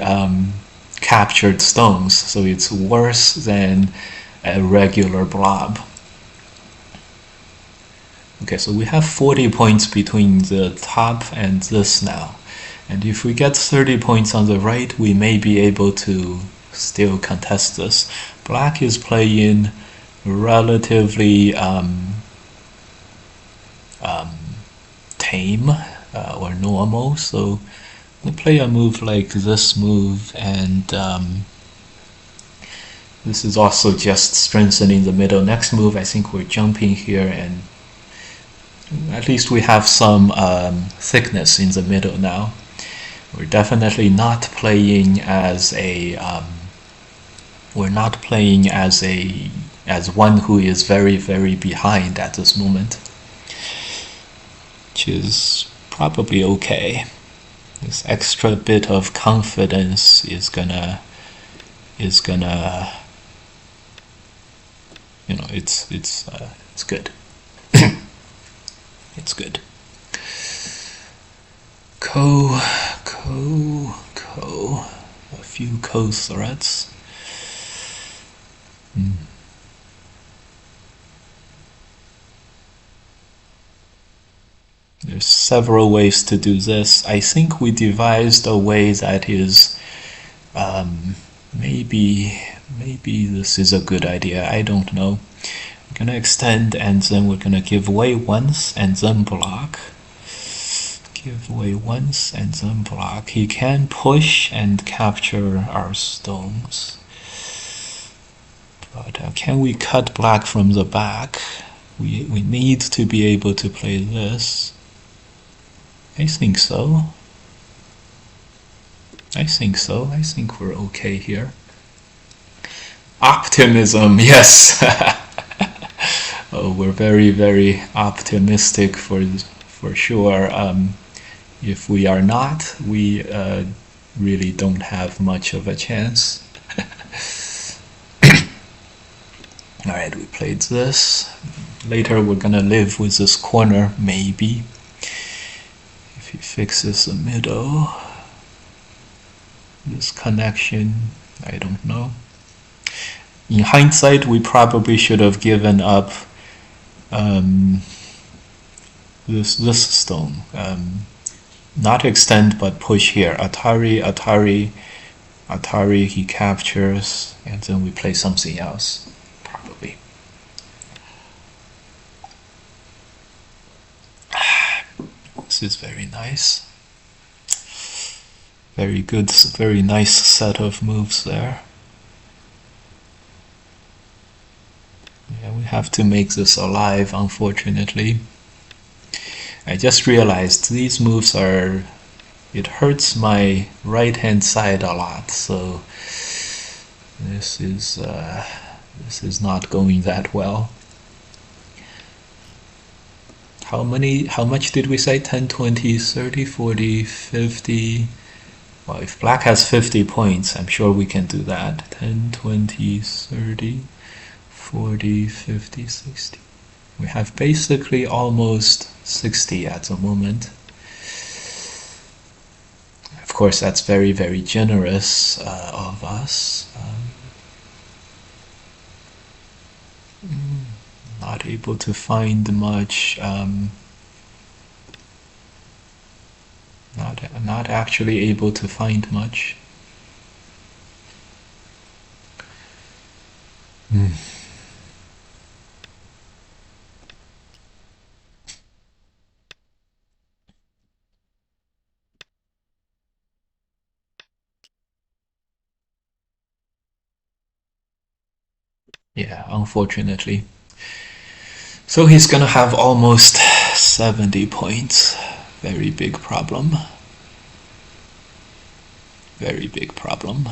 captured stones, so it's worse than a regular blob. Okay, so we have 40 points between the top and this now. And if we get 30 points on the right, we may be able to still contest this. Black is playing relatively tame or normal, so we'll play a move like this move, and this is also just strengthening the middle. Next move, I think we're jumping here, and at least we have some thickness in the middle now. We're definitely not playing as a as one who is very, very behind at this moment, which is probably okay. This extra bit of confidence is gonna it's good. It's good. Ko. A few ko threats. There's several ways to do this. I think we devised a way that is maybe this is a good idea. I don't know. We're gonna extend, and then we're gonna give way once and then block. Give way once and then block. He can push and capture our stones. But can we cut black from the back? We need to be able to play this. I think so. I think we're okay here. Optimism, yes. Oh, we're very, very optimistic for sure. If we are not, we really don't have much of a chance. Alright, we played this. Later we're gonna live with this corner, maybe. If he fixes the middle. This connection, I don't know. In hindsight, we probably should have given up this stone. Not extend, but push here. Atari, he captures, and then we play something else, probably. This is very nice. Very good, very nice set of moves there. Yeah, we have to make this alive, unfortunately. I just realized these moves it hurts my right hand side a lot, so this is not going that well. How much did we say? 10, 20, 30, 40, 50, Well, if black has 50 points, I'm sure we can do that. 10, 20, 30, 40, 50, 60. We have basically almost 60 at the moment. Of course, that's very, very generous of us. Not able to find much. Not actually able to find much. Yeah, unfortunately. So he's gonna have almost 70 points. Very big problem. Very big problem.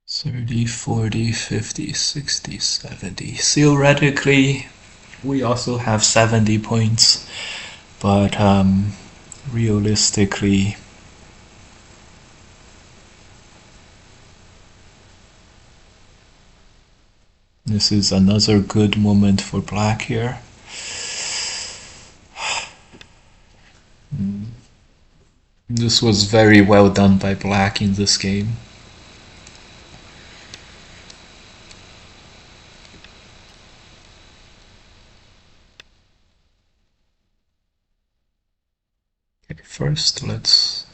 Thirty, 40, 50, 60, 70. Theoretically, we also have 70 points, but realistically, this is another good moment for black here. This was very well done by black in this game. Okay, first let's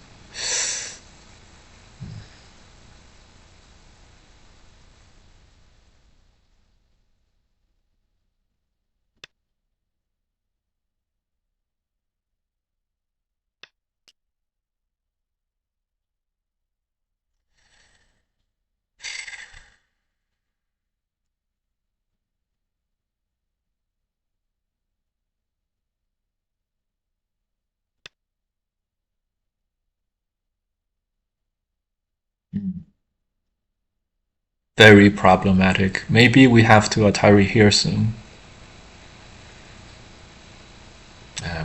very problematic. Maybe we have to Atari here soon.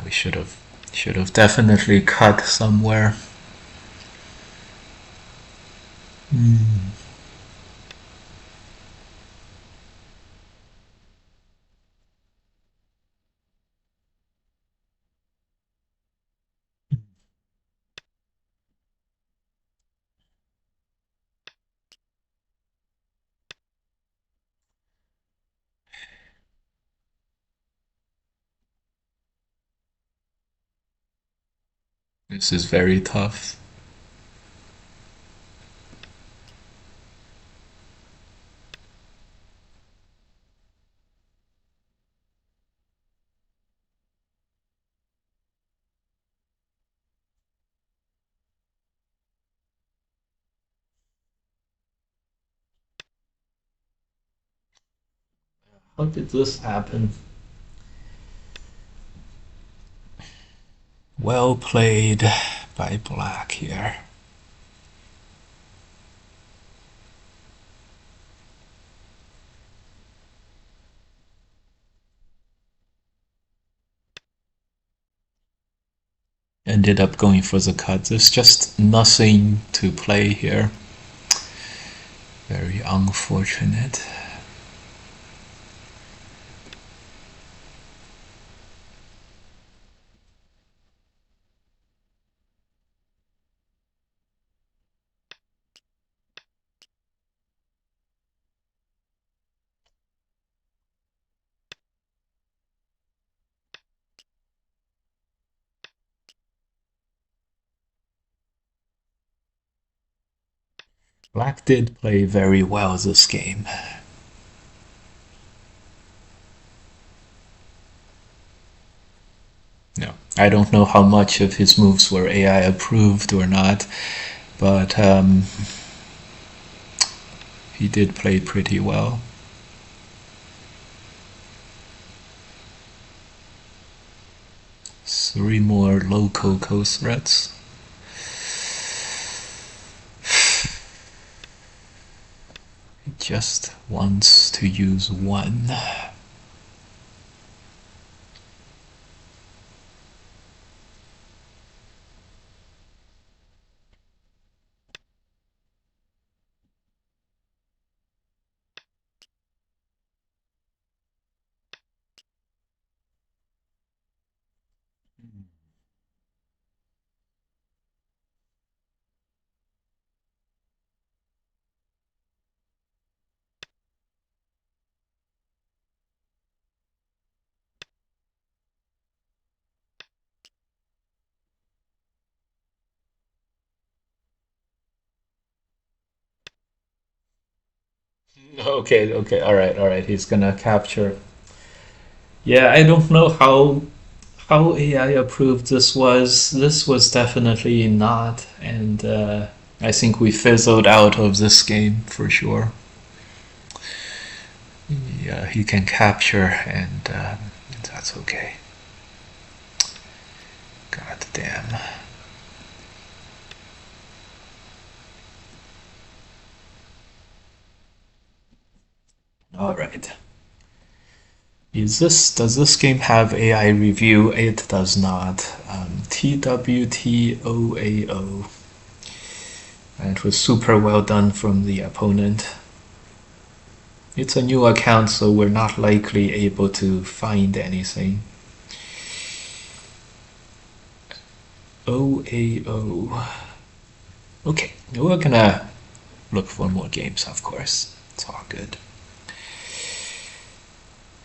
We should have definitely cut somewhere. This is very tough. How did this happen? Well played by black here. Ended up going for the cut. There's just nothing to play here. Very unfortunate. Black did play very well this game. No, I don't know how much of his moves were AI approved or not, but he did play pretty well. So Three more local code threads. It just wants to use one. Okay, okay, all right. He's gonna capture. Yeah, I don't know how AI approved this was. This was definitely not, and I think we fizzled out of this game for sure. Yeah, he can capture, and that's okay. God damn. All right. Does this game have AI review? It does not. TWTOAO. And it was super well done from the opponent. It's a new account, so we're not likely able to find anything. OAO. Okay, we're gonna look for more games, of course. It's all good.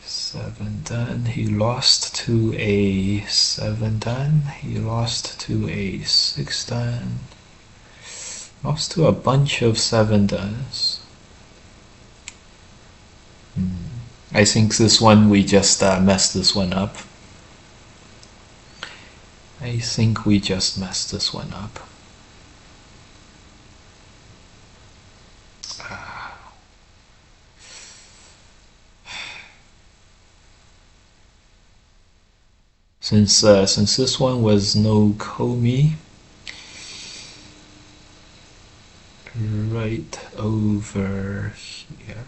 7 done. He lost to a 7 done. He lost to a 6 done. Lost to a bunch of 7 dones. I think this one we just messed this one up. I think we just messed this one up. Since this one was no Komi, right over here.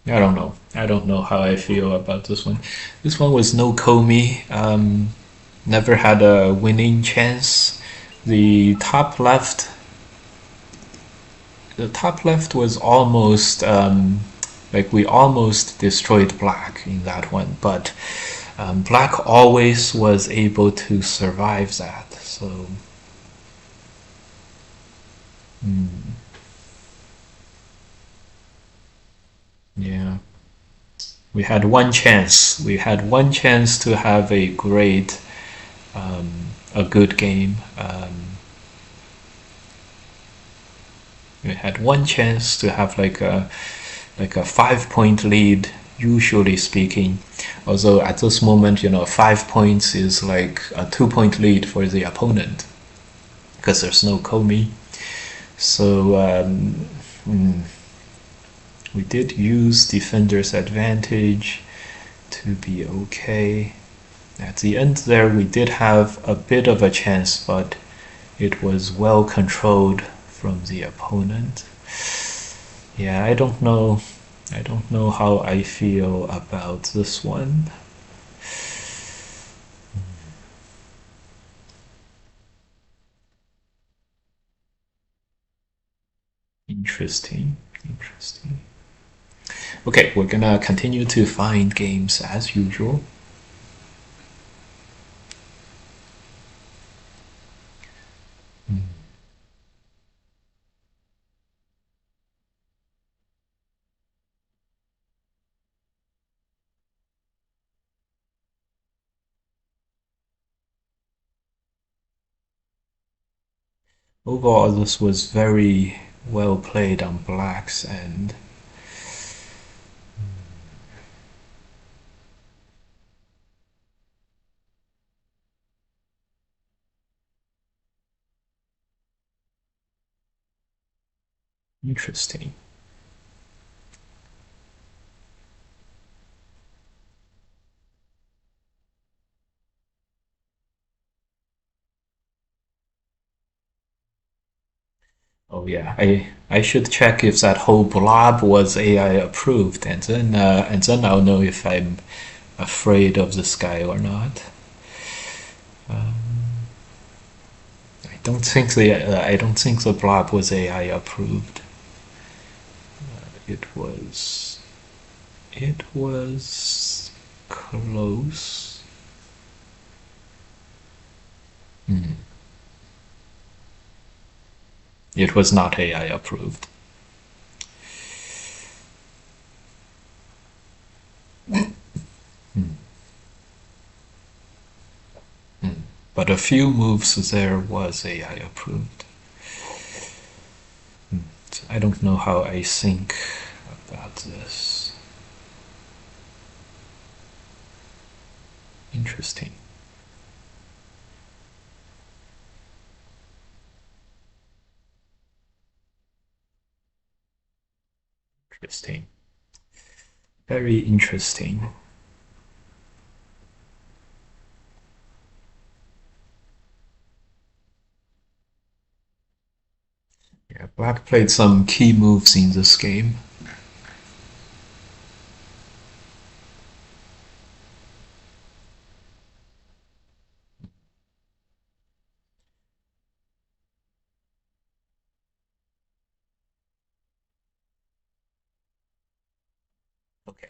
I don't know. I don't know how I feel about this one. This one was no Komi. Never had a winning chance. The top left, the top left was almost like we almost destroyed black in that one, but black always was able to survive that. So. Yeah, we had one chance. We had one chance to have a great, a good game. We had one chance to have like a 5 point lead. Usually speaking, although at this moment, 5 points is like a 2 point lead for the opponent because there's no Komi. So we did use defender's advantage to be okay. At the end there, we did have a bit of a chance, but it was well controlled from the opponent. Yeah, I don't know. I don't know how I feel about this one. Interesting. Interesting. Okay, we're gonna continue to find games as usual. Overall, this was very well played on Black's end. Interesting. yeah, I should check if that whole blob was AI approved, and then I'll know if I'm afraid of this guy or not. Um, I don't think the blob was AI approved. It was it was close. Hmm. It was not AI approved. Hmm. Hmm. But a few moves there was AI approved. Hmm. So I don't know how I think about this. Interesting. Interesting. Very interesting. Yeah, Black played some key moves in this game. Okay.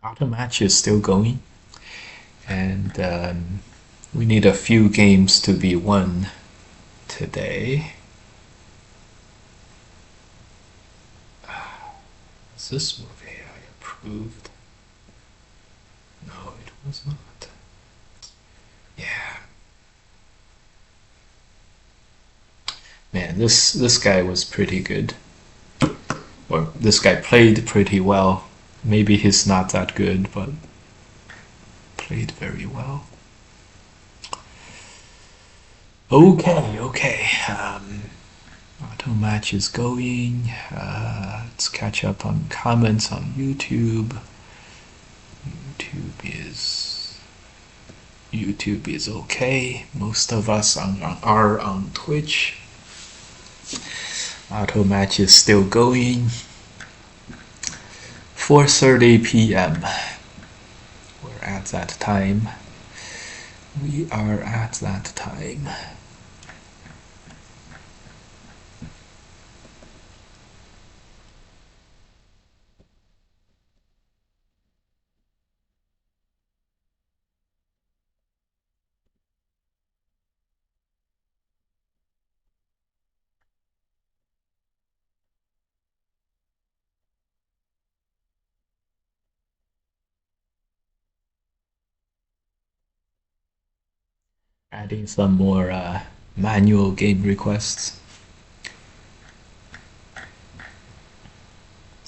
Auto match is still going, and we need a few games to be won today. Is this move AI approved? No, it was not. Yeah, man, this guy was pretty good. Or this guy played pretty well. Maybe he's not that good, but played very well. Okay, okay. Auto match is going. Let's catch up on comments on YouTube. YouTube is okay. Most of us are on Twitch. Auto match is still going. 4:30 p.m. We're at that time. We are at that time. Adding some more manual game requests.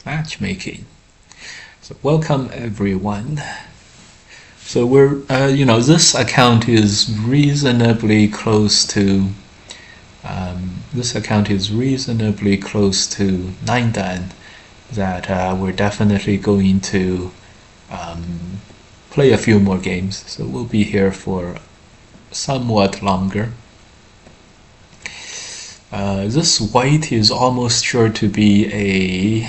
Matchmaking. So welcome everyone. So we're, this account is reasonably close to, 9 dan that we're definitely going to play a few more games. So we'll be here for somewhat longer. This white is almost sure to be a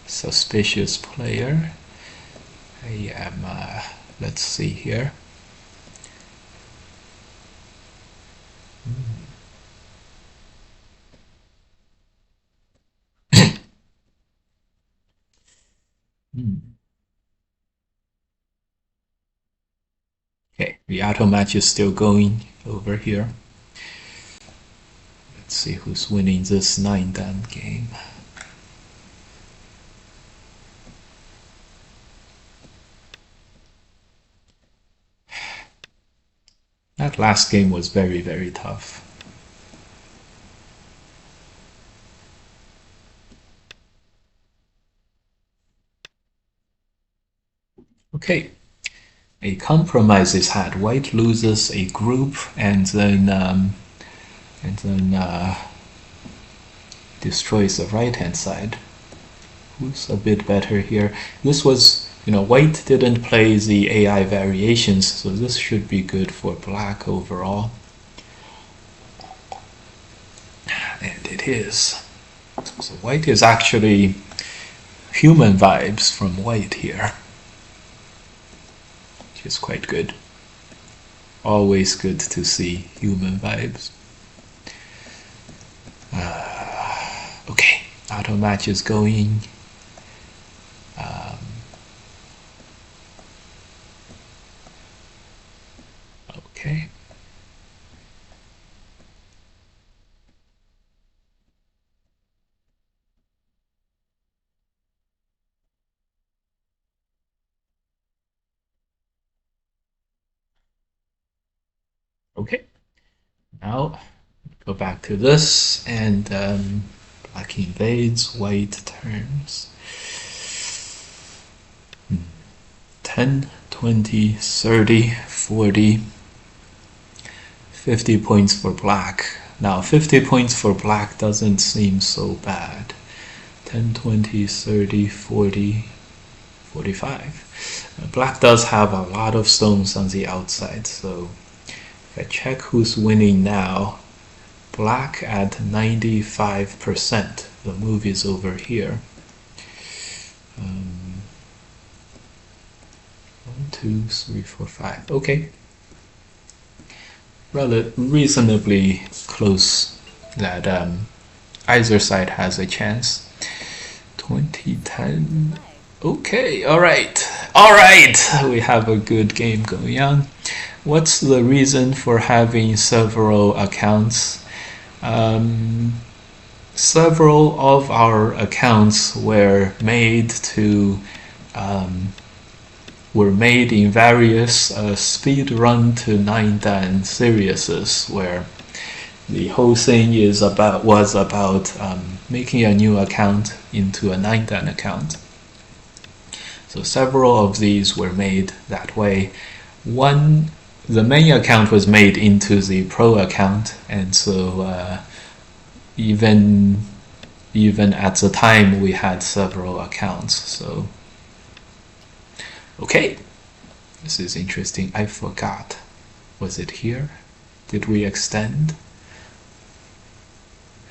suspicious player. I am, let's see here. Okay, the auto match is still going over here. Let's see who's winning this 9 dan game. That last game was very, very tough. Okay, a compromise is had. White loses a group and then destroys the right hand side. Who's a bit better here? This was, white didn't play the AI variations, so this should be good for black overall. And it white is. So white is actually human vibes from white here, which is quite good. Always good to see human vibes. Okay, auto match is going. Okay. Okay. Now go back to this, and black invades, white turns. 10, 20, 30, 40, 50 points for black. Now 50 points for black doesn't seem so bad. 10, 20, 30, 40, 45. Black does have a lot of stones on the outside, so if I check who's winning now, black at 95%. The move is over here. 1, 2, 3, 4, 5. Okay. Reasonably close that either side has a chance. 2010. Okay, alright. Alright! We have a good game going on. What's the reason for having several accounts? Several of our accounts were made in various speed run to 9-dan series, where the whole thing was about making a new account into a 9-dan account. So several of these were made that way. The main account was made into the pro account, and so even at the time we had several accounts. So okay, this is interesting. I forgot. Was it here? Did we extend?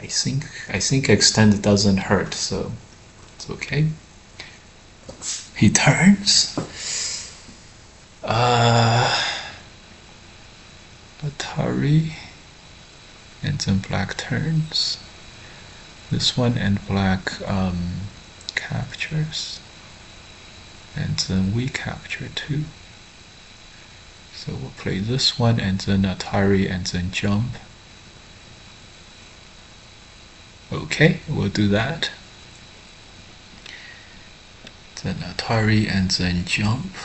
I think extend doesn't hurt, so it's okay. He turns. Atari, and then black turns. This one, and black captures, and then we capture too. So we'll play this one, and then Atari, and then jump. Okay, we'll do that. Then Atari, and then jump.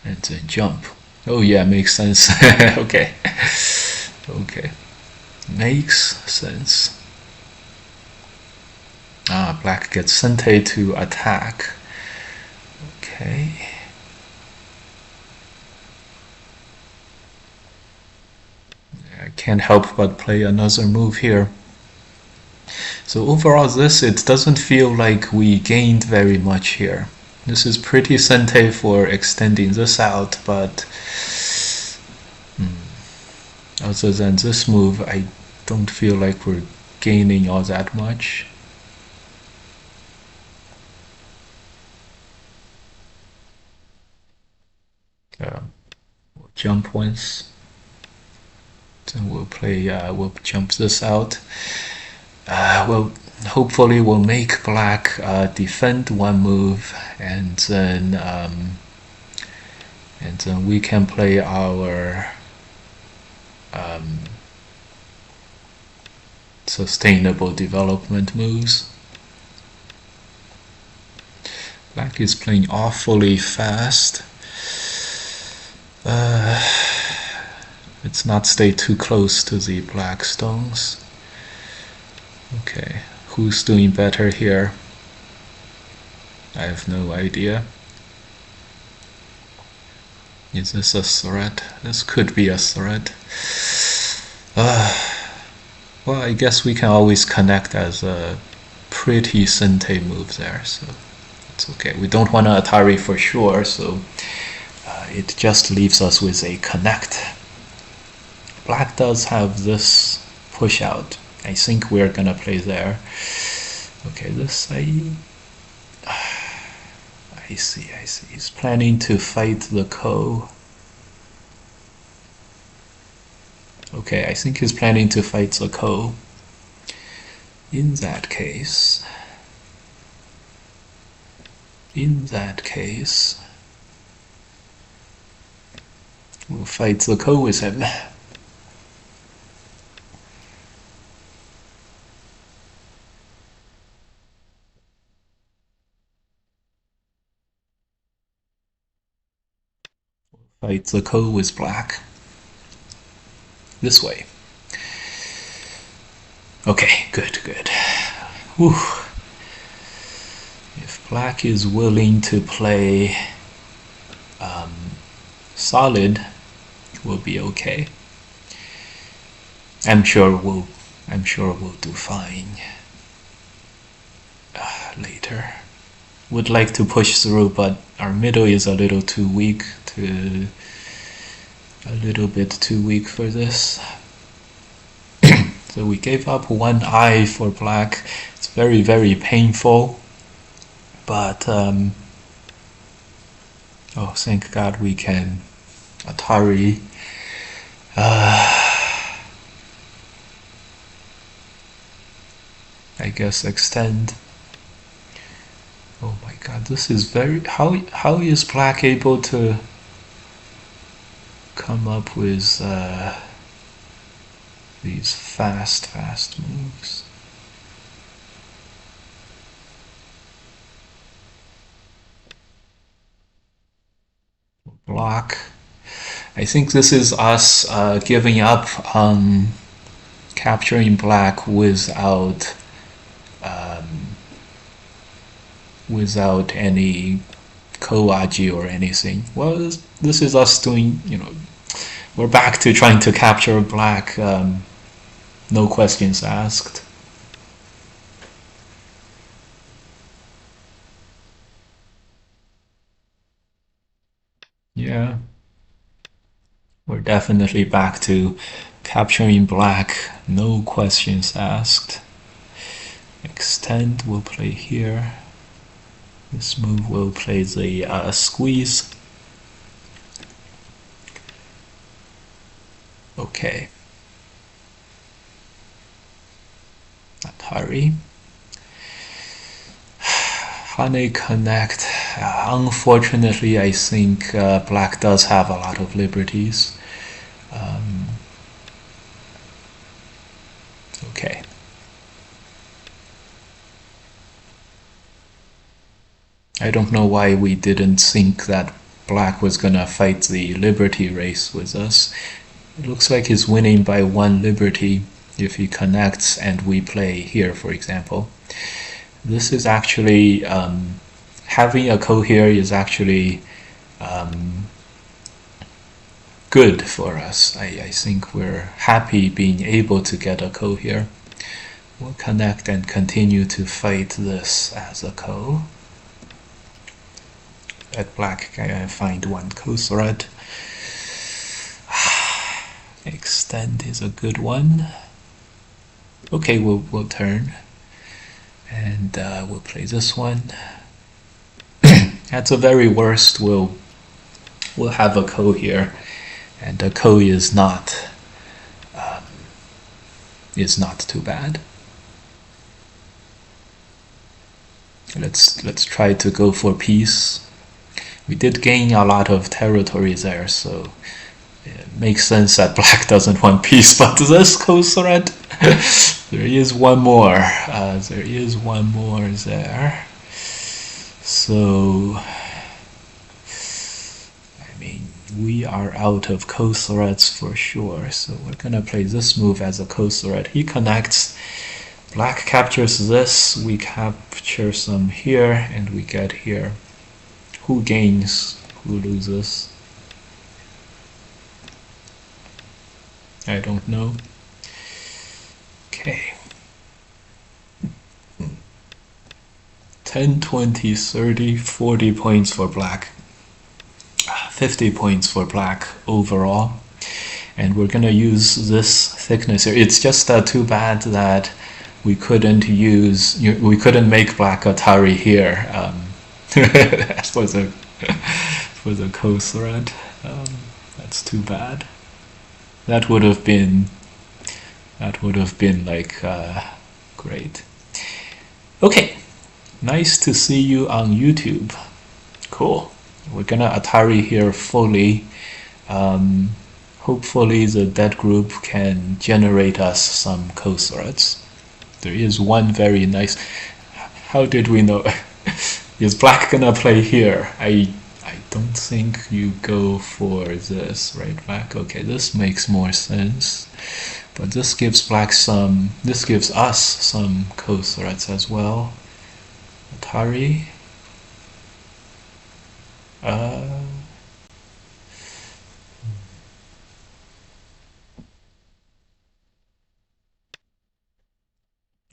And then jump. Oh yeah, makes sense. Okay. Okay. Makes sense. Black gets Sente to attack. Okay. I can't help but play another move here. So overall it doesn't feel like we gained very much here. This is pretty Sente for extending this out, but other than this move, I don't feel like we're gaining all that much. We'll jump once, then we'll play. We'll jump this out. Hopefully we'll make black defend one move, and then we can play our sustainable development moves. Black is playing awfully fast. Let's not stay too close to the black stones. Okay, who's doing better here? I have no idea. Is this a threat? This could be a threat. Well, I guess we can always connect as a pretty Sente move there, so it's okay. We don't want to Atari for sure, so it just leaves us with a connect. black does have this push out. I think we're gonna play there. Okay, this I see. He's planning to fight the ko. Okay, I think he's planning to fight the ko. In that case, we'll fight the ko with him. Fight the ko with black. This way. Okay, good. Whew. If black is willing to play solid, we'll be okay. I'm sure we'll do fine later. Would like to push through, but our middle is a little too weak for this. So we gave up one eye for black. It's very, very painful, but oh, thank God we can Atari. I guess extend. Oh my God, this is very. How is black able to come up with these fast moves? Block. I think this is us giving up on capturing black without any ko-aji or anything. Well, this is us doing, we're back to trying to capture black, no questions asked. Yeah, we're definitely back to capturing black, no questions asked. Extend will play here. This move will play the squeeze. Okay. Atari. Honey Connect. Unfortunately, I think black does have a lot of liberties. Okay. I don't know why we didn't think that black was gonna fight the liberty race with us. It looks like he's winning by 1 liberty if he connects and we play here, for example. This is actually, having a ko here is actually good for us. I think we're happy being able to get a ko here. We'll connect and continue to fight this as a ko. At black, I find 1 ko thread. Extend is a good one. Okay, we'll turn, and we'll play this one. At the very worst, we'll have a ko here, and the ko is not too bad. Let's try to go for peace. We did gain a lot of territory there, so it makes sense that black doesn't want peace. But this ko thread, there is one more. There is one more there. So, I mean, we are out of ko threads for sure. So we're gonna play this move as a ko thread. He connects. Black captures this. We capture some here, and we get here. Who gains? Who loses? I don't know. Okay. 10, 20, 30, 40 points for black. 50 points for black overall. and we're gonna use this thickness here. It's just too bad that we couldn't make black Atari here. For the code thread. That's too bad. That would have been like great. Okay, nice to see you on YouTube. Cool. We're gonna Atari here fully. Hopefully the dead group can generate us some code threads. There is one very nice. How did we know? Is black gonna play here? I don't think you go for this, right, black? Okay, this makes more sense. But this gives this gives us some code threads as well. Atari.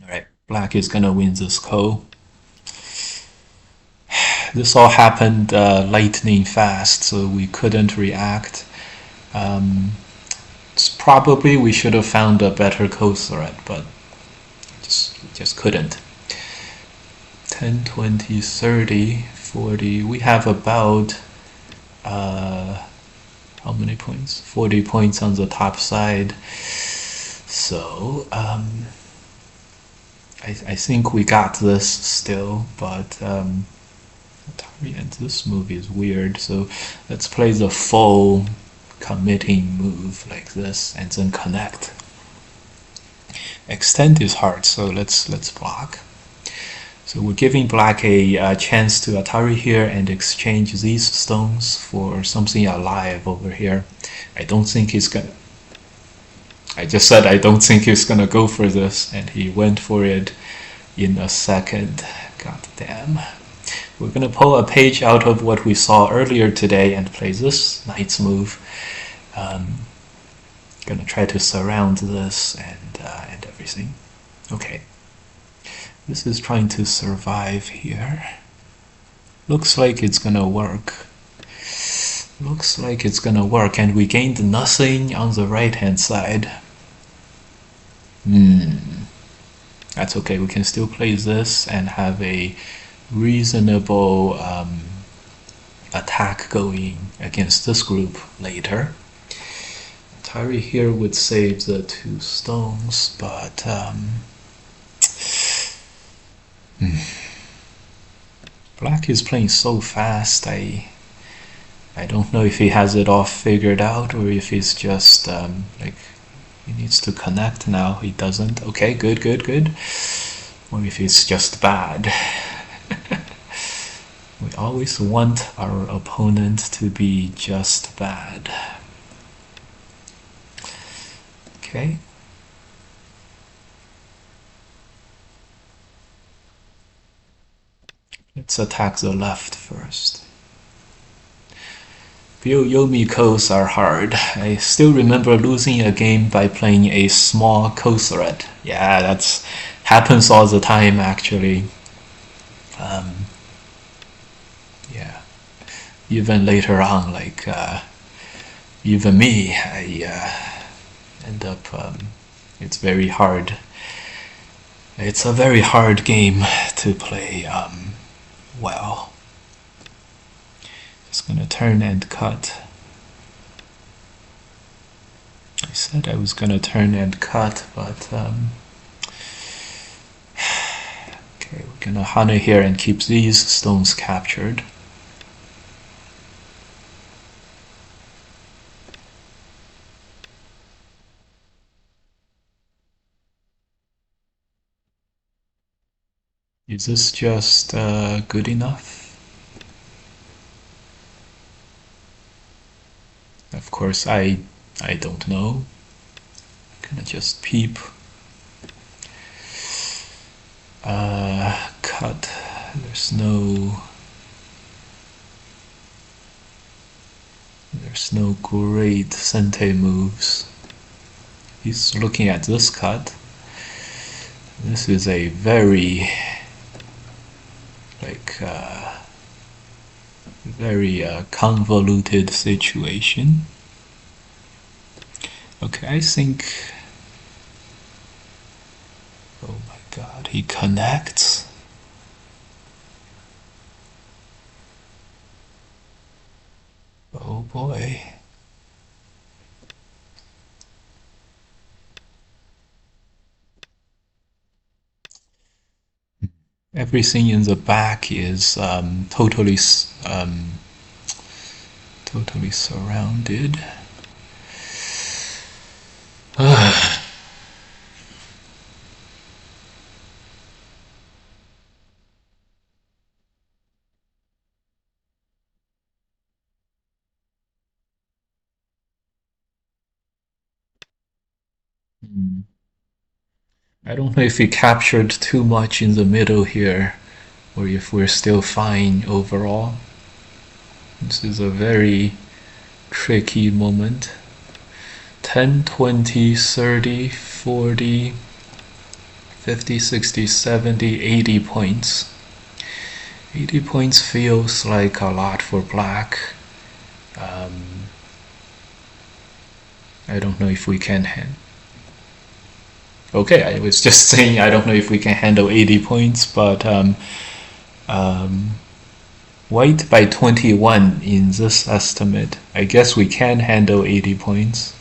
Alright, black is gonna win this code. This all happened lightning fast, so we couldn't react. Probably we should have found a better code thread, but just couldn't. 10, 20, 30, 40. We have about how many points? 40 points on the top side. So I think we got this still, but Atari and this move is weird. So let's play the full committing move like this and then connect. Extend is hard, so let's block. So we're giving black a chance to Atari here and exchange these stones for something alive over here. I don't think he's gonna. I just said I don't think he's gonna go for this, and he went for it in a second. God damn. We're gonna pull a page out of what we saw earlier today and play this knight's move. Gonna try to surround this and everything. Okay. This is trying to survive here. Looks like it's gonna work. Looks like it's gonna work, and we gained nothing on the right hand side. That's okay, we can still play this and have a reasonable attack going against this group later. Atari here would save the 2 stones, but black is playing so fast. I don't know if he has it all figured out or if he's just like he needs to connect now. He doesn't. Okay, good. Or if he's just bad. We always want our opponent to be just bad. Okay. Let's attack the left first. Yomi codes are hard. I still remember losing a game by playing a small code thread. Yeah, that's happens all the time actually. Yeah, even later on, like even me, I end up. It's very hard. It's a very hard game to play. Well, just gonna turn and cut. I said I was gonna turn and cut, but okay, we're gonna Hana here and keep these stones captured. Is this just good enough? Of course, I don't know. I'm gonna just peep. Cut. There's no great Sente moves. He's looking at this cut. This is a very very convoluted situation. Okay, I think. Oh my god, he connects. Oh boy. Everything in the back is totally surrounded. I don't know if we captured too much in the middle here, or if we're still fine overall. This is a very tricky moment. 10, 20, 30, 40, 50, 60, 70, 80 points. 80 points feels like a lot for black. I don't know if we can okay, I was just saying I don't know if we can handle 80 points, but white by 21 in this estimate. I guess we can handle 80 points.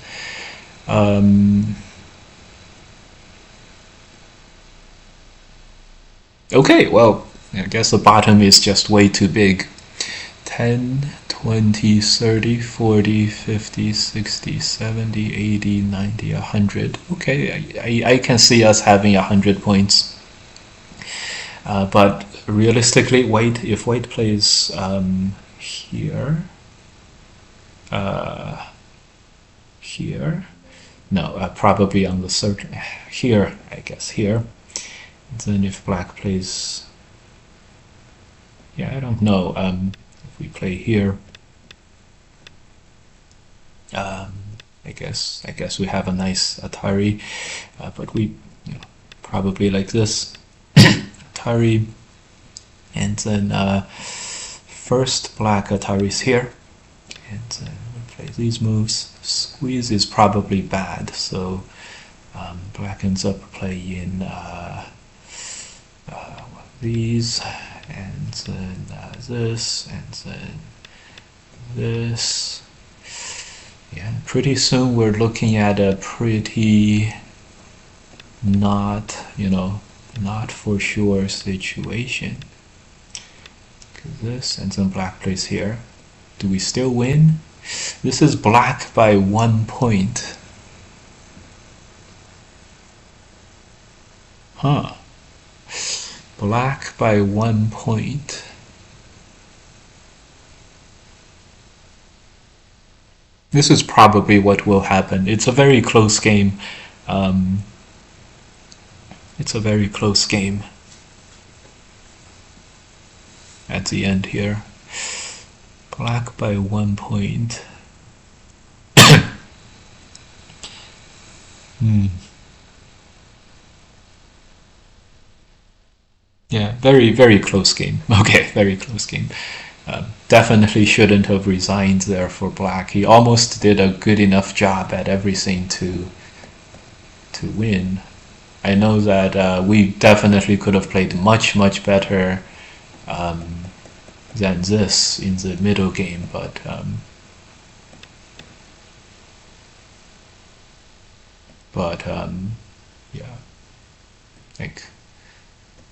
Okay, well, I guess the bottom is just way too big. 10, 20, 30, 40, 50, 60, 70, 80, 90, 100. Okay, I can see us having 100 points. But realistically, if white plays here, here, no, probably on the certain, here, I guess, here. Then if black plays, yeah, I don't know, if we play here, I guess we have a nice Atari, but we probably like this Atari, and then first black Atari's here, and then we play these moves. Squeeze is probably bad, so black ends up playing these, and then this, and then this. Yeah, pretty soon we're looking at a pretty not for sure situation. This, and then black plays here. Do we still win? This is black by 1 point. Huh. Black by 1 point. This is probably what will happen. It's a very close game. It's a very close game at the end here. Black by 1 point. Yeah, very, very close game. Okay, very close game. Definitely shouldn't have resigned there for black. He almost did a good enough job at everything to win. I know that we definitely could have played much, much better than this in the middle game, but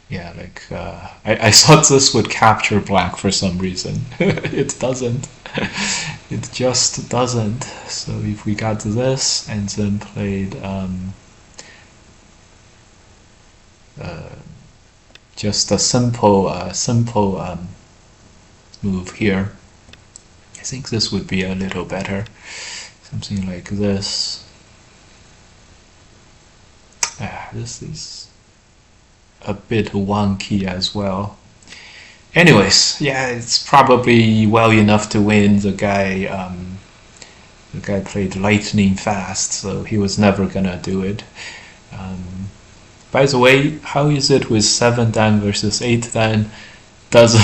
yeah, I thought this would capture black for some reason. It doesn't. It just doesn't. So if we got this and then played just a simple move here, I think this would be a little better. Something like this. This is a bit wonky as well. Anyways, yeah, it's probably well enough to win. The guy played lightning fast, so he was never gonna do it. By the way, how is it with 7 dan versus 8 dan? Does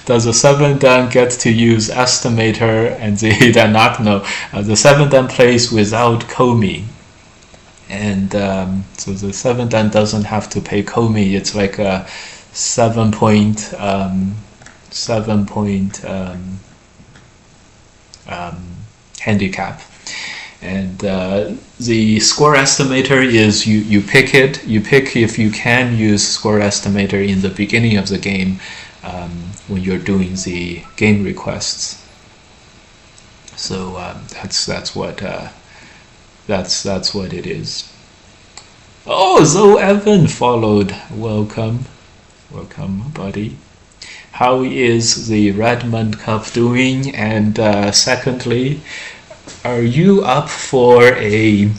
does the 7 dan get to use estimator? And the dan not know. The 7 dan plays without Komi. And so the 7 dan doesn't have to pay Komi. It's like a 7 point handicap. And the score estimator is you pick it. You pick if you can use score estimator in the beginning of the game when you're doing the game requests. So that's what it is. Oh, Zoe Evan followed. Welcome, buddy. How is the Redmond Cup doing? And secondly, are you up for a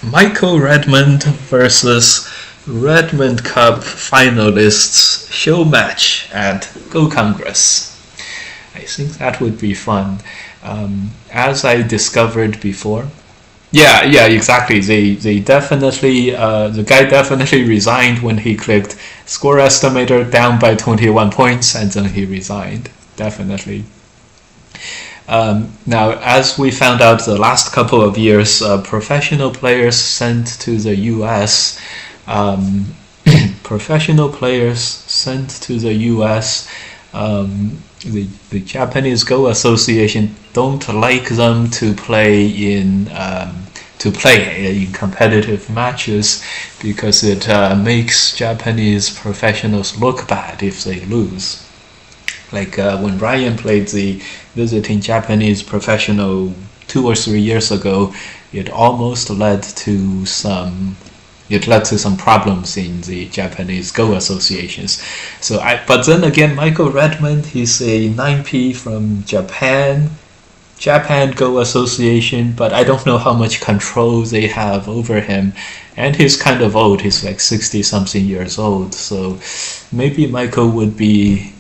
Michael Redmond versus Redmond Cup finalists show match at Go Congress? I think that would be fun. As I discovered before, yeah, exactly. They definitely the guy definitely resigned when he clicked score estimator down by 21 points, and then he resigned. Definitely. Now, as we found out the last couple of years, professional players sent to the U.S. Professional players sent to the U.S. The Japanese Go Association don't like them to play in competitive matches because it makes Japanese professionals look bad if they lose. Like when Ryan played the visiting Japanese professional 2 or 3 years ago, it almost led to some problems in the Japanese Go associations. But then again, Michael Redmond, he's a 9P from Japan Go Association, but I don't know how much control they have over him. And he's kind of old. He's like 60 something years old. So maybe Michael would be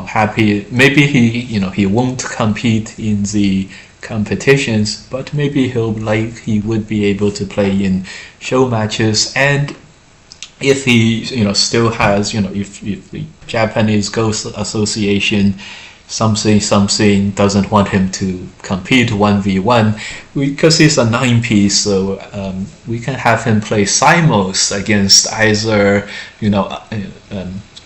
happy. Maybe he won't compete in the competitions, but maybe he would be able to play in show matches. And if he still has if the Japanese Go Association something doesn't want him to compete 1v1, because he's a 9P, so we can have him play simos against either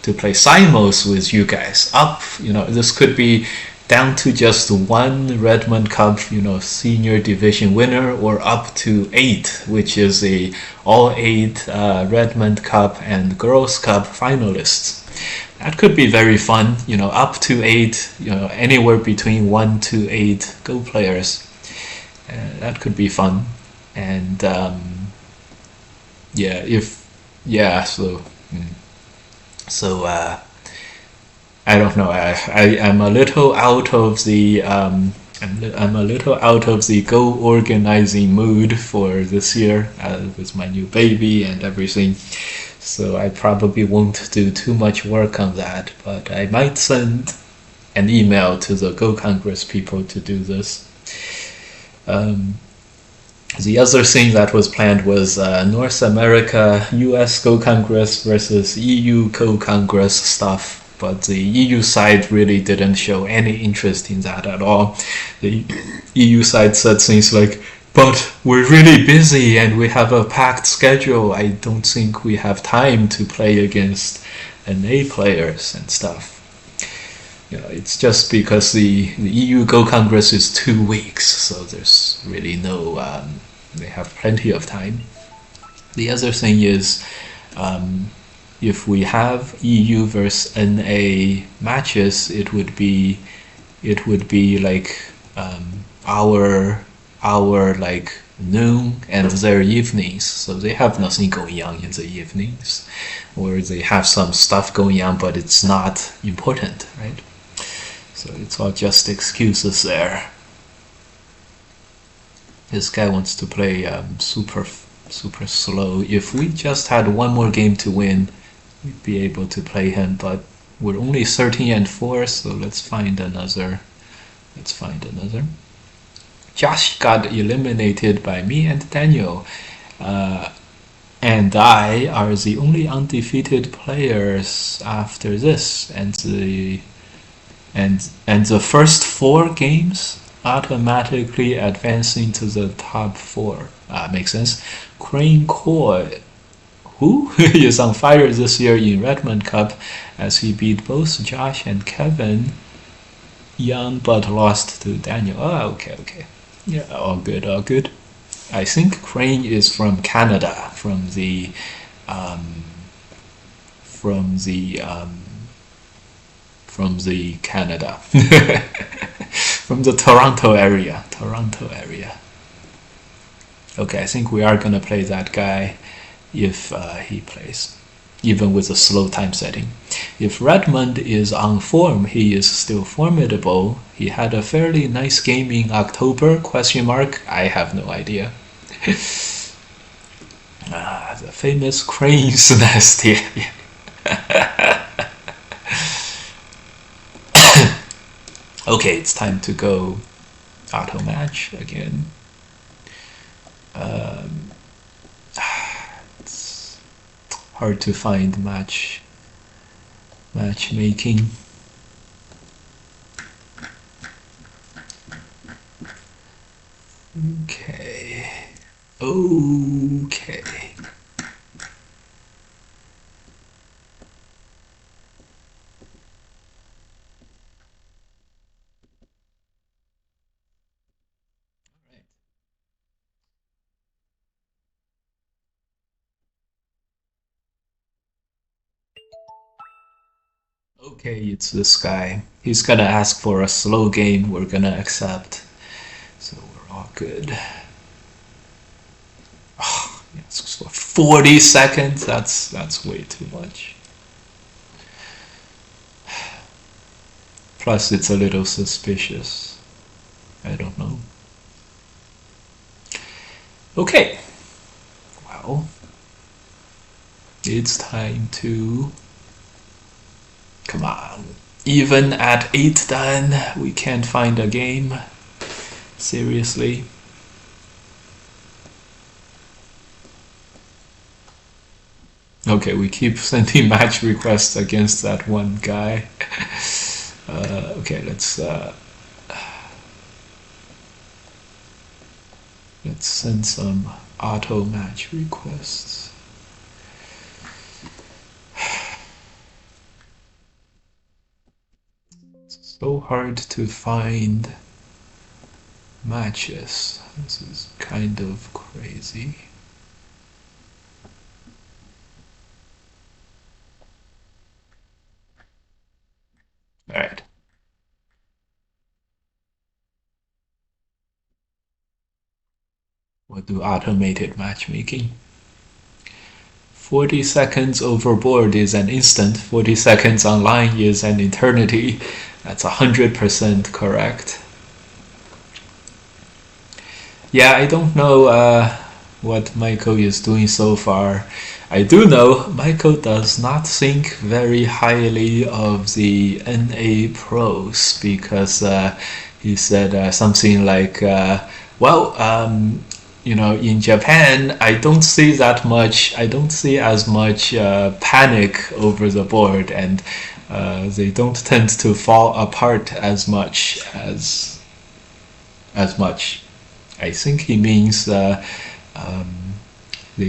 to play simos with you guys up. This could be down to just one Redmond Cup senior division winner, or up to 8, which is the all 8 Redmond Cup and Girls Cup finalists. That could be very fun, up to 8, anywhere between 1 to 8 Go players. That could be fun. And so I don't know. I'm a little out of the Go organizing mood for this year with my new baby and everything. So I probably won't do too much work on that, but I might send an email to the Go Congress people to do this. The other thing that was planned was North America US Go Congress versus EU Go Congress stuff, but the EU side really didn't show any interest in that at all. The EU side said things like, but we're really busy and we have a packed schedule. I don't think we have time to play against NA players and stuff. It's just because the EU Go Congress is 2 weeks, so there's really no, they have plenty of time. The other thing is, if we have EU versus NA matches, it would be like our like noon and their evenings, so they have nothing going on in the evenings, or they have some stuff going on, but it's not important, right? So it's all just excuses there. This guy wants to play super slow. If we just had one more game to win, we'd be able to play him, but we're only 13-4, so let's find another. Josh got eliminated by me and Daniel, and I are the only undefeated players after this, and the and the first four games automatically advancing to the top four. Makes sense. Crane Core, who is on fire this year in Redmond Cup as he beat both Josh and Kevin Young but lost to Daniel. Oh, okay. Yeah, all good, all good. I think Crane is from Canada, um, from the from the Canada, from the Toronto area. Okay, I think we are gonna play that guy if he plays, even with a slow time setting. If Redmond is on form, he is still formidable. He had a fairly nice game in October, question mark. I have no idea. The famous Crane's Nest. Okay, it's time to go auto match again. It's hard to find matchmaking. Okay. Okay, it's this guy. He's gonna ask for a slow game. We're gonna accept. So we're all good. Oh, yes, for 40 seconds. That's way too much. Plus, it's a little suspicious. I don't know. Okay. Well, it's time to. Come on. Even at 8 dan, we can't find a game. Seriously. Okay, we keep sending match requests against that one guy. Okay, let's send some auto match requests. It's so hard to find matches. This is kind of crazy. All right. We'll do automated matchmaking. 40 seconds overboard is an instant. 40 seconds online is an eternity. That's 100% correct. Yeah, I don't know what Michael is doing so far. I do know Michael does not think very highly of the NA pros because he said something like, in Japan, I don't see that much. I don't see as much panic over the board, and they don't tend to fall apart as much. I think he means they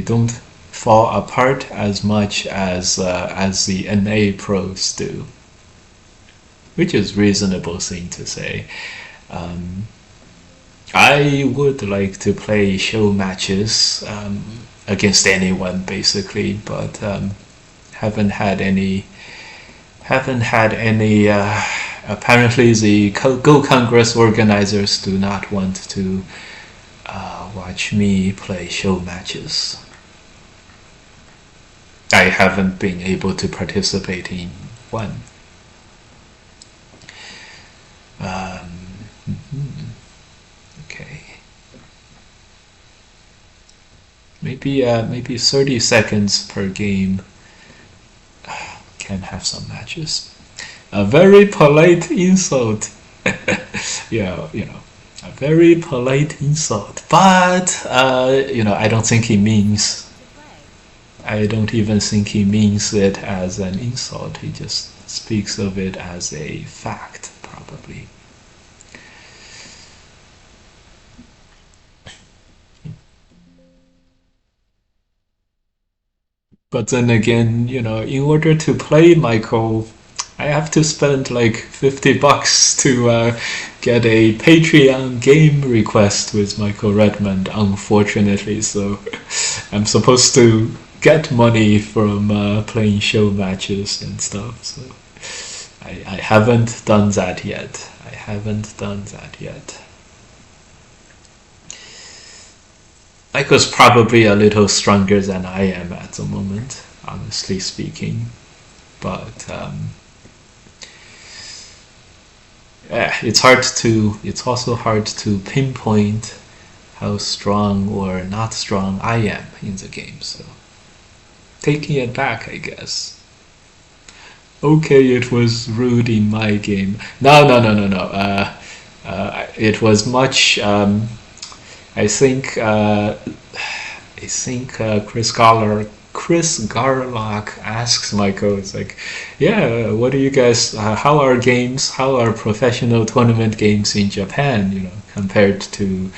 don't fall apart as much as the NA pros do, which is reasonable thing to say. I would like to play show matches against anyone basically, but haven't had any. Apparently, the Go Congress organizers do not want to watch me play show matches. I haven't been able to participate in one. Okay. Maybe 30 seconds per game. Can have some matches. A very polite insult. Yeah, a very polite insult. But I don't think he means. I don't even think he means it as an insult. He just speaks of it as a fact. probably. But then again, in order to play Michael, I have to spend like $50 to get a Patreon game request with Michael Redmond, unfortunately. So I'm supposed to get money from playing show matches and stuff. So I haven't done that yet. I haven't done that yet. Michael's probably a little stronger than I am at the moment, honestly speaking. But yeah, it's also hard to pinpoint how strong or not strong I am in the game. So taking it back, I guess. Okay, it was rude in my game. No, no, no, no, no. It was much. I think Chris Garlock asks Michael, it's like, yeah, what do you guys? How are games? How are professional tournament games in Japan? Compared to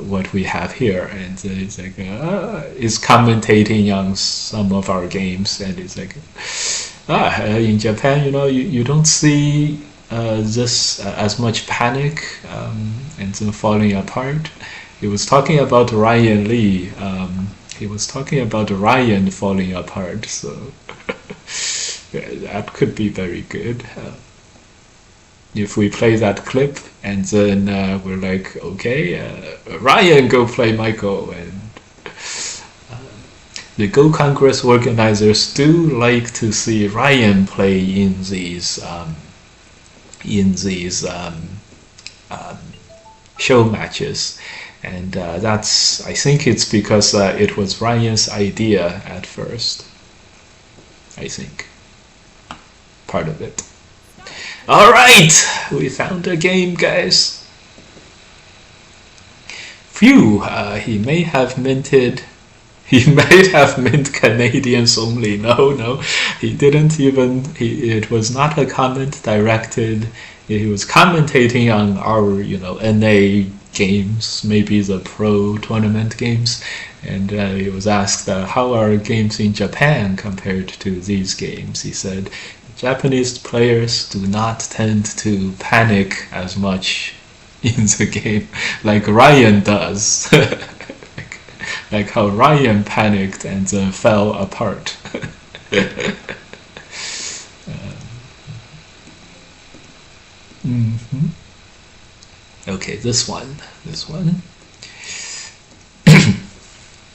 what we have here, and it's like is commentating on some of our games, and it's like, in Japan, you don't see this as much panic and then falling apart. He was talking about Ryan Lee. He was talking about Ryan falling apart, so that could be very good. If we play that clip and then we're like, okay, Ryan, go play Michael, and the Go Congress organizers do like to see Ryan play in these show matches, and I think it's because it was Ryan's idea at first. I think part of it. All right, we found a game, guys. Phew, he may have minted. He might have meant Canadians only. No, he didn't even. It was not a comment directed. He was commentating on our, NA games, maybe the pro tournament games, and he was asked, how are games in Japan compared to these games? He said, Japanese players do not tend to panic as much in the game like Ryan does. Like how Ryan panicked and then fell apart. Mm-hmm. Okay, this one.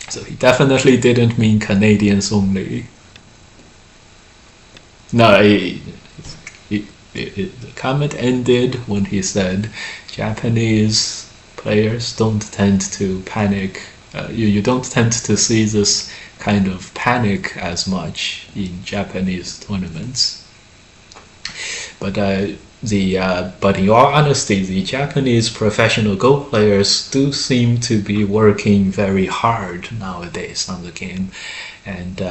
So he definitely didn't mean Canadians only. No, the comment ended when he said Japanese players don't tend to panic. You don't tend to see this kind of panic as much in Japanese tournaments. But but in all honesty, the Japanese professional Go players do seem to be working very hard nowadays on the game, and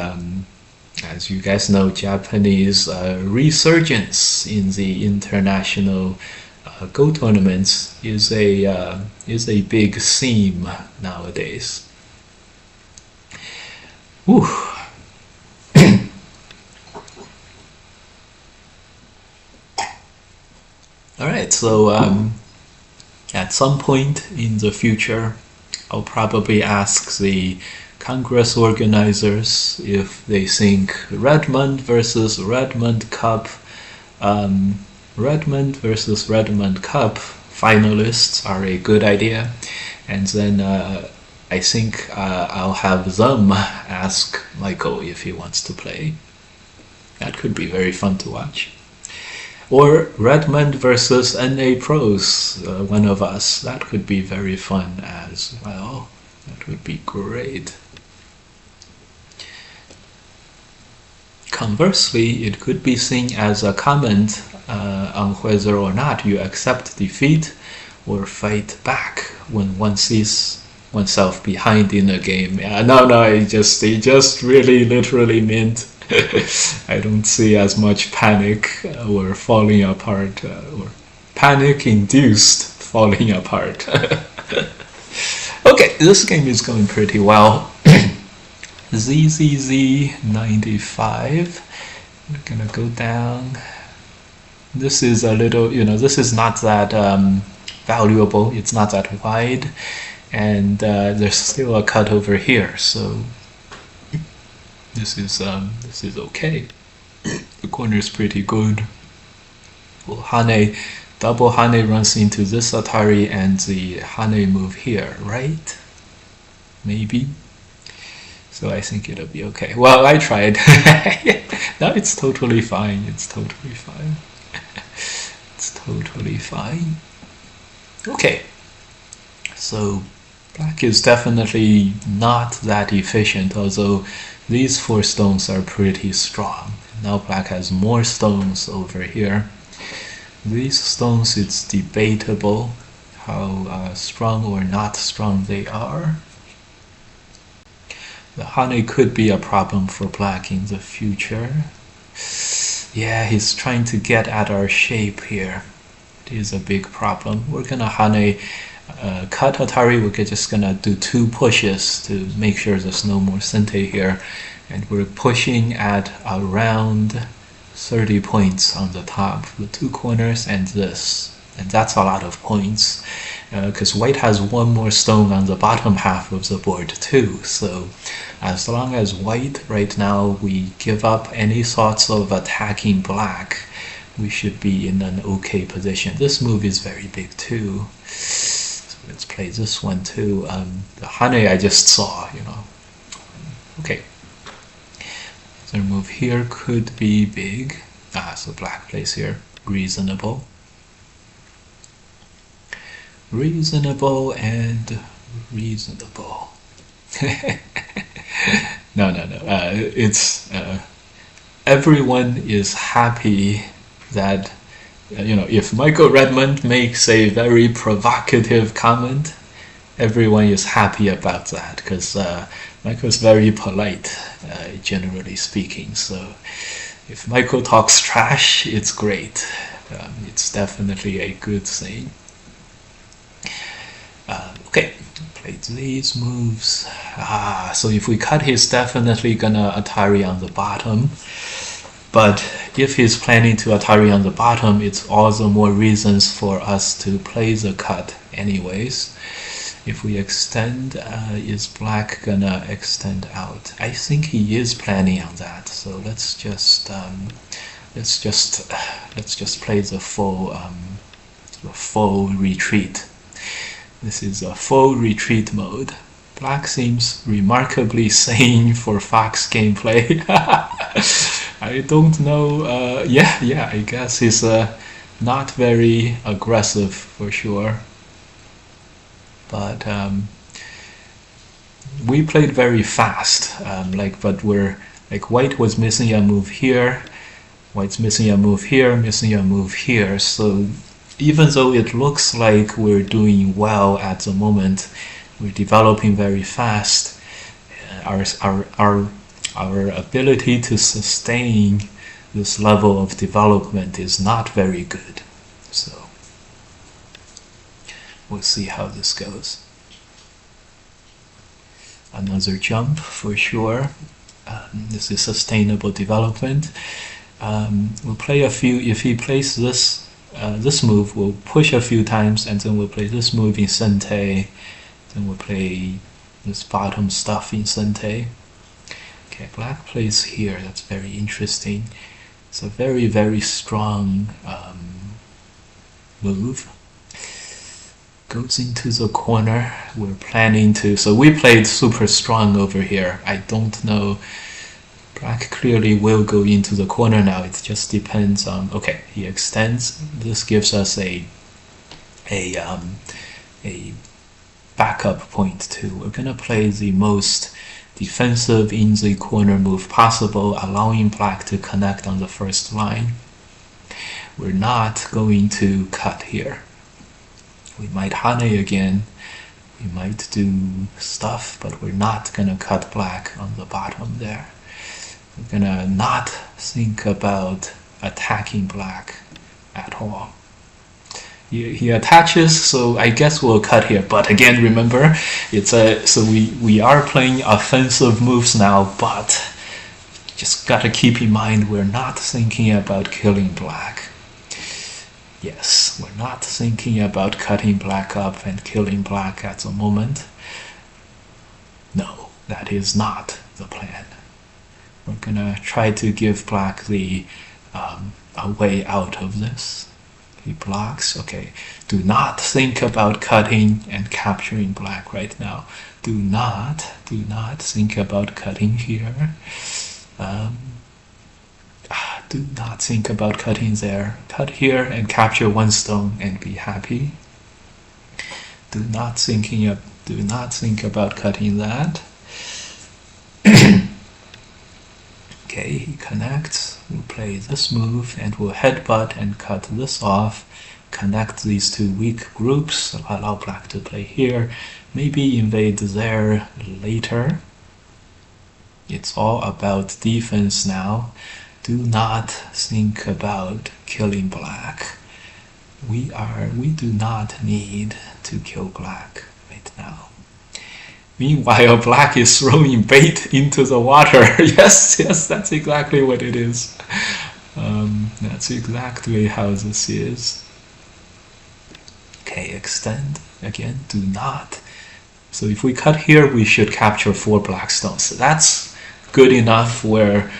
as you guys know, Japanese resurgence in the international Go tournaments is a big theme nowadays. Whew. All right, so at some point in the future, I'll probably ask the Congress organizers if they think Redmond versus Redmond Cup finalists are a good idea, and then I think I'll have them ask Michael if he wants to play. That could be very fun to watch. Or Redmond versus NA Pros, one of us. That could be very fun as well. That would be great. Conversely, it could be seen as a comment on whether or not you accept defeat or fight back when one sees oneself behind in a game. No, it just really literally meant I don't see as much panic or falling apart or panic-induced falling apart. Okay, this game is going pretty well. ZZZ95. We're gonna go down. This is a little, this is not that valuable. It's not that wide, and there's still a cut over here. So this is okay. The corner is pretty good. Well, Hane, double Hane runs into this Atari and the Hane move here, right? Maybe. So I think it'll be okay. Well, I tried. No, it's totally fine. It's totally fine. It's totally fine. Okay. So black is definitely not that efficient, although these 4 stones are pretty strong. Now black has more stones over here. These stones, it's debatable how strong or not strong they are. The Hane could be a problem for black in the future. Yeah, he's trying to get at our shape here. It is a big problem. We're gonna Hane cut Atari. We're just gonna do 2 pushes to make sure there's no more Sente here. And we're pushing at around 30 points on the top, the 2 corners and this. And that's a lot of points, because white has 1 more stone on the bottom half of the board too. So as long as white right now we give up any thoughts of attacking black, we should be in an okay position. This move is very big too. So let's play this one too. The Hane I just saw, Okay. The move here could be big. So black plays here. Reasonable. Reasonable and reasonable. No. It's everyone is happy that if Michael Redmond makes a very provocative comment, everyone is happy about that because Michael's very polite, generally speaking. So if Michael talks trash, it's great. It's definitely a good thing. Okay, play these moves. So if we cut, he's definitely gonna Atari on the bottom. But if he's planning to Atari on the bottom, it's all the more reasons for us to play the cut anyways. If we extend, is black gonna extend out? I think he is planning on that. So let's just play the full retreat. This is a full retreat mode. Black seems remarkably sane for Fox gameplay. I don't know. Yeah, I guess he's not very aggressive for sure. But we played very fast. But white was missing a move here. White's missing a move here, missing a move here. So even though it looks like we're doing well at the moment, we're developing very fast. Our ability to sustain this level of development is not very good. So we'll see how this goes. Another jump for sure. This is sustainable development. We'll play a few. If he plays this move, we'll push a few times, and then we'll play this move in Sente. Then we'll play this bottom stuff in Sente. Okay, black plays here. That's very interesting. It's a very, very strong move. Goes into the corner. We're planning to. So we played super strong over here. I don't know. Black clearly will go into the corner now. It just depends on. Okay, he extends. This gives us a backup point too. We're gonna play the most defensive in the corner move possible, allowing black to connect on the first line. We're not going to cut here. We might Hane again. We might do stuff, but we're not gonna cut black on the bottom there. We're gonna not think about attacking black at all. He attaches, so I guess we'll cut here. But again, remember, it's a so we are playing offensive moves now, but just gotta keep in mind we're not thinking about killing black. Yes, we're not thinking about cutting black up and killing black at the moment. No, that is not the plan. We're gonna try to give black the a way out of this. He blocks. Okay, do not think about cutting and capturing black right now. Do not think about cutting here. Do not think about cutting there. Cut here and capture one stone and be happy. Do not think about cutting that. Okay, he connects. We'll play this move and we'll headbutt and cut this off. Connect these two weak groups. Allow black to play here. Maybe invade there later. It's all about defense now. Do not think about killing black. We do not need to kill black right now. Meanwhile, black is throwing bait into the water. Yes, that's exactly what it is. That's exactly how this is. Okay, extend. Again, do not. So if we cut here, we should capture 4 black stones. So that's good enough where,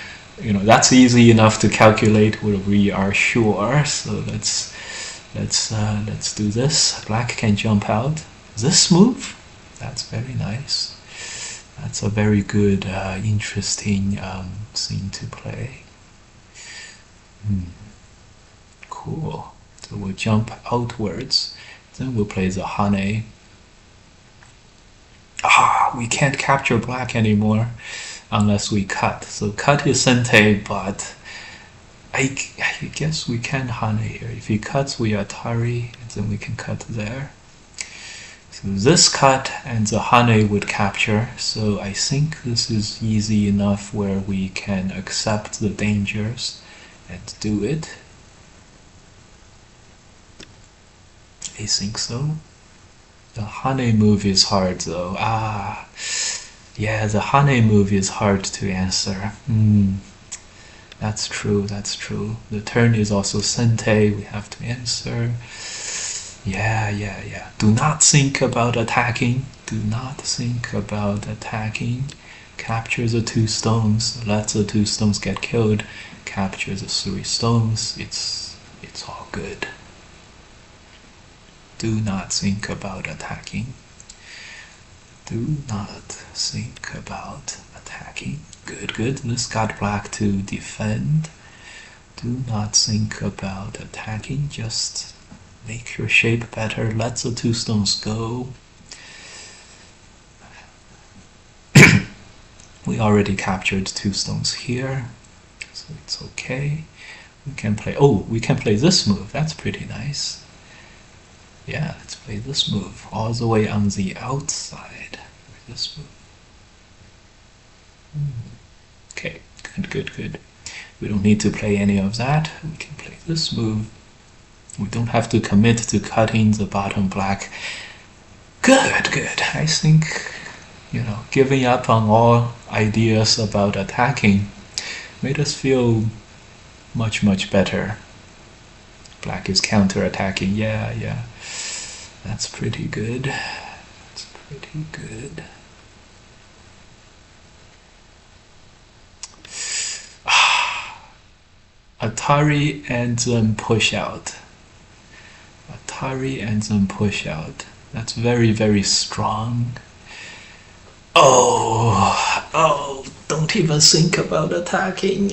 that's easy enough to calculate where we are sure. So let's do this. Black can jump out. This move, that's very nice. That's a very good, interesting scene to play. Cool. So we'll jump outwards. Then we'll play the Hane. We can't capture black anymore unless we cut. So cut is Sente, but I guess we can Hane here. If he cuts, we Atari, and then we can cut there. So this cut and the Hane would capture. So I think this is easy enough where we can accept the dangers and do it. I think so. The Hane move is hard though. Yeah, the Hane move is hard to answer. That's true. The turn is also Sente, we have to answer. Yeah. Do not think about attacking. Capture the 2 stones. Let the 2 stones get killed. Capture the 3 stones. It's all good. Do not think about attacking. Good. This got black to defend. Do not think about attacking. Just make your shape better. Let the 2 stones go. We already captured 2 stones here, so it's okay. We can play this move. That's pretty nice. Yeah, let's play this move all the way on the outside. This move. Okay, good. We don't need to play any of that. We can play this move. We don't have to commit to cutting the bottom black. Good. I think, giving up on all ideas about attacking made us feel much better. Black is counter-attacking. Yeah. That's pretty good. Atari and then push out. That's very strong. Oh, don't even think about attacking.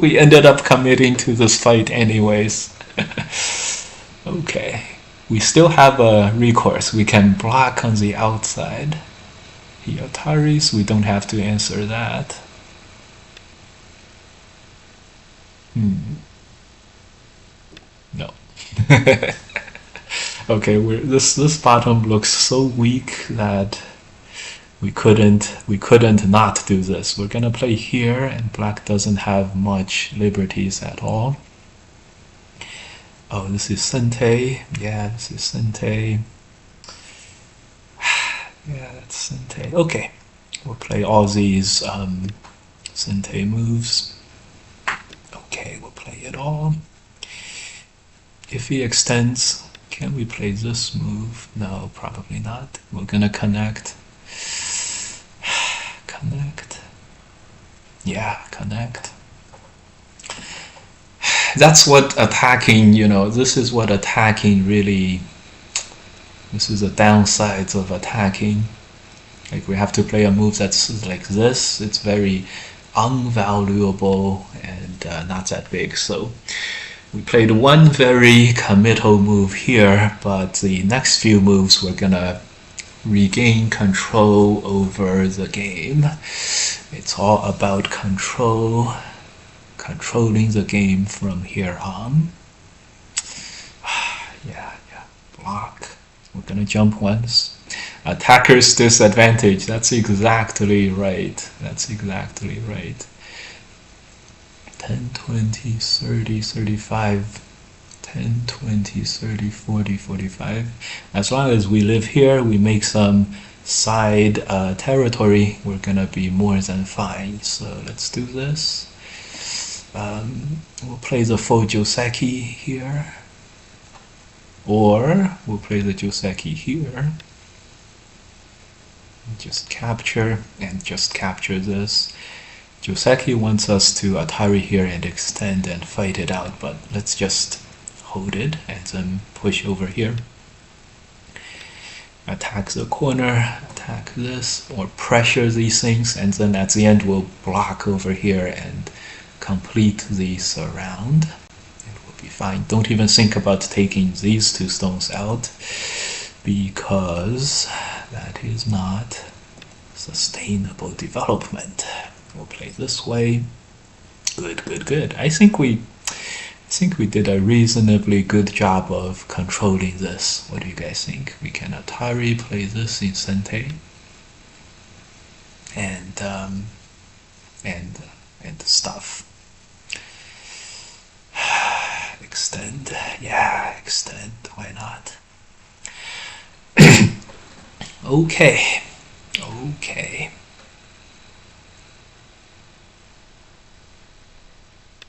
We ended up committing to this fight anyways. Okay, we still have a recourse. We can block on the outside. He Ataris, we don't have to answer that. No. Okay, this bottom looks so weak that we couldn't not do this. We're gonna play here, and black doesn't have much liberties at all. Oh, this is Sente. Yeah, this is Sente. Yeah, that's Sente. Okay, we'll play all these Sente moves. Okay, we'll play it all. If he extends, can we play this move? No, probably not. We're gonna connect. Connect. Yeah, connect. That's what attacking, this is what attacking really, this is the downsides of attacking. Like, we have to play a move that's like this. It's very unvaluable and not that big. So we played one very committal move here, but the next few moves we're gonna regain control over the game. It's all about controlling the game from here on. Yeah, block. We're gonna jump once. Attacker's disadvantage. That's exactly right. 10, 20, 30, 35, 10, 20, 30, 40, 45. As long as we live here, we make some side territory, we're gonna be more than fine. So let's do this. We'll play the full Joseki here, or we'll play the Joseki here. Just capture and just capture this. Joseki wants us to Atari here and extend and fight it out, but let's just hold it and then push over here. Attack the corner, attack this, or pressure these things, and then at the end we'll block over here and complete the surround. It will be fine. Don't even think about taking these two stones out, because that is not sustainable development. We'll play this way. Good. I think we did a reasonably good job of controlling this. What do you guys think? We can Atari play this in Sente, and stuff. Extend. Yeah, extend. Why not? Okay.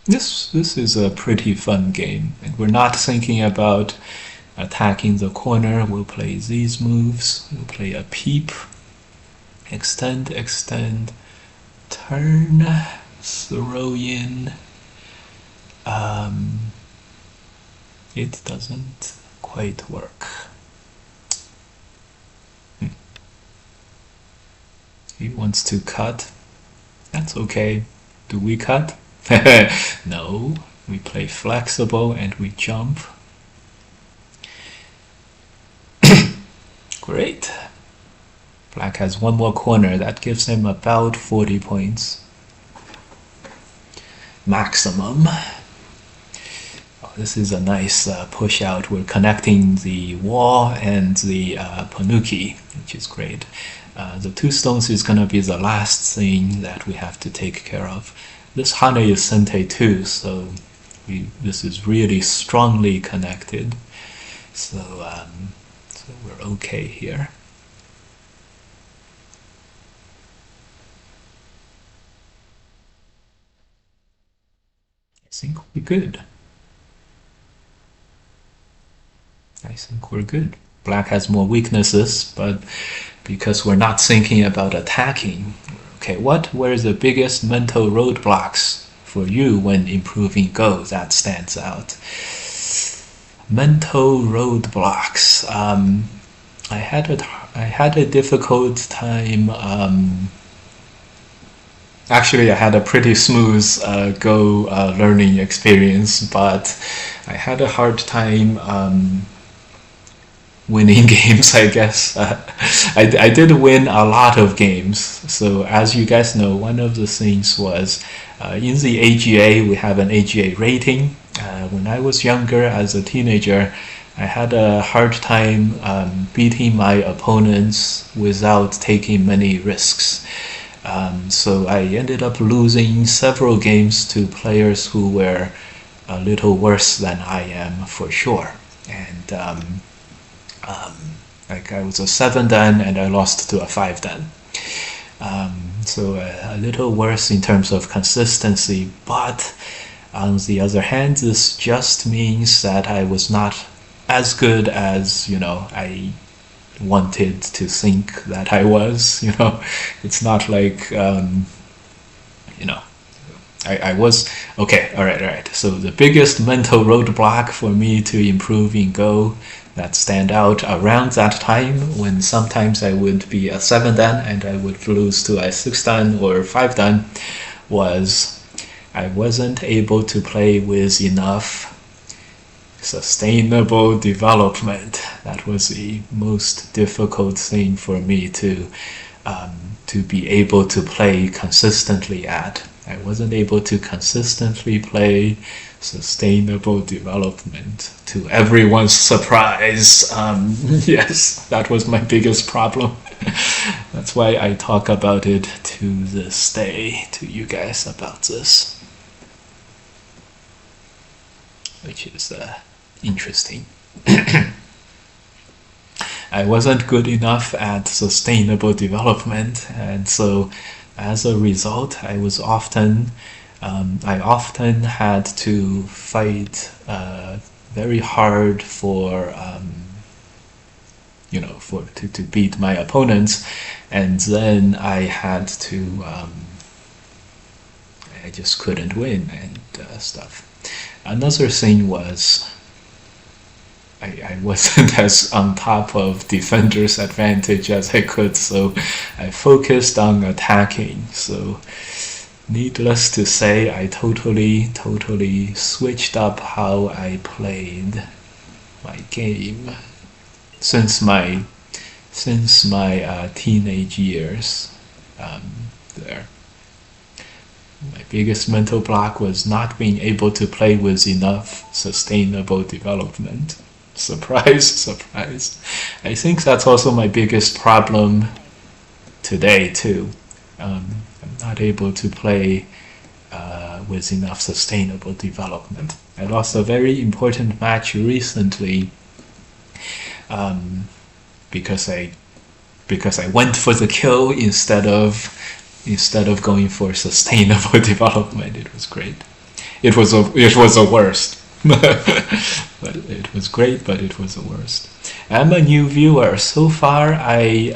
This is a pretty fun game, and we're not thinking about attacking the corner. We'll play these moves. We'll play a peep, extend, turn, throw in. It doesn't quite work. He wants to cut. That's okay. Do we cut? No, we play flexible and we jump. Great. Black has one more corner. That gives him about 40 points. Maximum. Oh, this is a nice push out. We're connecting the wall and the Panuki, which is great. The two stones is going to be the last thing that we have to take care of. This Hane is Sente too, so this is really strongly connected. So we're okay here. I think we're good. Black has more weaknesses, but because we're not thinking about attacking. Okay, what were the biggest mental roadblocks for you when improving Go? That stands out. Mental roadblocks. I had a difficult time. Actually, I had a pretty smooth Go learning experience, but I had a hard time winning games, I guess. I did win a lot of games. So as you guys know, one of the things was in the AGA, we have an AGA rating. When I was younger, as a teenager, I had a hard time beating my opponents without taking many risks. So I ended up losing several games to players who were a little worse than I am for sure. And like I was a 7 dan and I lost to a 5 dan. So a little worse in terms of consistency, but on the other hand, this just means that I was not as good as I wanted to think that I was. It's not like I was okay. All right. So the biggest mental roadblock for me to improve in Go that stand out around that time, when sometimes I would be a 7 dan and I would lose to a 6 dan or 5 dan, was I wasn't able to play with enough sustainable development. That was the most difficult thing for me to be able to play consistently at. I wasn't able to consistently play sustainable development, to everyone's surprise. Yes, that was my biggest problem. That's why I talk about it to this day to you guys about this, which is interesting. I wasn't good enough at sustainable development, and so as a result, I often had to fight very hard to beat my opponents, and then I just couldn't win and stuff. Another thing was I wasn't as on top of defender's advantage as I could, so I focused on attacking. So needless to say, I totally switched up how I played my game since my teenage years. There, my biggest mental block was not being able to play with enough sustainable development. Surprise, surprise. I think that's also my biggest problem today too. I'm not able to play with enough sustainable development. I lost a very important match recently because I went for the kill instead of going for sustainable development. It was great. It was the worst. But it was great, but it was the worst. I'm a new viewer. So far, I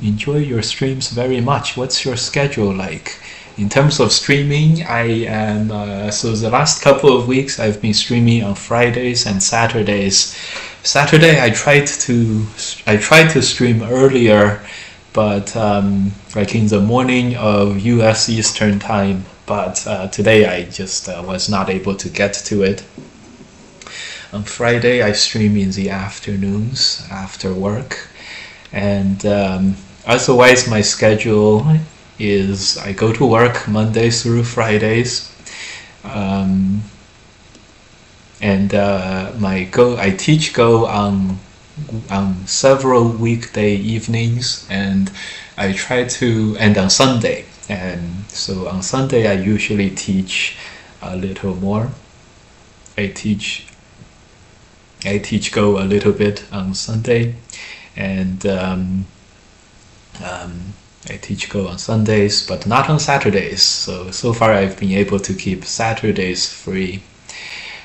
enjoy your streams very much. What's your schedule like? In terms of streaming, I am, so the last couple of weeks I've been streaming on Fridays and Saturdays. Saturday I tried to stream earlier, but like in the morning of US Eastern time, but today I just was not able to get to it. On Friday, I stream in the afternoons after work, and otherwise my schedule is I go to work Mondays through Fridays, and I teach Go on several weekday evenings, and I try to and on Sunday, and so on Sunday I usually teach a little more. I teach Go a little bit on Sunday, and I teach Go on Sundays, but not on Saturdays. So far I've been able to keep Saturdays free.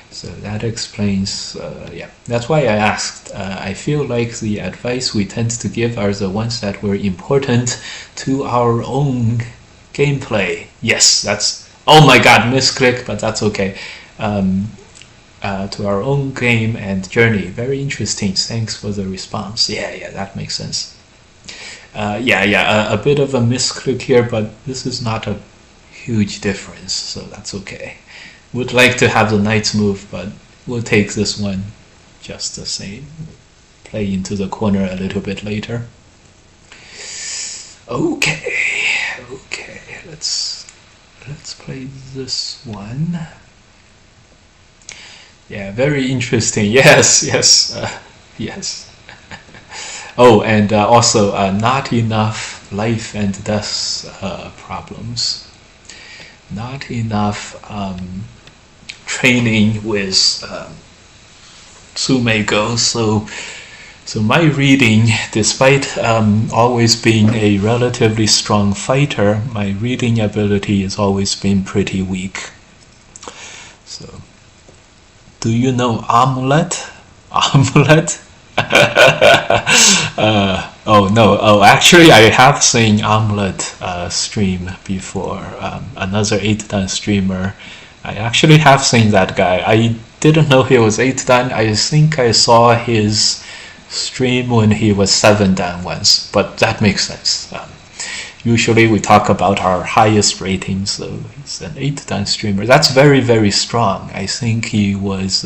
So that explains, that's why I asked. I feel like the advice we tend to give are the ones that were important to our own gameplay. Yes, that's, oh my god, misclick, but that's okay. To our own game and journey. Very interesting. Thanks for the response. Yeah, that makes sense. A bit of a misclick here, but this is not a huge difference, so that's okay. Would like to have the knight's move, but we'll take this one just the same. Play into the corner a little bit later. Okay. Let's play this one. Yeah, very interesting. Yes, yes, yes. Oh, and also not enough life and death problems. Not enough training with Tsumego. So my reading, despite always being a relatively strong fighter, my reading ability has always been pretty weak. So, do you know Omelette? Omelette? Oh no! Oh, actually, I have seen Omelette stream before. Another 8-dan streamer. I actually have seen that guy. I didn't know he was 8-dan. I think I saw his stream when he was 7-dan once, but that makes sense. Usually we talk about our highest ratings, so he's an 8-dan streamer. That's very, very strong. I think he was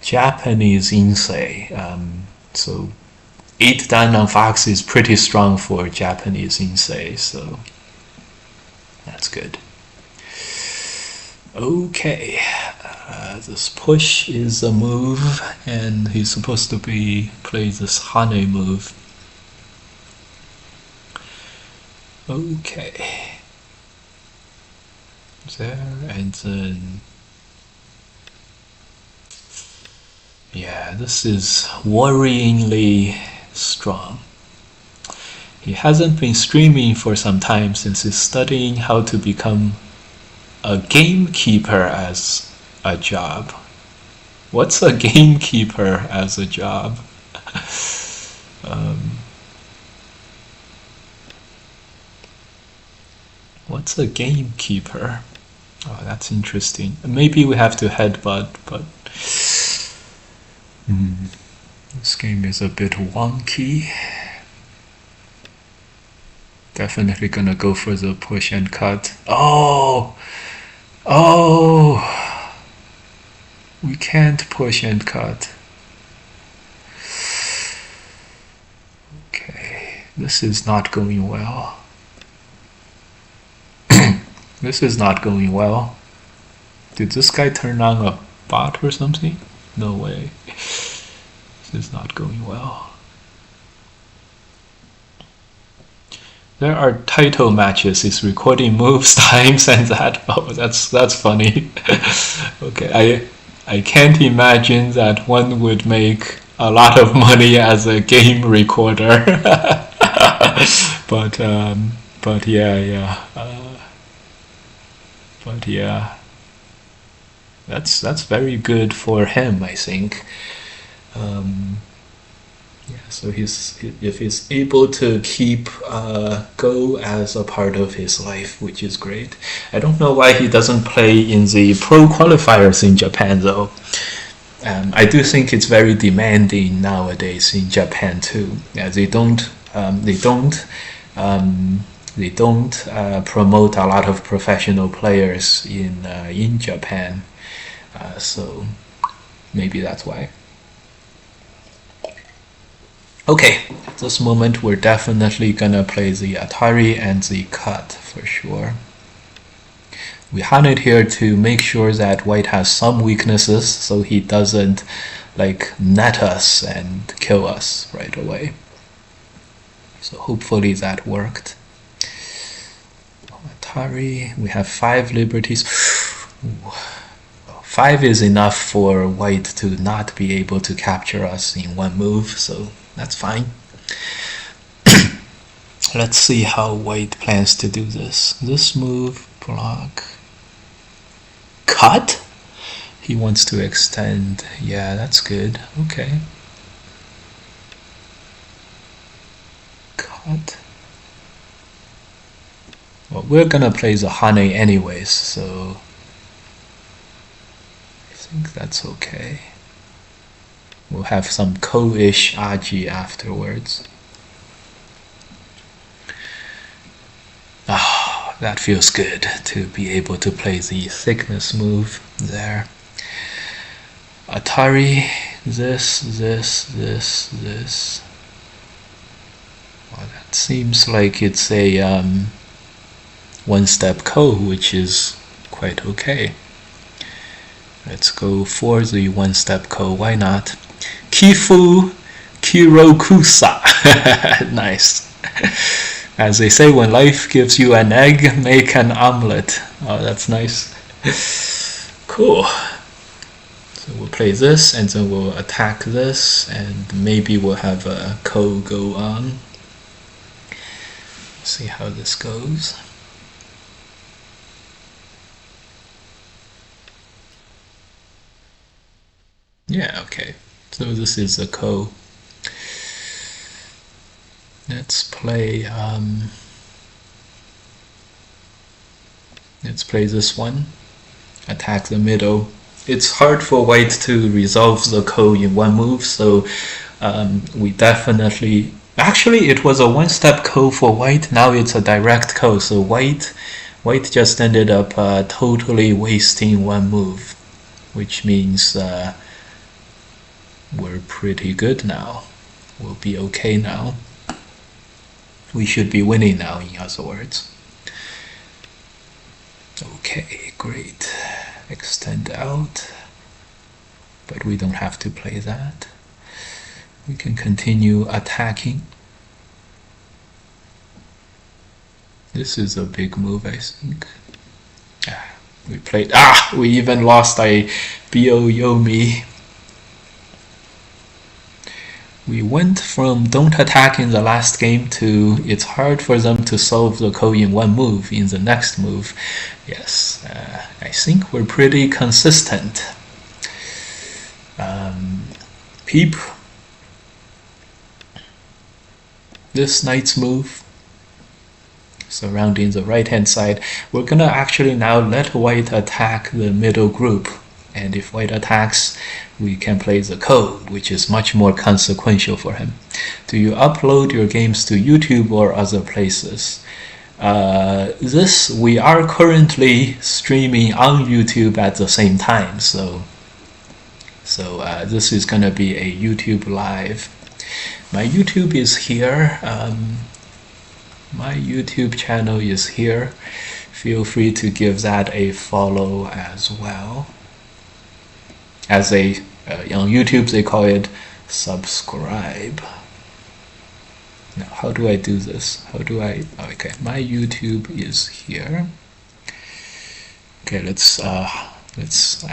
Japanese Insei. So 8-dan on Fox is pretty strong for Japanese Insei, so that's good. Okay, this push is a move, and he's supposed to play this Hane move. Okay, there, and then yeah, this is worryingly strong. He hasn't been streaming for some time since he's studying how to become a gamekeeper as a job. What's a gamekeeper as a job? What's a gamekeeper? Oh, that's interesting. Maybe we have to headbutt, but this game is a bit wonky. Definitely gonna go for the push and cut. Oh! Oh! We can't push and cut. Okay, this is not going well. This is not going well. Did this guy turn on a bot or something? No way. This is not going well. There are title matches. He's recording moves, times, and that. Oh, that's funny. Okay, I can't imagine that one would make a lot of money as a game recorder. but yeah. But yeah, that's very good for him, I think. Yeah, so if he's able to keep Go as a part of his life, which is great. I don't know why he doesn't play in the pro qualifiers in Japan though. I do think it's very demanding nowadays in Japan too. Yeah, they don't promote a lot of professional players in Japan, so maybe that's why. Okay, at this moment we're definitely gonna play the Atari and the cut for sure. We hunt it here to make sure that White has some weaknesses so he doesn't like net us and kill us right away. So hopefully that worked. Atari, we have 5 liberties. 5 is enough for White to not be able to capture us in one move, so that's fine. Let's see how White plans to do this. This move, block, cut? He wants to extend. Yeah, that's good. Okay. Cut. Well, we're gonna play the Hane anyways, so I think that's okay. We'll have some Ko-ish Aji afterwards. Ah, that feels good to be able to play the thickness move there. Atari, this. Well, that seems like it's a one-step Ko, which is quite okay. Let's go for the one-step ko. Why not? Kifu Kirokusa. Nice. As they say, when life gives you an egg, make an omelet. Oh, that's nice. Cool. So we'll play this, and then we'll attack this, and maybe we'll have a ko go on. See how this goes. Yeah, okay. So this is a ko. Let's play this one. Attack the middle. It's hard for white to resolve the ko in one move, so we definitely... Actually, it was a one-step ko for white, now it's a direct ko, so white just ended up totally wasting one move, which means we're pretty good now. We'll be okay now. We should be winning now, in other words. Okay, great. Extend out, but we don't have to play that. We can continue attacking. This is a big move, I think. We even lost a Byo-Yomi. We went from don't attack in the last game to it's hard for them to solve the ko in one move in the next move. Yes, I think we're pretty consistent. Peep. This knight's move, surrounding the right hand side. We're gonna actually now let white attack the middle group. And if white attacks, we can play the code, which is much more consequential for him. Do you upload your games to YouTube or other places? We are currently streaming on YouTube at the same time, so this is gonna be a YouTube live. My YouTube is here. My YouTube channel is here. Feel free to give that a follow as well. On YouTube they call it subscribe. Now how do I do this? Okay, my YouTube is here. Okay,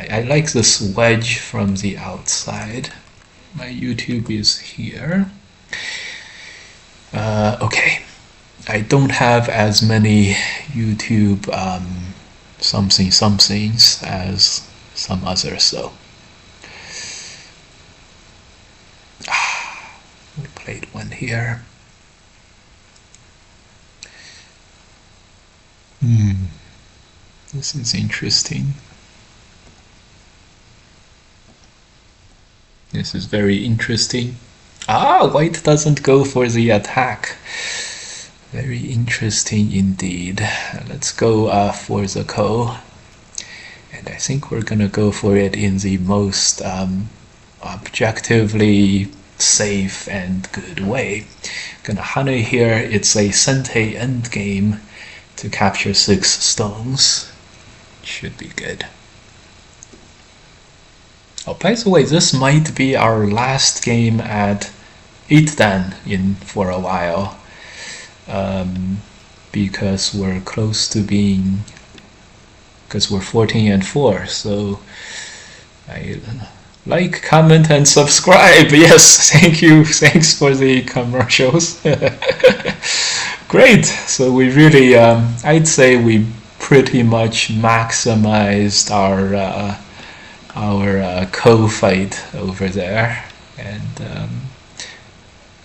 I like this wedge from the outside. My YouTube is here. Okay, I don't have as many YouTube somethings as some others, so we played one here. This is interesting. This is very interesting. White doesn't go for the attack. Very interesting indeed. Let's go for the ko. And I think we're gonna go for it in the most objectively safe and good way. Gonna hane here. It's a Sente endgame to capture 6 stones. Should be good. Oh, by the way, this might be our last game at 8dan for a while, because we're close to being, because we're 14-4. So like, comment, and subscribe. Yes, thank you. Thanks for the commercials. Great. So we really, I'd say we pretty much maximized our co-fight over there, and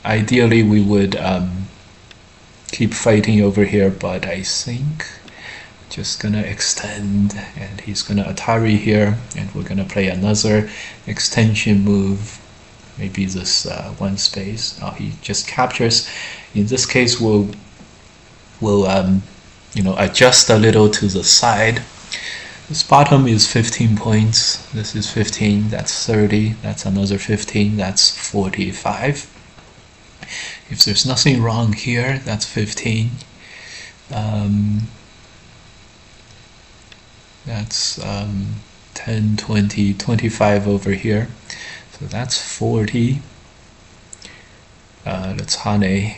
ideally we would keep fighting over here, but I think just gonna extend, and he's gonna Atari here, and we're gonna play another extension move, maybe this one space. He just captures. In this case, we'll adjust a little to the side. This bottom is 15 points. This is 15. That's 30. That's another 15. That's 45. If there's nothing wrong here, that's 15. That's 10, 20, 25 over here. So that's 40. Let's Hane.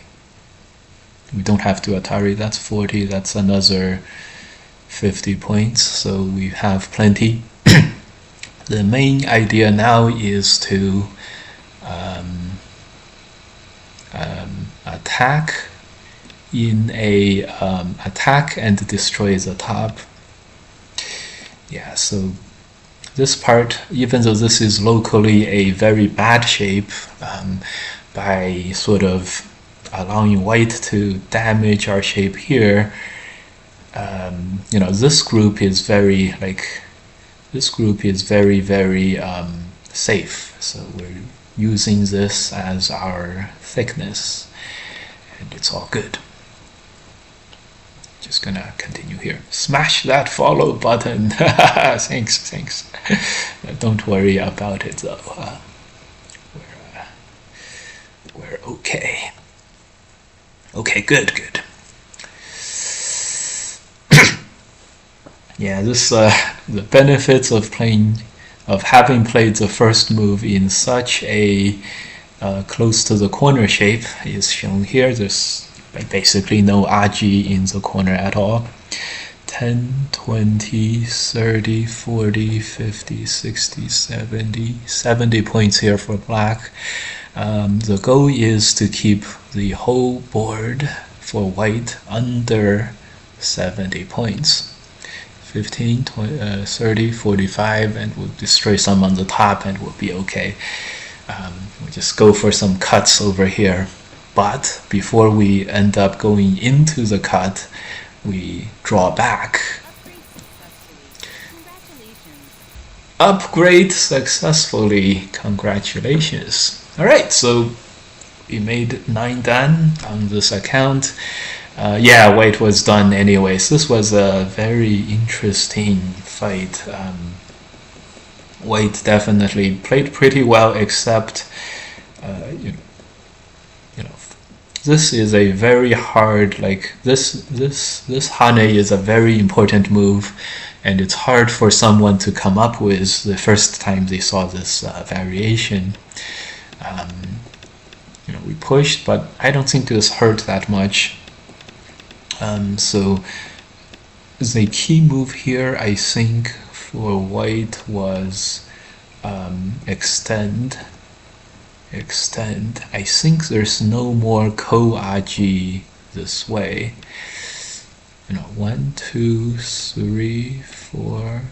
We don't have to Atari. That's 40. That's another 50 points. So we have plenty. The main idea now is to attack in a attack and destroy the top. Yeah, so this part, even though this is locally a very bad shape, by sort of allowing white to damage our shape here, this group is very very safe. So we're using this as our thickness, and it's all good. Just gonna continue here. Smash that follow button. Thanks. Don't worry about it though. We're okay. Okay, good. Yeah, this the benefits of having played the first move in such a close to the corner shape is shown here. There's basically no aji in the corner at all. 10, 20, 30, 40, 50, 60, 70 points here for black. The goal is to keep the whole board for white under 70 points. 15, 20, 30, 45, and we'll destroy some on the top and we'll be okay. We'll just go for some cuts over here. But before we end up going into the cut, we draw back. Upgrade successfully. Congratulations. Alright, so we made 9 dan on this account. Yeah, white was done anyways. This was a very interesting fight. White definitely played pretty well, except this is a very hard, this Hane is a very important move, and it's hard for someone to come up with the first time they saw this variation. We pushed, but I don't think this hurt that much. So the key move here, I think, for white was extend. I think there's no more ko-aji this way. 1, 2, 3, 4,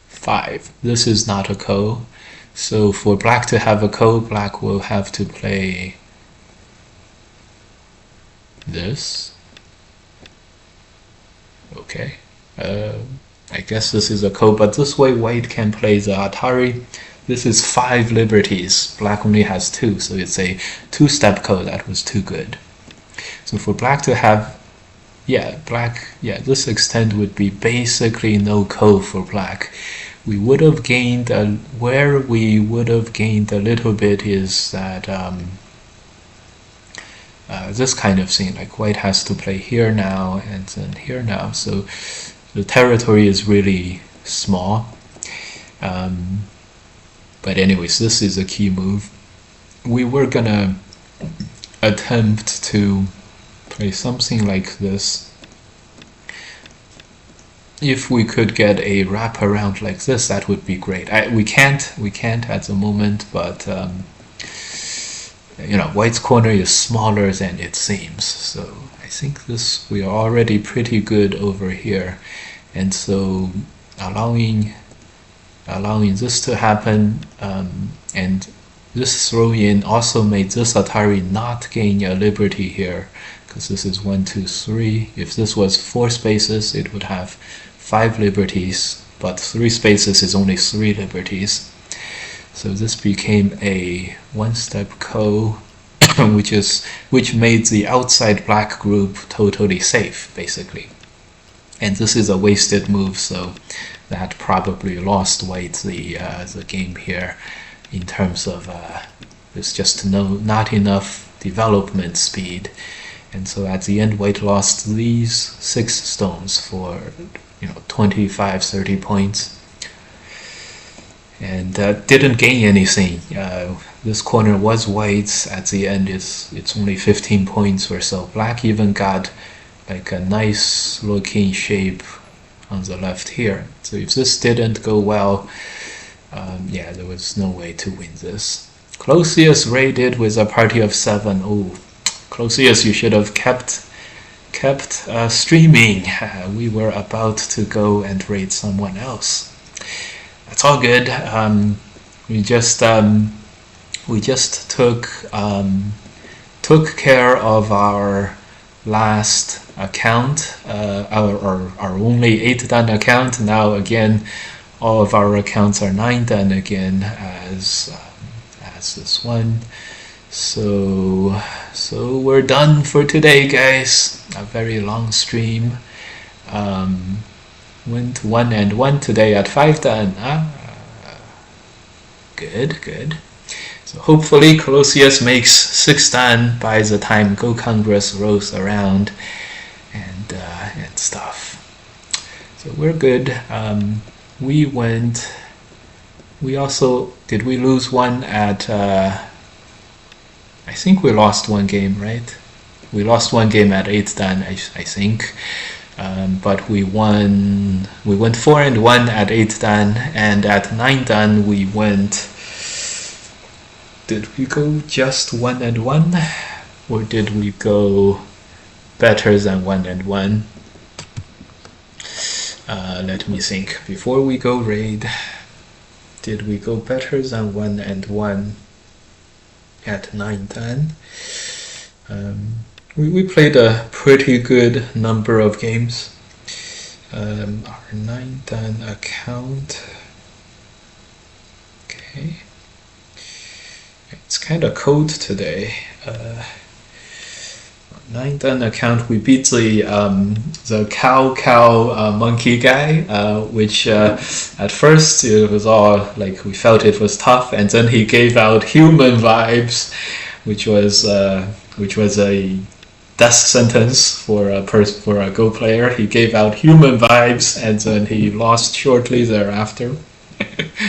5. This is not a ko. So for black to have a ko, black will have to play this. Okay. I guess this is a ko, but this way white can play the Atari. This is 5 liberties. Black only has 2, so it's a 2-step ko. That was too good. So for black to have, this extend would be basically no ko for black. We would have gained, where we would have gained a little bit is that this kind of thing, like white has to play here now and then here now. So the territory is really small. But anyways, this is a key move. We were gonna attempt to play something like this. If we could get a wraparound like this, that would be great. We can't at the moment, but white's corner is smaller than it seems. So I think we are already pretty good over here, and so allowing this to happen, and this throw-in also made this Atari not gain a liberty here, because this is 1, 2, 3. If this was 4 spaces, it would have 5 liberties, but 3 spaces is only 3 liberties. So this became a 1-step ko, which made the outside black group totally safe, basically. And this is a wasted move, so that probably lost white the game here in terms of there's just not enough development speed. And so at the end, white lost these 6 stones for 25, 30 points. and didn't gain anything. This corner was white. At the end, it's only 15 points or so. Black even got like a nice looking shape on the left here. So if this didn't go well, yeah, there was no way to win this. Closius raided with a party of 7. Oh, Closius, you should have kept streaming. We were about to go and raid someone else. That's all good. We just took care of our last account, our only 8 dan account. Now again, all of our accounts are 9 dan again as this one. So we're done for today, guys. A very long stream. Went 1 and 1 today at 5 dan. Good. So hopefully Colossius makes 6 dan by the time Go Congress rolls around and stuff. So we're good. We also, did we lose one at, I think we lost one game, right? We lost one game at 8 dan, I think. But we went 4 and 1 at 8 dan, and at 9 dan we went, did we go just 1 and 1? Or did we go better than 1 and 1? Let me think. Before we go raid, did we go better than 1 and 1 at 9 dan? We played a pretty good number of games. Our 9 dan account. Okay. It's kind of cold today. 9 dan account, we beat the cow monkey guy, which at first it was all like we felt it was tough, and then he gave out human vibes, which was a death sentence for a Go player. He gave out human vibes, and then he lost shortly thereafter.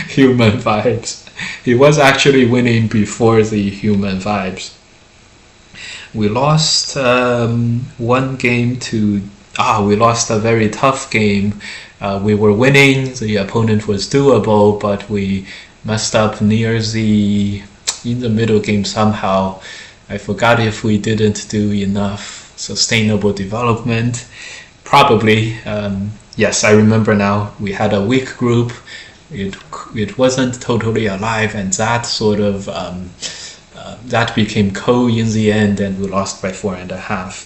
Human vibes. He was actually winning before the human vibes. We lost one game to... we lost a very tough game. We were winning, the opponent was doable, but we messed up in the middle game somehow. I forgot if we didn't do enough sustainable development. Probably. Yes, I remember now. We had a weak group. It wasn't totally alive, and that sort of that became in the end, and we lost by 4.5.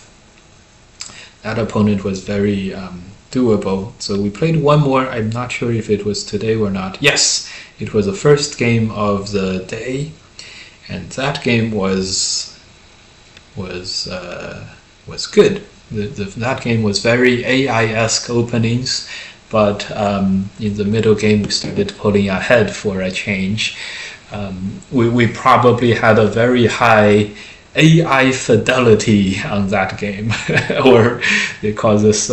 That opponent was very doable. So we played one more. I'm not sure if it was today or not. Yes, it was the first game of the day, and that game was good. That game was very AI-esque openings, but in the middle game we started pulling ahead for a change. We probably had a very high AI fidelity on that game, or they call this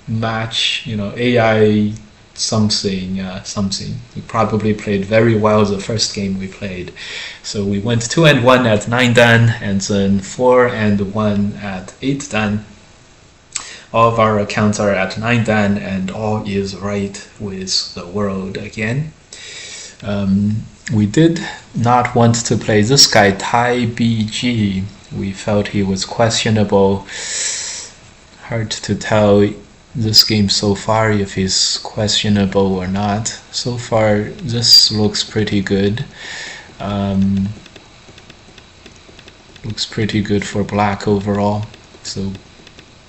match, AI something. We probably played very well the first game we played. So we went 2 and 1 at 9 dan, and then 4 and 1 at 8 dan. All of our accounts are at 9 dan, and all is right with the world again. We did not want to play this guy, Tai BG. We felt he was questionable. Hard to tell this game so far if he's questionable or not. So far, this looks pretty good. Looks pretty good for black overall. So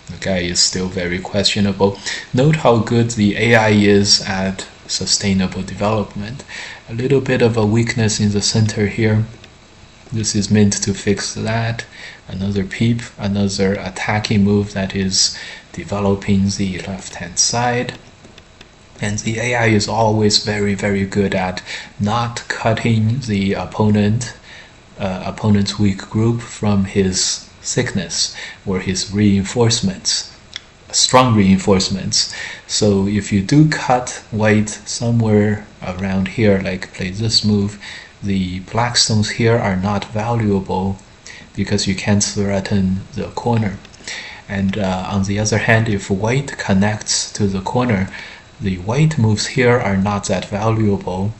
the guy is still very questionable. Note how good the AI is at sustainable development. A little bit of a weakness in the center here. This is meant to fix that. Another peep, another attacking move that is developing the left hand side. And the AI is always very, very good at not cutting the opponent's weak group from his thickness or his reinforcements. strong reinforcements. So if you do cut white somewhere around here, like play this move, the black stones here are not valuable because you can't threaten the corner. And on the other hand, if white connects to the corner, the white moves here are not that valuable,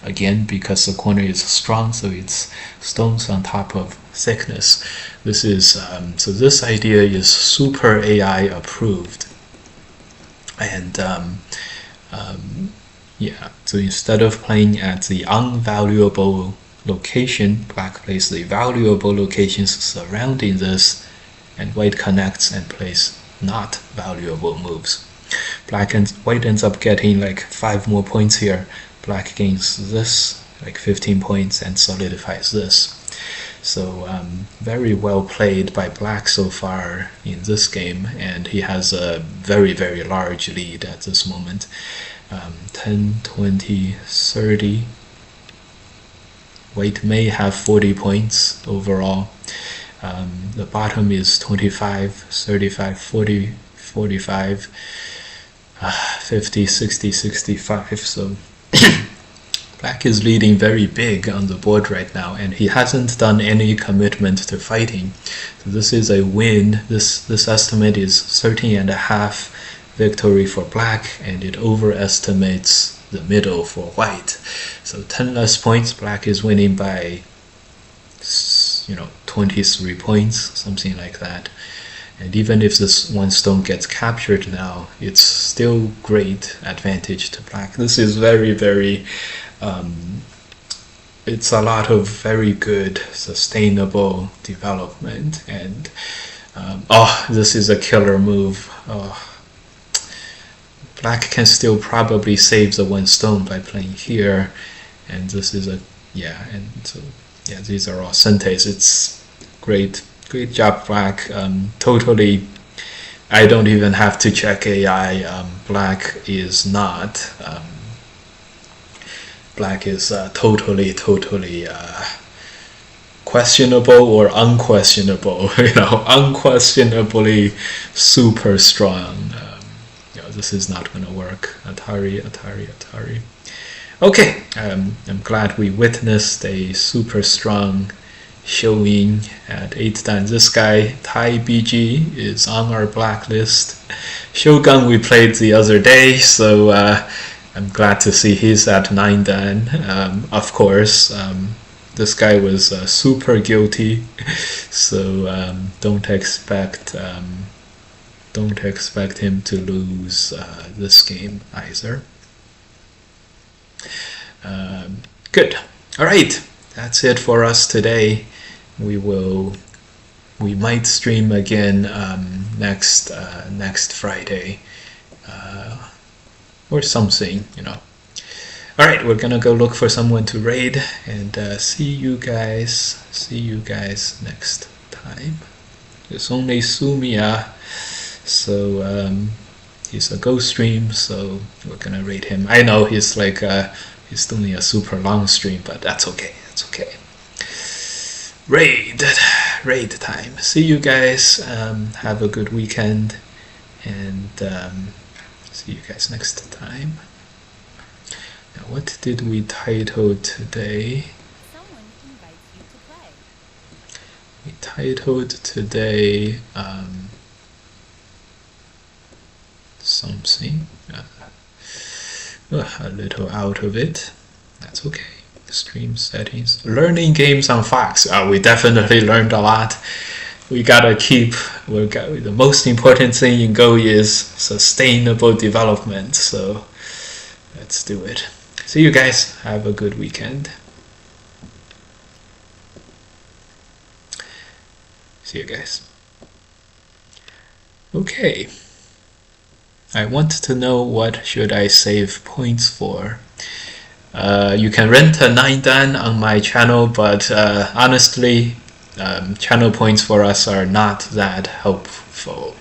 again because the corner is strong, so it's stones on top of thickness. This is so this idea is super AI approved. And yeah, so instead of playing at the unvaluable location, black plays the valuable locations surrounding this, and white connects and plays not valuable moves. White ends up getting like 5 more points here. Black gains this, like 15 points, and solidifies this. So very well played by black so far in this game, and he has a very, very large lead at this moment. 10, 20, 30. White may have 40 points overall. The bottom is 25, 35, 40, 45, 50, 60, 65. So black is leading very big on the board right now, and he hasn't done any commitment to fighting. So this is a win. This estimate is 13.5 victory for black, and it overestimates the middle for white. So 10 less points, black is winning by 23 points, something like that. And even if this one stone gets captured now, it's still great advantage to black. This is very, very it's a lot of very good sustainable development. And this is a killer move. Black can still probably save the one stone by playing here, and this is a and so these are all centes. It's great job, black. Totally, I don't even have to check AI. Black is not. Black is totally questionable or unquestionable. Unquestionably super strong. This is not going to work. Atari. Okay, I'm glad we witnessed a super strong showing at 8 dan. This guy, Tai BG, is on our blacklist. Shogun we played the other day, so I'm glad to see he's at 9 dan. Of course, this guy was super guilty, so don't expect him to lose this game either. Good. All right, that's it for us today. We might stream again next Friday or something. All right, we're gonna go look for someone to raid, and see you guys next time. It's only Sumia, so he's a ghost stream, so we're gonna raid him. I know he's like he's doing a super long stream, but that's okay. Raid time. See you guys. Have a good weekend, and see you guys next time. Now, what did we title today? Someone invites you to play. We titled today something. A little out of it. That's okay. Stream settings. Learning games on Fox. We definitely learned a lot. We gotta keep. The most important thing in Go is sustainable development. So let's do it. See you guys. Have a good weekend. See you guys. Okay. I want to know what should I save points for. You can rent a 9 dan on my channel, but honestly, channel points for us are not that helpful.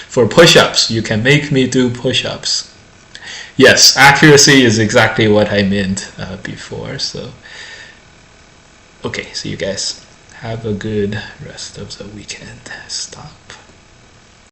For push-ups, you can make me do push-ups. Yes, accuracy is exactly what I meant before. So, okay, see you guys. Have a good rest of the weekend. Stop.